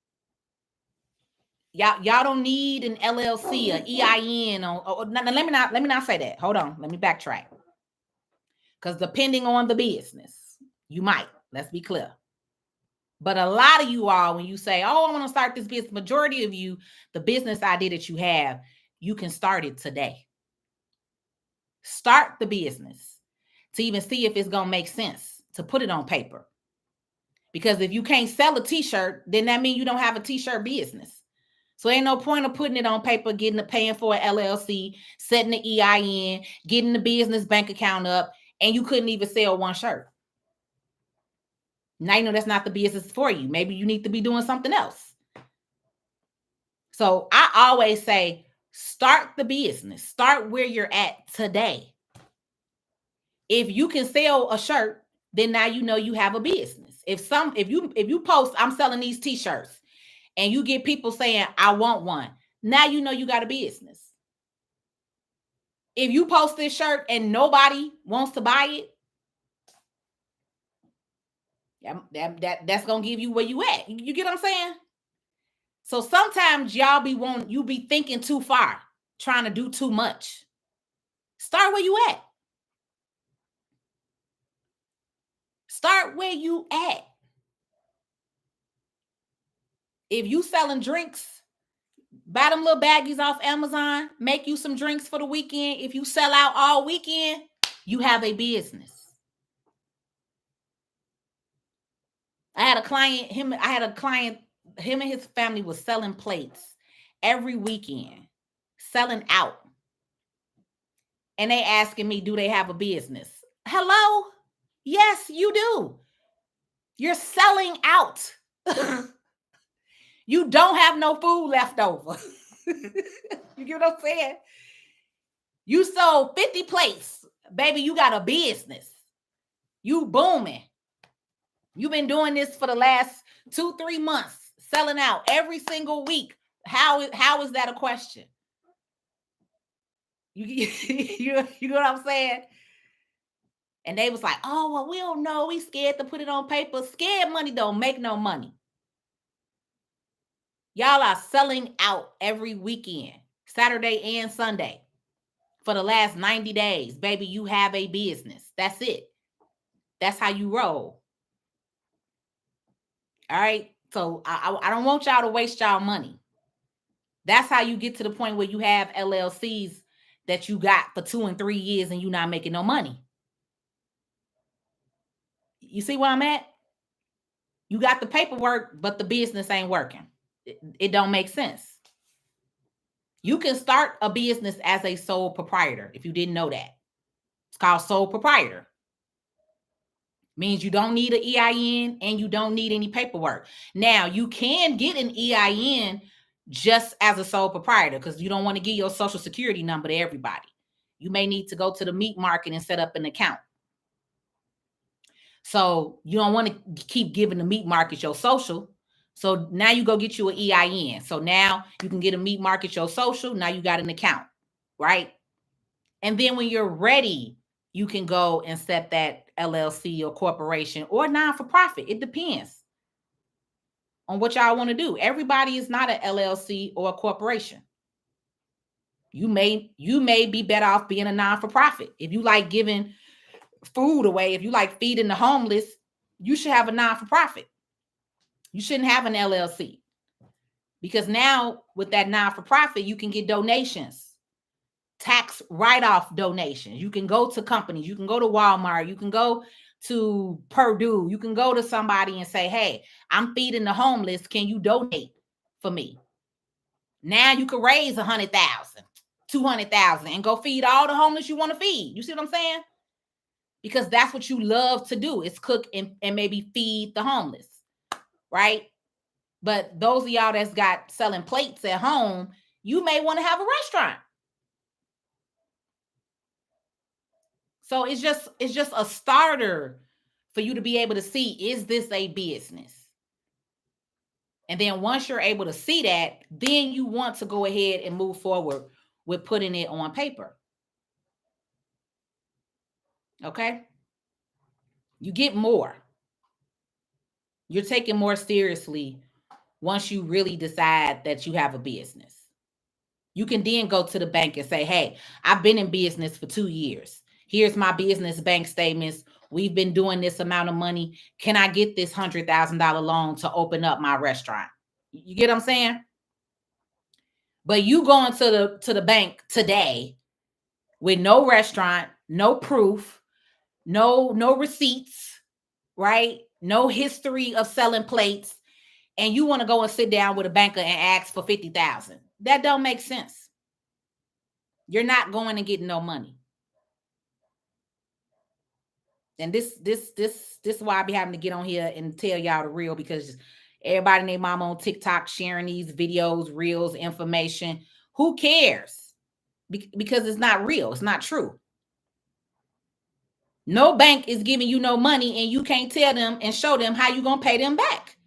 Y'all don't need an LLC, an EIN. Let me not say that. Hold on. Let me backtrack. Because depending on the business, you might. Let's be clear. But a lot of you all, when you say, oh, I want to start this business, majority of you, the business idea that you have, you can start it today. Start the business to even see if it's going to make sense to put it on paper. Because if you can't sell a t-shirt, then that means you don't have a t-shirt business. So ain't no point of putting it on paper, paying for an LLC, setting the EIN, getting the business bank account up, and you couldn't even sell one shirt. Now you know that's not the business for you. Maybe you need to be doing something else. So I always say, start the business. Start where you're at today. If you can sell a shirt, then now you know you have a business. If you post, I'm selling these t-shirts, and you get people saying, I want one, now you know you got a business. If you post this shirt and nobody wants to buy it, that's gonna give you where you at. You get what I'm saying? So sometimes y'all be thinking too far, trying to do too much. Start where you at. Start where you at. If you selling drinks, buy them little baggies off Amazon, make you some drinks for the weekend. If you sell out all weekend, you have a business. I had a client, him and his family was selling plates every weekend, selling out. And they asking me, do they have a business? Hello? Yes, you do. You're selling out. You don't have no food left over. You get what I'm saying? You sold 50 plates. Baby, you got a business. You booming. You've been doing this for the last 2-3 months, selling out every single week. How is that a question? You know what I'm saying? And they was like, oh, well, we don't know. We scared to put it on paper. Scared money don't make no money. Y'all are selling out every weekend, Saturday and Sunday, for the last 90 days. Baby, you have a business. That's it. That's how you roll. All right. So I don't want y'all to waste y'all money. That's how you get to the point where you have LLCs that you got for 2 and 3 years and you're not making no money. You see where I'm at? You got the paperwork, but the business ain't working. It don't make sense. You can start a business as a sole proprietor if you didn't know that. It's called sole proprietor. Means you don't need an EIN and you don't need any paperwork. Now, you can get an EIN just as a sole proprietor because you don't want to give your social security number to everybody. You may need to go to the meat market and set up an account. So you don't want to keep giving the meat market your social. So now you go get you an EIN. So now you can get a meat market your social. Now you got an account, right? And then when you're ready, you can go and set that LLC or corporation or non-for-profit. It depends on what y'all want to do. Everybody is not an LLC or a corporation. You may be better off being a non-for-profit. If you like giving food away, if you like feeding the homeless, you should have a non-for-profit. You shouldn't have an LLC. Because now with that non-for-profit, you can get donations, tax write-off donations. You can go to companies, you can go to Walmart, you can go to Purdue, you can go to somebody and say, hey, I'm feeding the homeless. Can you donate for me? Now you can raise 100,000, 200,000 and go feed all the homeless you want to feed. You see what I'm saying? Because that's what you love to do, is cook and maybe feed the homeless, right? But those of y'all that's got selling plates at home, you may want to have a restaurant. So it's just a starter for you to be able to see, is this a business? And then once you're able to see that, then you want to go ahead and move forward with putting it on paper. Okay? You get more. You're taken more seriously once you really decide that you have a business. You can then go to the bank and say, hey, I've been in business for 2 years. Here's my business bank statements. We've been doing this amount of money. Can I get this $100,000 loan to open up my restaurant? You get what I'm saying? But you going to the bank today with no restaurant, no proof, no receipts, right? No history of selling plates, and you want to go and sit down with a banker and ask for 50,000. That don't make sense. You're not going to get no money. And this is why I be having to get on here and tell y'all the real, because everybody and their mama on TikTok sharing these videos, reels, information. Who cares? Because it's not real. It's not true. No bank is giving you no money and you can't tell them and show them how you going to pay them back.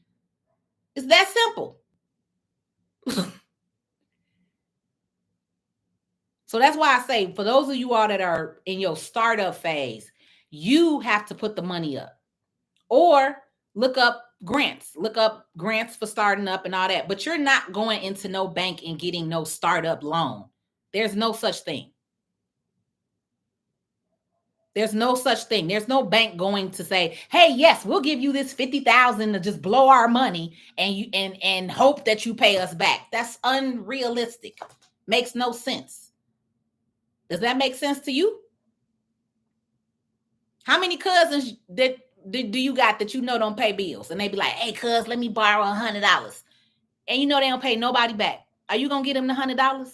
It's that simple. So that's why I say, for those of you all that are in your startup phase, you have to put the money up, or look up grants for starting up and all that. But you're not going into no bank and getting no startup loan. There's no such thing. There's no such thing. There's no bank going to say, hey, yes, we'll give you this 50,000 to just blow our money and hope that you pay us back. That's unrealistic. Makes no sense. Does that make sense to you? How many cousins that do you got that you know don't pay bills? And they be like, hey, cuz, let me borrow $100. And you know they don't pay nobody back. Are you going to get them the $100?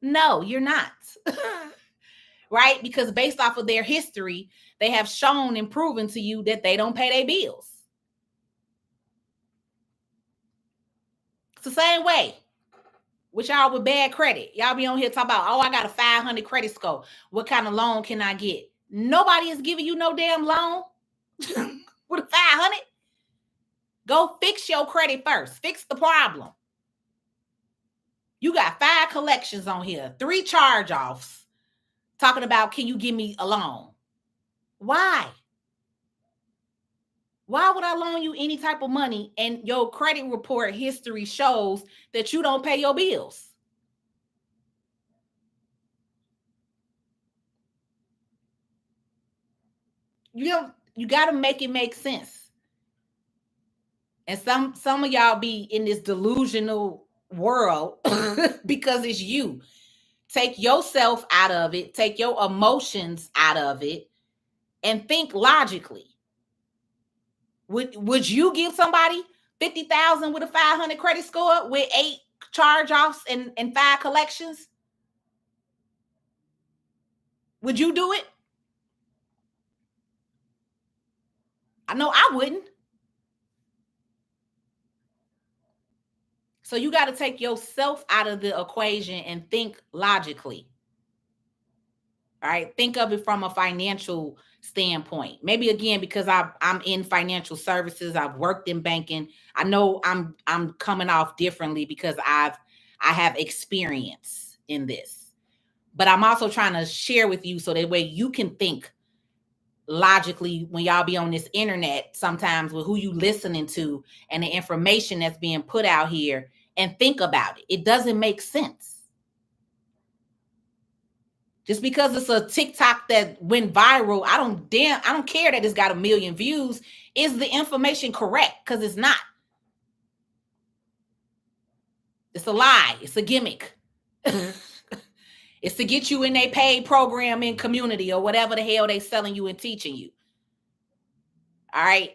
No, you're not. Right? Because based off of their history, they have shown and proven to you that they don't pay their bills. It's the same way with y'all with bad credit. Y'all be on here talking about, oh, I got a 500 credit score. What kind of loan can I get? Nobody is giving you no damn loan with a 500. Go fix your credit first. Fix the problem. You got 5 collections on here, 3 charge-offs, talking about, can you give me a loan? Why? Why would I loan you any type of money and your credit report history shows that you don't pay your bills? You got to make it make sense. And some of y'all be in this delusional world because it's you. Take yourself out of it, take your emotions out of it, and think logically. Would you give somebody 50,000 with a 500 credit score with 8 charge-offs and 5 collections? Would you do it? I know I wouldn't. So you got to take yourself out of the equation and think logically. All right. Think of it from a financial standpoint. Maybe again, because I'm in financial services, I've worked in banking. I know I'm coming off differently because I have experience in this. But I'm also trying to share with you so that way you can think logically when y'all be on this internet sometimes with who you listening to and the information that's being put out here, and think about it. It doesn't make sense. Just because it's a TikTok that went viral, I don't care that it's got 1 million views. Is the information correct? Because it's not. It's a lie. It's a gimmick. It's to get you in a paid program in community or whatever the hell they selling you and teaching you. All right.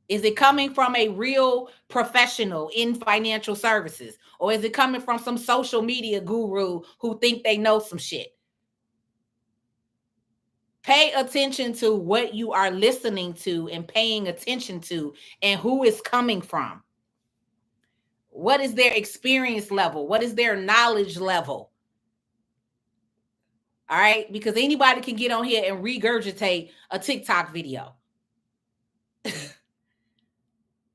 Is it coming from a real professional in financial services? Or is it coming from some social media guru who think they know some shit? Pay attention to what you are listening to and paying attention to, and who is coming from. What is their experience level? What is their knowledge level? All right, because anybody can get on here and regurgitate a TikTok video.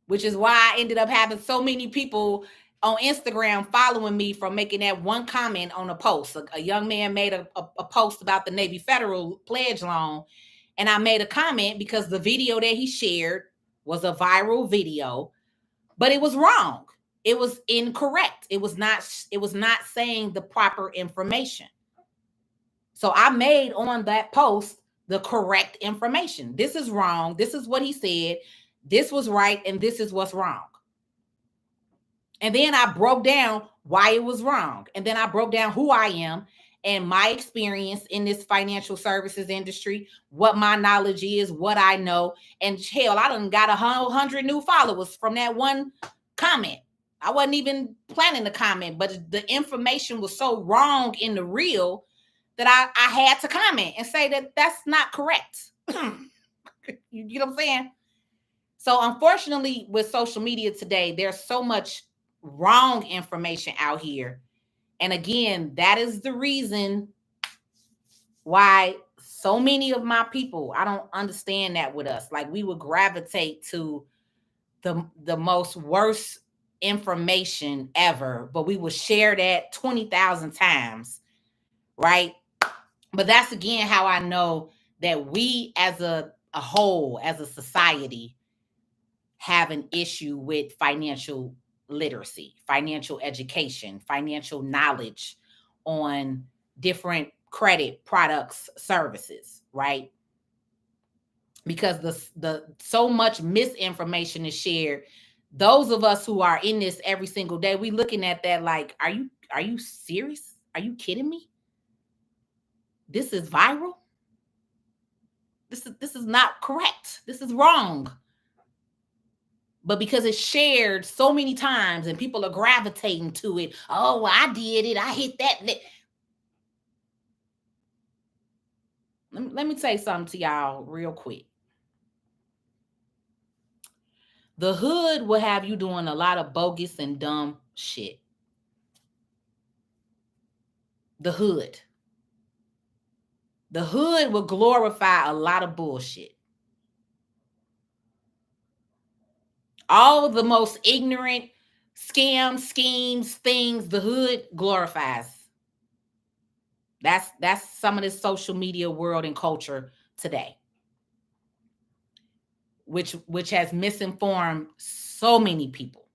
Which is why I ended up having so many people on Instagram following me from making that one comment on a post. A young man made a post about the Navy Federal pledge loan, and I made a comment because the video that he shared was a viral video, but it was wrong. It was incorrect. It was not saying the proper information. So I made on that post the correct information. This is wrong. This is what he said. This was right, and this is what's wrong. And then I broke down why it was wrong. And then I broke down who I am and my experience in this financial services industry, what my knowledge is, what I know. And hell, I done got 100 new followers from that one comment. I wasn't even planning to comment, but the information was so wrong in the reel that I had to comment and say that that's not correct. You know what I'm saying? So unfortunately, with social media today, there's so much wrong information out here. And again, that is the reason why so many of my people, I don't understand that with us. Like, we would gravitate to the most worst information ever, but we would share that 20,000 times, right? But that's again how I know that we as a whole, as a society, have an issue with financial literacy, financial education, financial knowledge on different credit products, services, right? Because the so much misinformation is shared. Those of us who are in this every single day, we looking at that like, are you serious? Are you kidding me? This is viral. This is not correct. This is wrong. But because it's shared so many times and people are gravitating to it, oh, I did it. I hit that. Let me say something to y'all real quick. The hood will have you doing a lot of bogus and dumb shit. The hood. The hood will glorify a lot of bullshit. All the most ignorant scams, schemes, things, the hood glorifies. That's some of this social media world and culture today, which has misinformed so many people.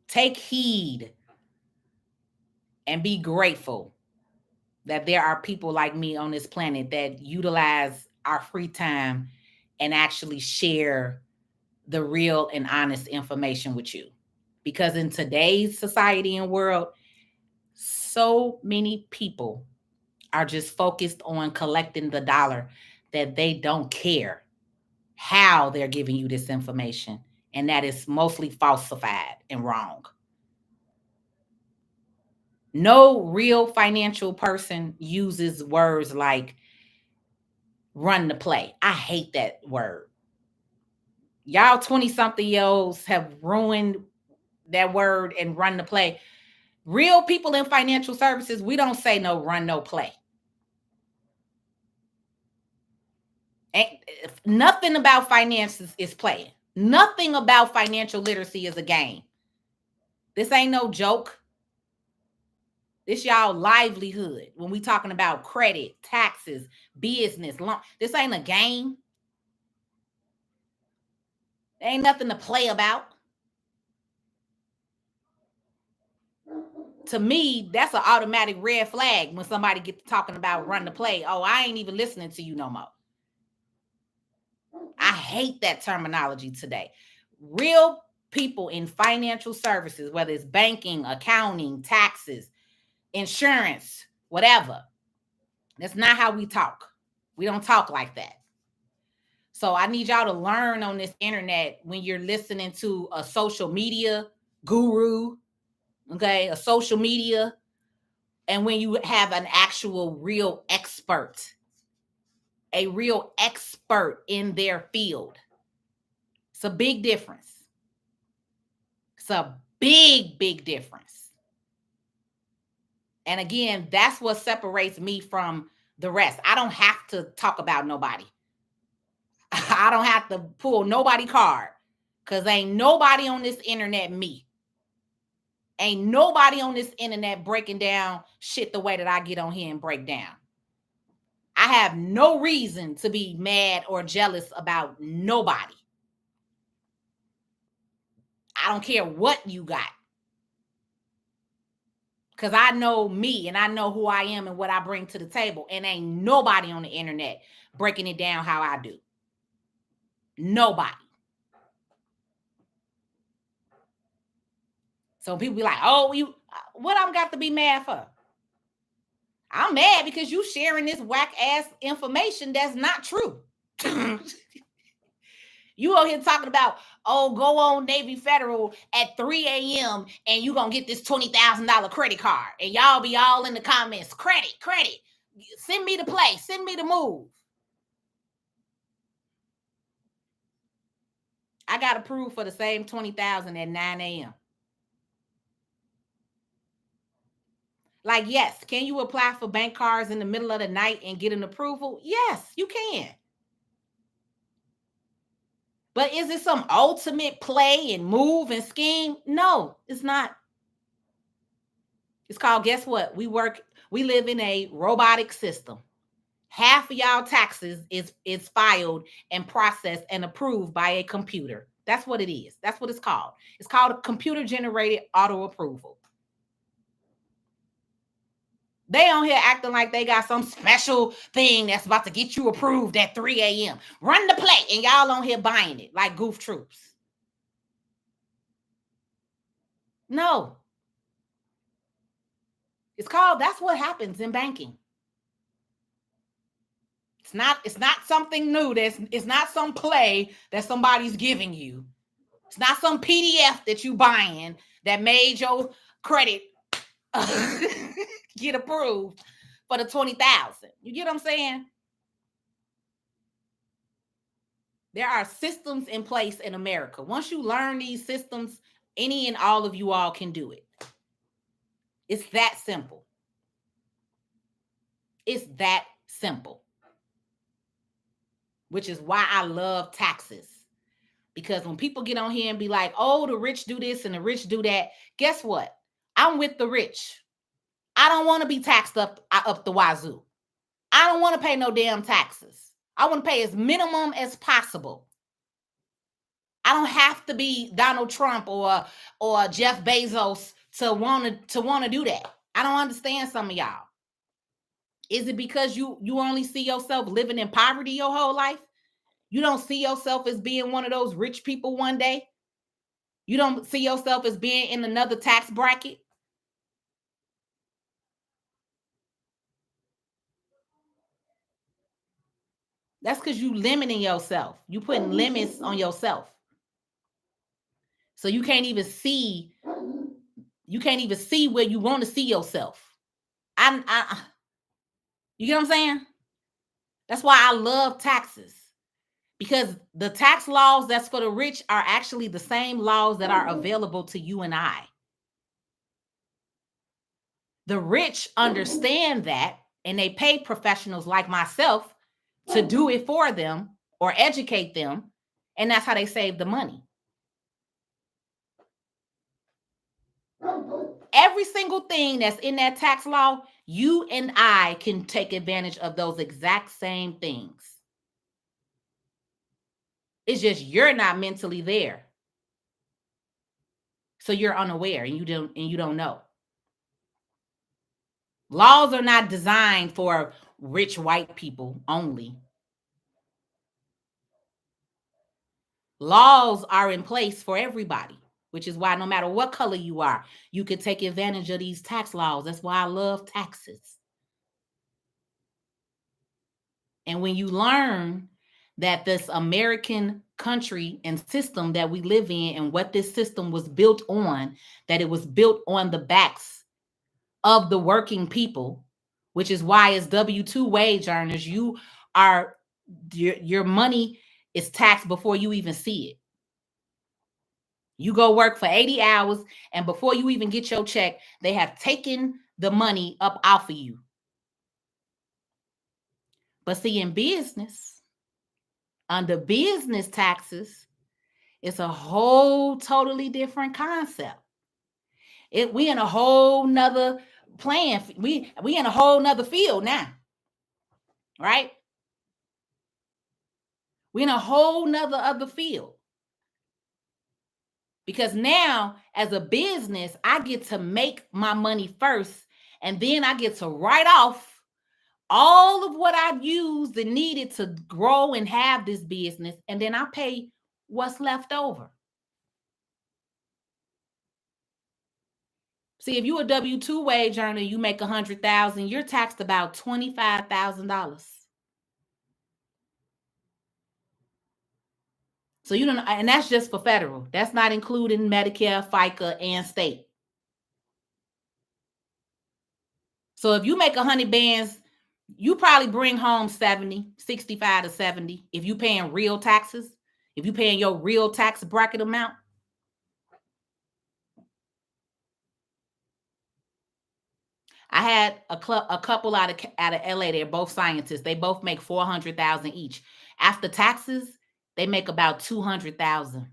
Take heed and be grateful that there are people like me on this planet that utilize our free time and actually share the real and honest information with you. Because in today's society and world, so many people are just focused on collecting the dollar that they don't care how they're giving you this information. And that is mostly falsified and wrong. No real financial person uses words like run the play. I hate that word. Y'all 20-something-year-olds have ruined that word and run the play. Real people in financial services, we don't say no run, no play. Nothing about finances is playing. Nothing about financial literacy is a game. This ain't no joke. This y'all livelihood. When we talking about credit, taxes, business, loan, this ain't a game. There ain't nothing to play about. To me, that's an automatic red flag when somebody gets talking about run the play. Oh, I ain't even listening to you no more. I hate that terminology today. Real people in financial services, whether it's banking, accounting, taxes, insurance, whatever, that's not how we talk. We don't talk like that. So I need y'all to learn on this internet when you're listening to a social media guru, okay, a social media, and when you have an actual real expert, a real expert in their field. It's a big difference. It's a big, big difference. And again, that's what separates me from the rest. I don't have to talk about nobody. I don't have to pull nobody card because ain't nobody on this internet me. Ain't nobody on this internet breaking down shit the way that I get on here and break down. I have no reason to be mad or jealous about nobody. I don't care what you got. Because I know me and I know who I am and what I bring to the table. And ain't nobody on the internet breaking it down how I do. Nobody. So people be like, oh, you, what I'm got to be mad for? I'm mad because you sharing this whack ass information that's not true. You out here talking about, oh, go on Navy Federal at 3 a.m. and you going to get this $20,000 credit card. And y'all be all in the comments, credit. Send me the play. Send me the move. I got approved for the same $20,000 at 9 a.m. Like, yes, can you apply for bank cards in the middle of the night and get an approval? Yes, you can. But is it some ultimate play and move and scheme? No, it's not. It's called, guess what? We live in a robotic system. Half of y'all taxes is filed and processed and approved by a computer. That's what it is. That's what it's called. It's called a computer generated auto approval. They on here acting like they got some special thing that's about to get you approved at 3 a.m. Run the play, and y'all on here buying it like goof troops. No. It's called, that's what happens in banking. It's not something new. It's not some play that somebody's giving you. It's not some PDF that you buying that made your credit get approved for the 20,000. You get what I'm saying? There are systems in place in America. Once you learn these systems, any and all of you all can do it. It's that simple. It's that simple. Which is why I love taxes. Because when people get on here and be like, oh, the rich do this and the rich do that, guess what? I'm with the rich. I don't want to be taxed up the wazoo. I don't want to pay no damn taxes. I want to pay as minimum as possible. I don't have to be Donald Trump or Jeff Bezos to want to do that. I don't understand some of y'all. Is it because you only see yourself living in poverty your whole life? You don't see yourself as being one of those rich people one day? You don't see yourself as being in another tax bracket? That's because you limiting yourself. You putting limits on yourself. So you can't even see where you want to see yourself. You get what I'm saying? That's why I love taxes. Because the tax laws that's for the rich are actually the same laws that are available to you and I. The rich understand that, and they pay professionals like myself to do it for them or educate them, and that's how they save the money. every single thing that's in that tax law, you and I can take advantage of those exact same things. It's just you're not mentally there. So you're unaware and you don't know. Laws are not designed for rich white people only. Laws are in place for everybody, which is why no matter what color you are, you can take advantage of these tax laws. That's why I love taxes. And when you learn that this American country and system that we live in and what this system was built on, that it was built on the backs of the working people, which is why as W-2 wage earners, your money is taxed before you even see it. You go work for 80 hours, and before you even get your check, they have taken the money up off of you. But see, in business, under business taxes, it's a whole totally different concept. We in a whole nother plan. We in a whole nother field now, right? We in a whole nother other field. Because now, as a business, I get to make my money first, and then I get to write off all of what I used and needed to grow and have this business, and then I pay what's left over. See, if you a W-2 wage earner, you make $100,000, you're taxed about $25,000. So you don't, and that's just for federal. That's not including Medicare, FICA, and state. So if you make 100 bands, you probably bring home 65 to 70 if you paying real taxes, if you paying your real tax bracket amount. I had a couple out of LA. They're both scientists. They both make $400,000 each. After taxes, they make about $200,000.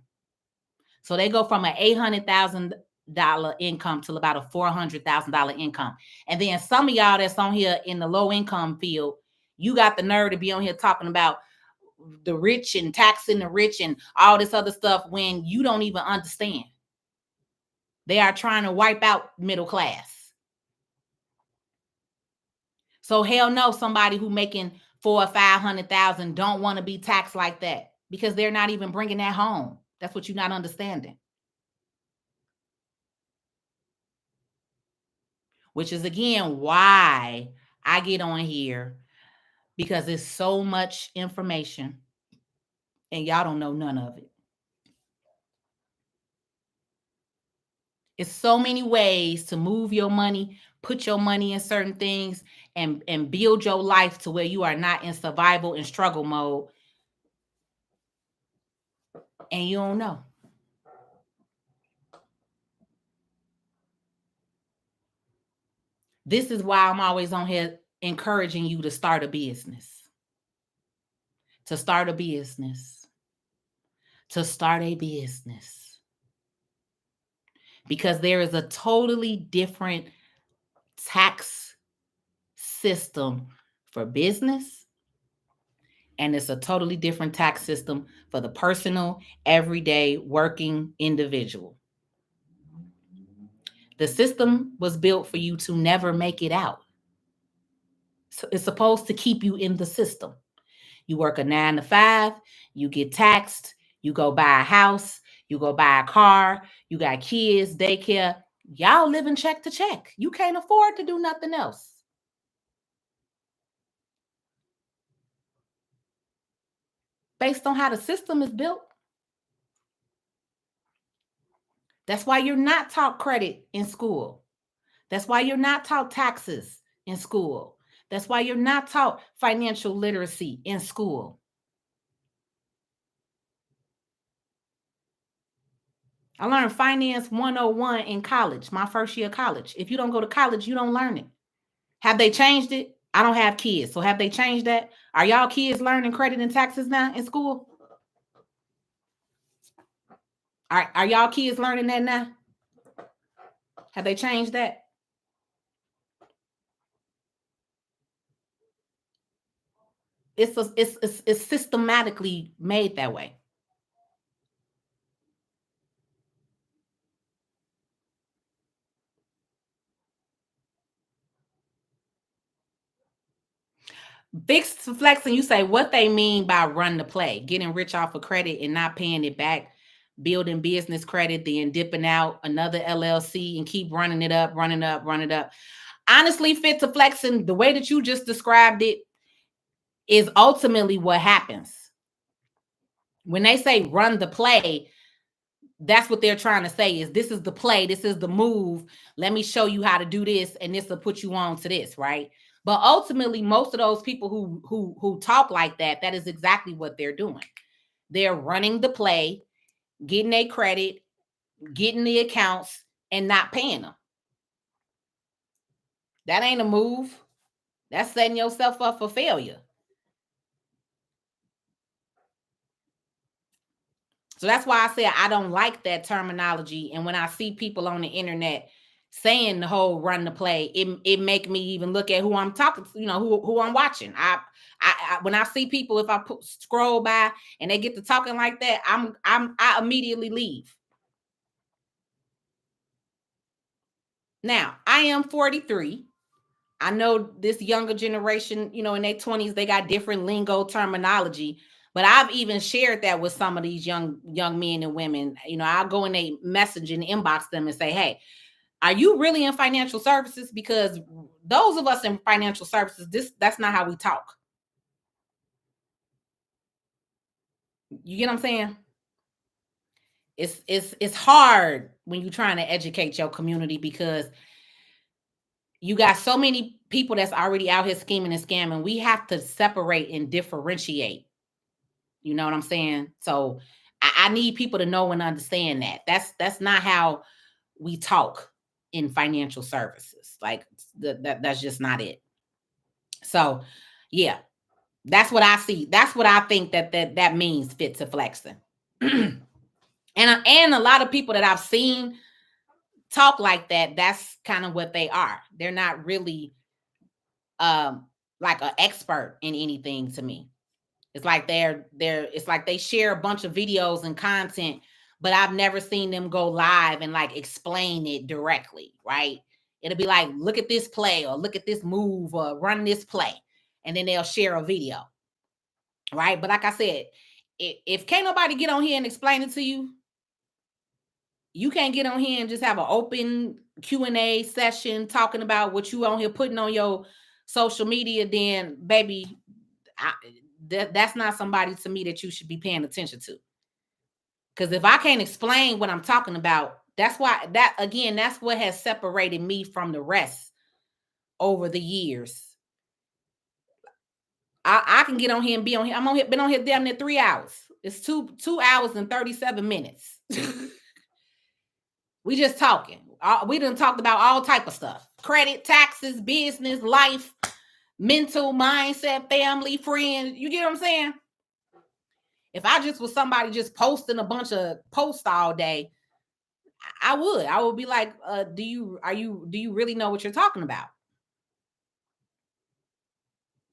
So they go from an $800,000 income to about a $400,000 income. And then some of y'all that's on here in the low income field, you got the nerve to be on here talking about the rich and taxing the rich and all this other stuff when you don't even understand. They are trying to wipe out middle class. So hell no, somebody who making $400,000 or $500,000 don't want to be taxed like that because they're not even bringing that home. That's what you're not understanding. Which is again why I get on here, because there's so much information and y'all don't know none of it. It's so many ways to move your money, put your money in certain things, and build your life to where you are not in survival and struggle mode. And you don't know. This is why I'm always on here encouraging you to start a business. To start a business. To start a business. Because there is a totally different tax system for business, and it's a totally different tax system for the personal, everyday, working individual. The system was built for you to never make it out. So it's supposed to keep you in the system. You work a 9 to 5, you get taxed, you go buy a house, you go buy a car, you got kids, daycare. Y'all living check to check. You can't afford to do nothing else. Based on how the system is built. That's why you're not taught credit in school. That's why you're not taught taxes in school. That's why you're not taught financial literacy in school. I learned finance 101 in college, my first year of college. If you don't go to college, you don't learn it. Have they changed it? I don't have kids. So have they changed that? Are y'all kids learning credit and taxes now in school? Are y'all kids learning that now? Have they changed that? It's systematically made that way. Fix flexing, you say what they mean by run the play, getting rich off of credit and not paying it back, building business credit, then dipping out another LLC and keep running it up, running up, running up. Honestly, fit to flexing, the way that you just described it, is ultimately what happens. When they say run the play, that's what they're trying to say is this is the play, this is the move. Let me show you how to do this, and this will put you on to this, right? But ultimately, most of those people who talk like that, that is exactly what they're doing. They're running the play, getting a credit, getting the accounts, and not paying them. That ain't a move. That's setting yourself up for failure. So that's why I said I don't like that terminology. And when I see people on the internet saying the whole run the play, it make me even look at who I'm talking to, who I'm watching. I when I see people, if I scroll by and they get to talking like that, I immediately leave. Now, I am 43. I know this younger generation, in their 20s, they got different lingo terminology. But I've even shared that with some of these young men and women. I'll go in a message and inbox them and say, hey, are you really in financial services? Because those of us in financial services, that's not how we talk. You get what I'm saying? It's hard when you're trying to educate your community because you got so many people that's already out here scheming and scamming. We have to separate and differentiate. You know what I'm saying? So I need people to know and understand that. That's not how we talk in financial services. Like that's just not it. So yeah, that's what I see. That's what I think that means fit to flexing. and a lot of people that I've seen talk like that, that's kind of what they are. They're not really like an expert in anything to me. It's like it's like they share a bunch of videos and content, but I've never seen them go live and like explain it directly, right? It'll be like, look at this play or look at this move or run this play. And then they'll share a video, right? But like I said, if can't nobody get on here and explain it to you, you can't get on here and just have an open Q&A session talking about what you on here putting on your social media, then baby, that's not somebody to me that you should be paying attention to. Because if I can't explain what I'm talking about, that's what has separated me from the rest over the years. I can get on here and be on here. Been on here damn near 3 hours. It's 2 hours and 37 minutes. We just talking. We done talked about all type of stuff. Credit, taxes, business, life, mental, mindset, family, friends. You get what I'm saying? If I just was somebody just posting a bunch of posts all day, I would be like, do you really know what you're talking about?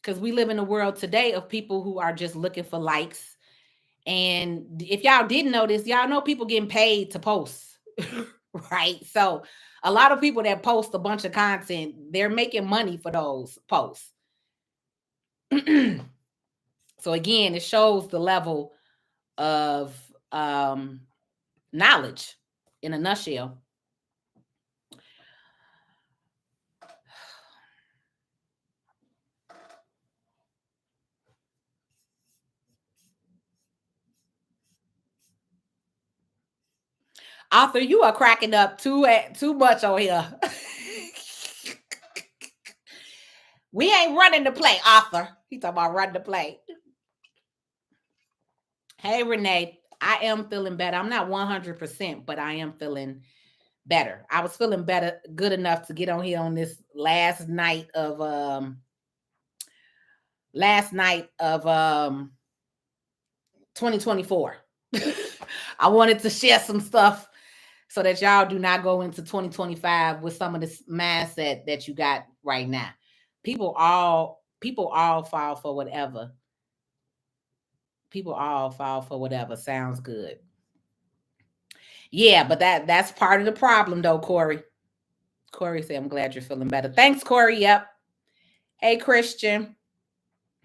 Because we live in a world today of people who are just looking for likes. And if y'all didn't know this, y'all know people getting paid to post, right? So a lot of people that post a bunch of content, they're making money for those posts. So again, it shows the level of knowledge in a nutshell. Arthur, you are cracking up too much on here. We ain't running the play, Arthur. He talking about running the play. Hey, Renee, I am feeling better. I'm not 100%, but I am feeling better. I was feeling better, good enough to get on here on this last night of 2024. I wanted to share some stuff so that y'all do not go into 2025 with some of this mindset that you got right now. People all fall for whatever. People all fall for whatever sounds good. Yeah, but that's part of the problem though, Corey. Corey said, I'm glad you're feeling better. Thanks, Corey. Yep. Hey, Christian.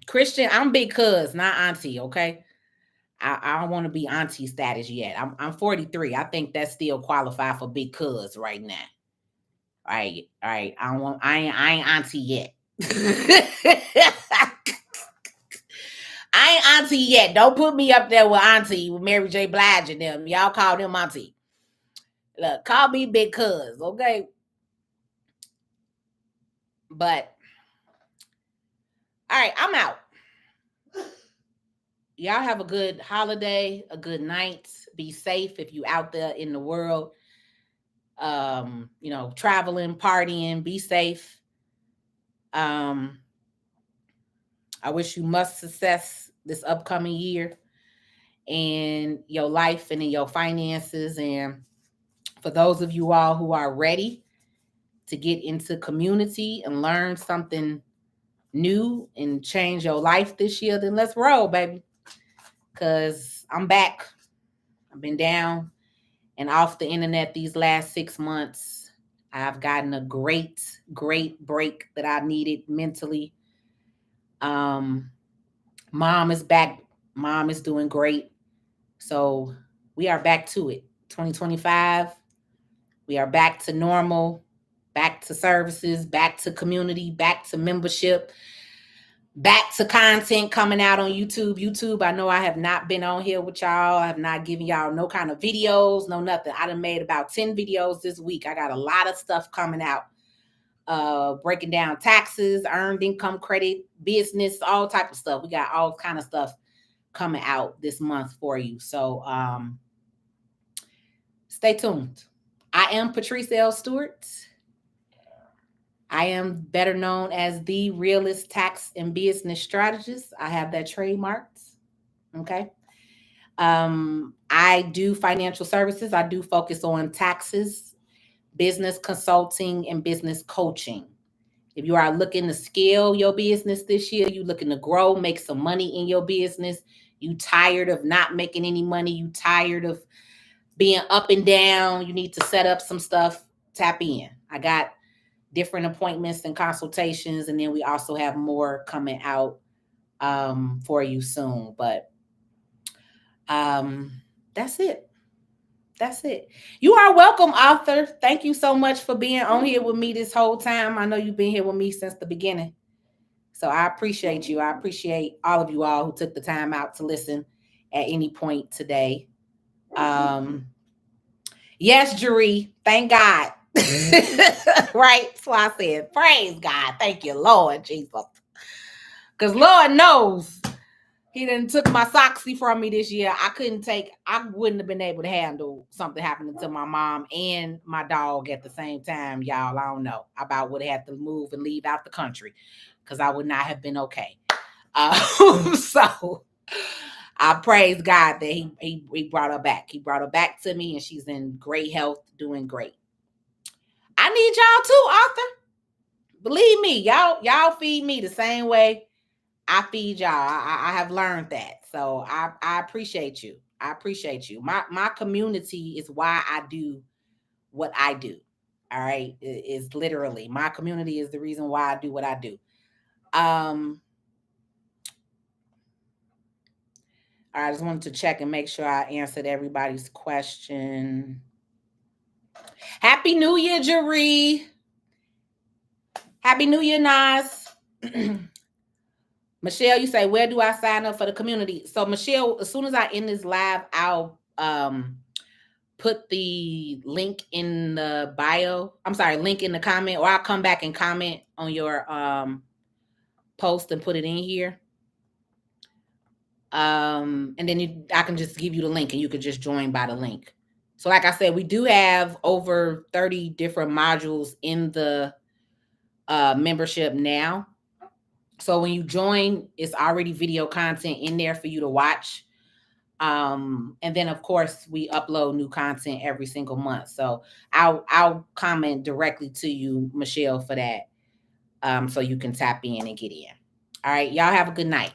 Christian, I'm big cuz, not auntie, okay? I don't want to be auntie status yet. I'm 43. I think that still qualify for big cuz right now. All right. I ain't auntie yet. I ain't auntie yet. Don't put me up there with auntie, with Mary J. Blige and them. Y'all call them auntie. Look, call me big cuz, okay? But all right, I'm out. Y'all have a good holiday, a good night. Be safe if you out there in the world. Traveling, partying, be safe. I wish you much success this upcoming year in your life and in your finances. And for those of you all who are ready to get into community and learn something new and change your life this year, then let's roll, baby. Because I'm back. I've been down and off the internet these last 6 months. I've gotten a great break that I needed mentally. Mom is back. Mom is doing great. So we are back to it. 2025. We are back to normal, back to services, back to community, back to membership, back to content coming out on YouTube. YouTube, I know I have not been on here with y'all. I have not given y'all no kind of videos, no nothing. I done made about 10 videos this week. I got a lot of stuff coming out. Breaking down taxes, earned income credit, business, all type of stuff. We got all kind of stuff coming out this month for you. So stay tuned. I am Patrice L. Stewart. I am better known as the realist tax and business strategist. I have that trademarked. Okay. I do financial services. I do focus on taxes, business consulting, and business coaching. If you are looking to scale your business this year, you looking to grow, make some money in your business, you tired of not making any money, you tired of being up and down, you need to set up some stuff, tap in. I got different appointments and consultations, and then we also have more coming out for you soon. But that's it. That's it. You are welcome, author. Thank you so much for being on here with me this whole time. I know you've been here with me since the beginning. So I appreciate you. I appreciate all of you all who took the time out to listen at any point today. Yes, Jeree, thank God. Right? So I said, praise God. Thank you, Lord Jesus. Because Lord knows he done took my soxy from me this year. I wouldn't have been able to handle something happening to my mom and my dog at the same time, y'all. I don't know. I about would have had to move and leave out the country because I would not have been okay. So I praise God that he brought her back. He brought her back to me and she's in great health, doing great. I need y'all too, Arthur. Believe me, y'all feed me the same way I feed y'all. I have learned that. So I appreciate you. I appreciate you. My community is why I do what I do. All right. It's literally my community is the reason why I do what I do. I just wanted to check and make sure I answered everybody's question. Happy New Year, Jeree. Happy New Year, Nas. Michelle, you say, where do I sign up for the community? So, Michelle, as soon as I end this live, I'll put the link in the bio. I'm sorry, link in the comment, or I'll come back and comment on your post and put it in here. And then I can just give you the link and you can just join by the link. So like I said, we do have over 30 different modules in the membership now. So when you join, it's already video content in there for you to watch. And then of course we upload new content every single month. So I'll comment directly to you, Michelle, for that. So you can tap in and get in. All right, y'all have a good night.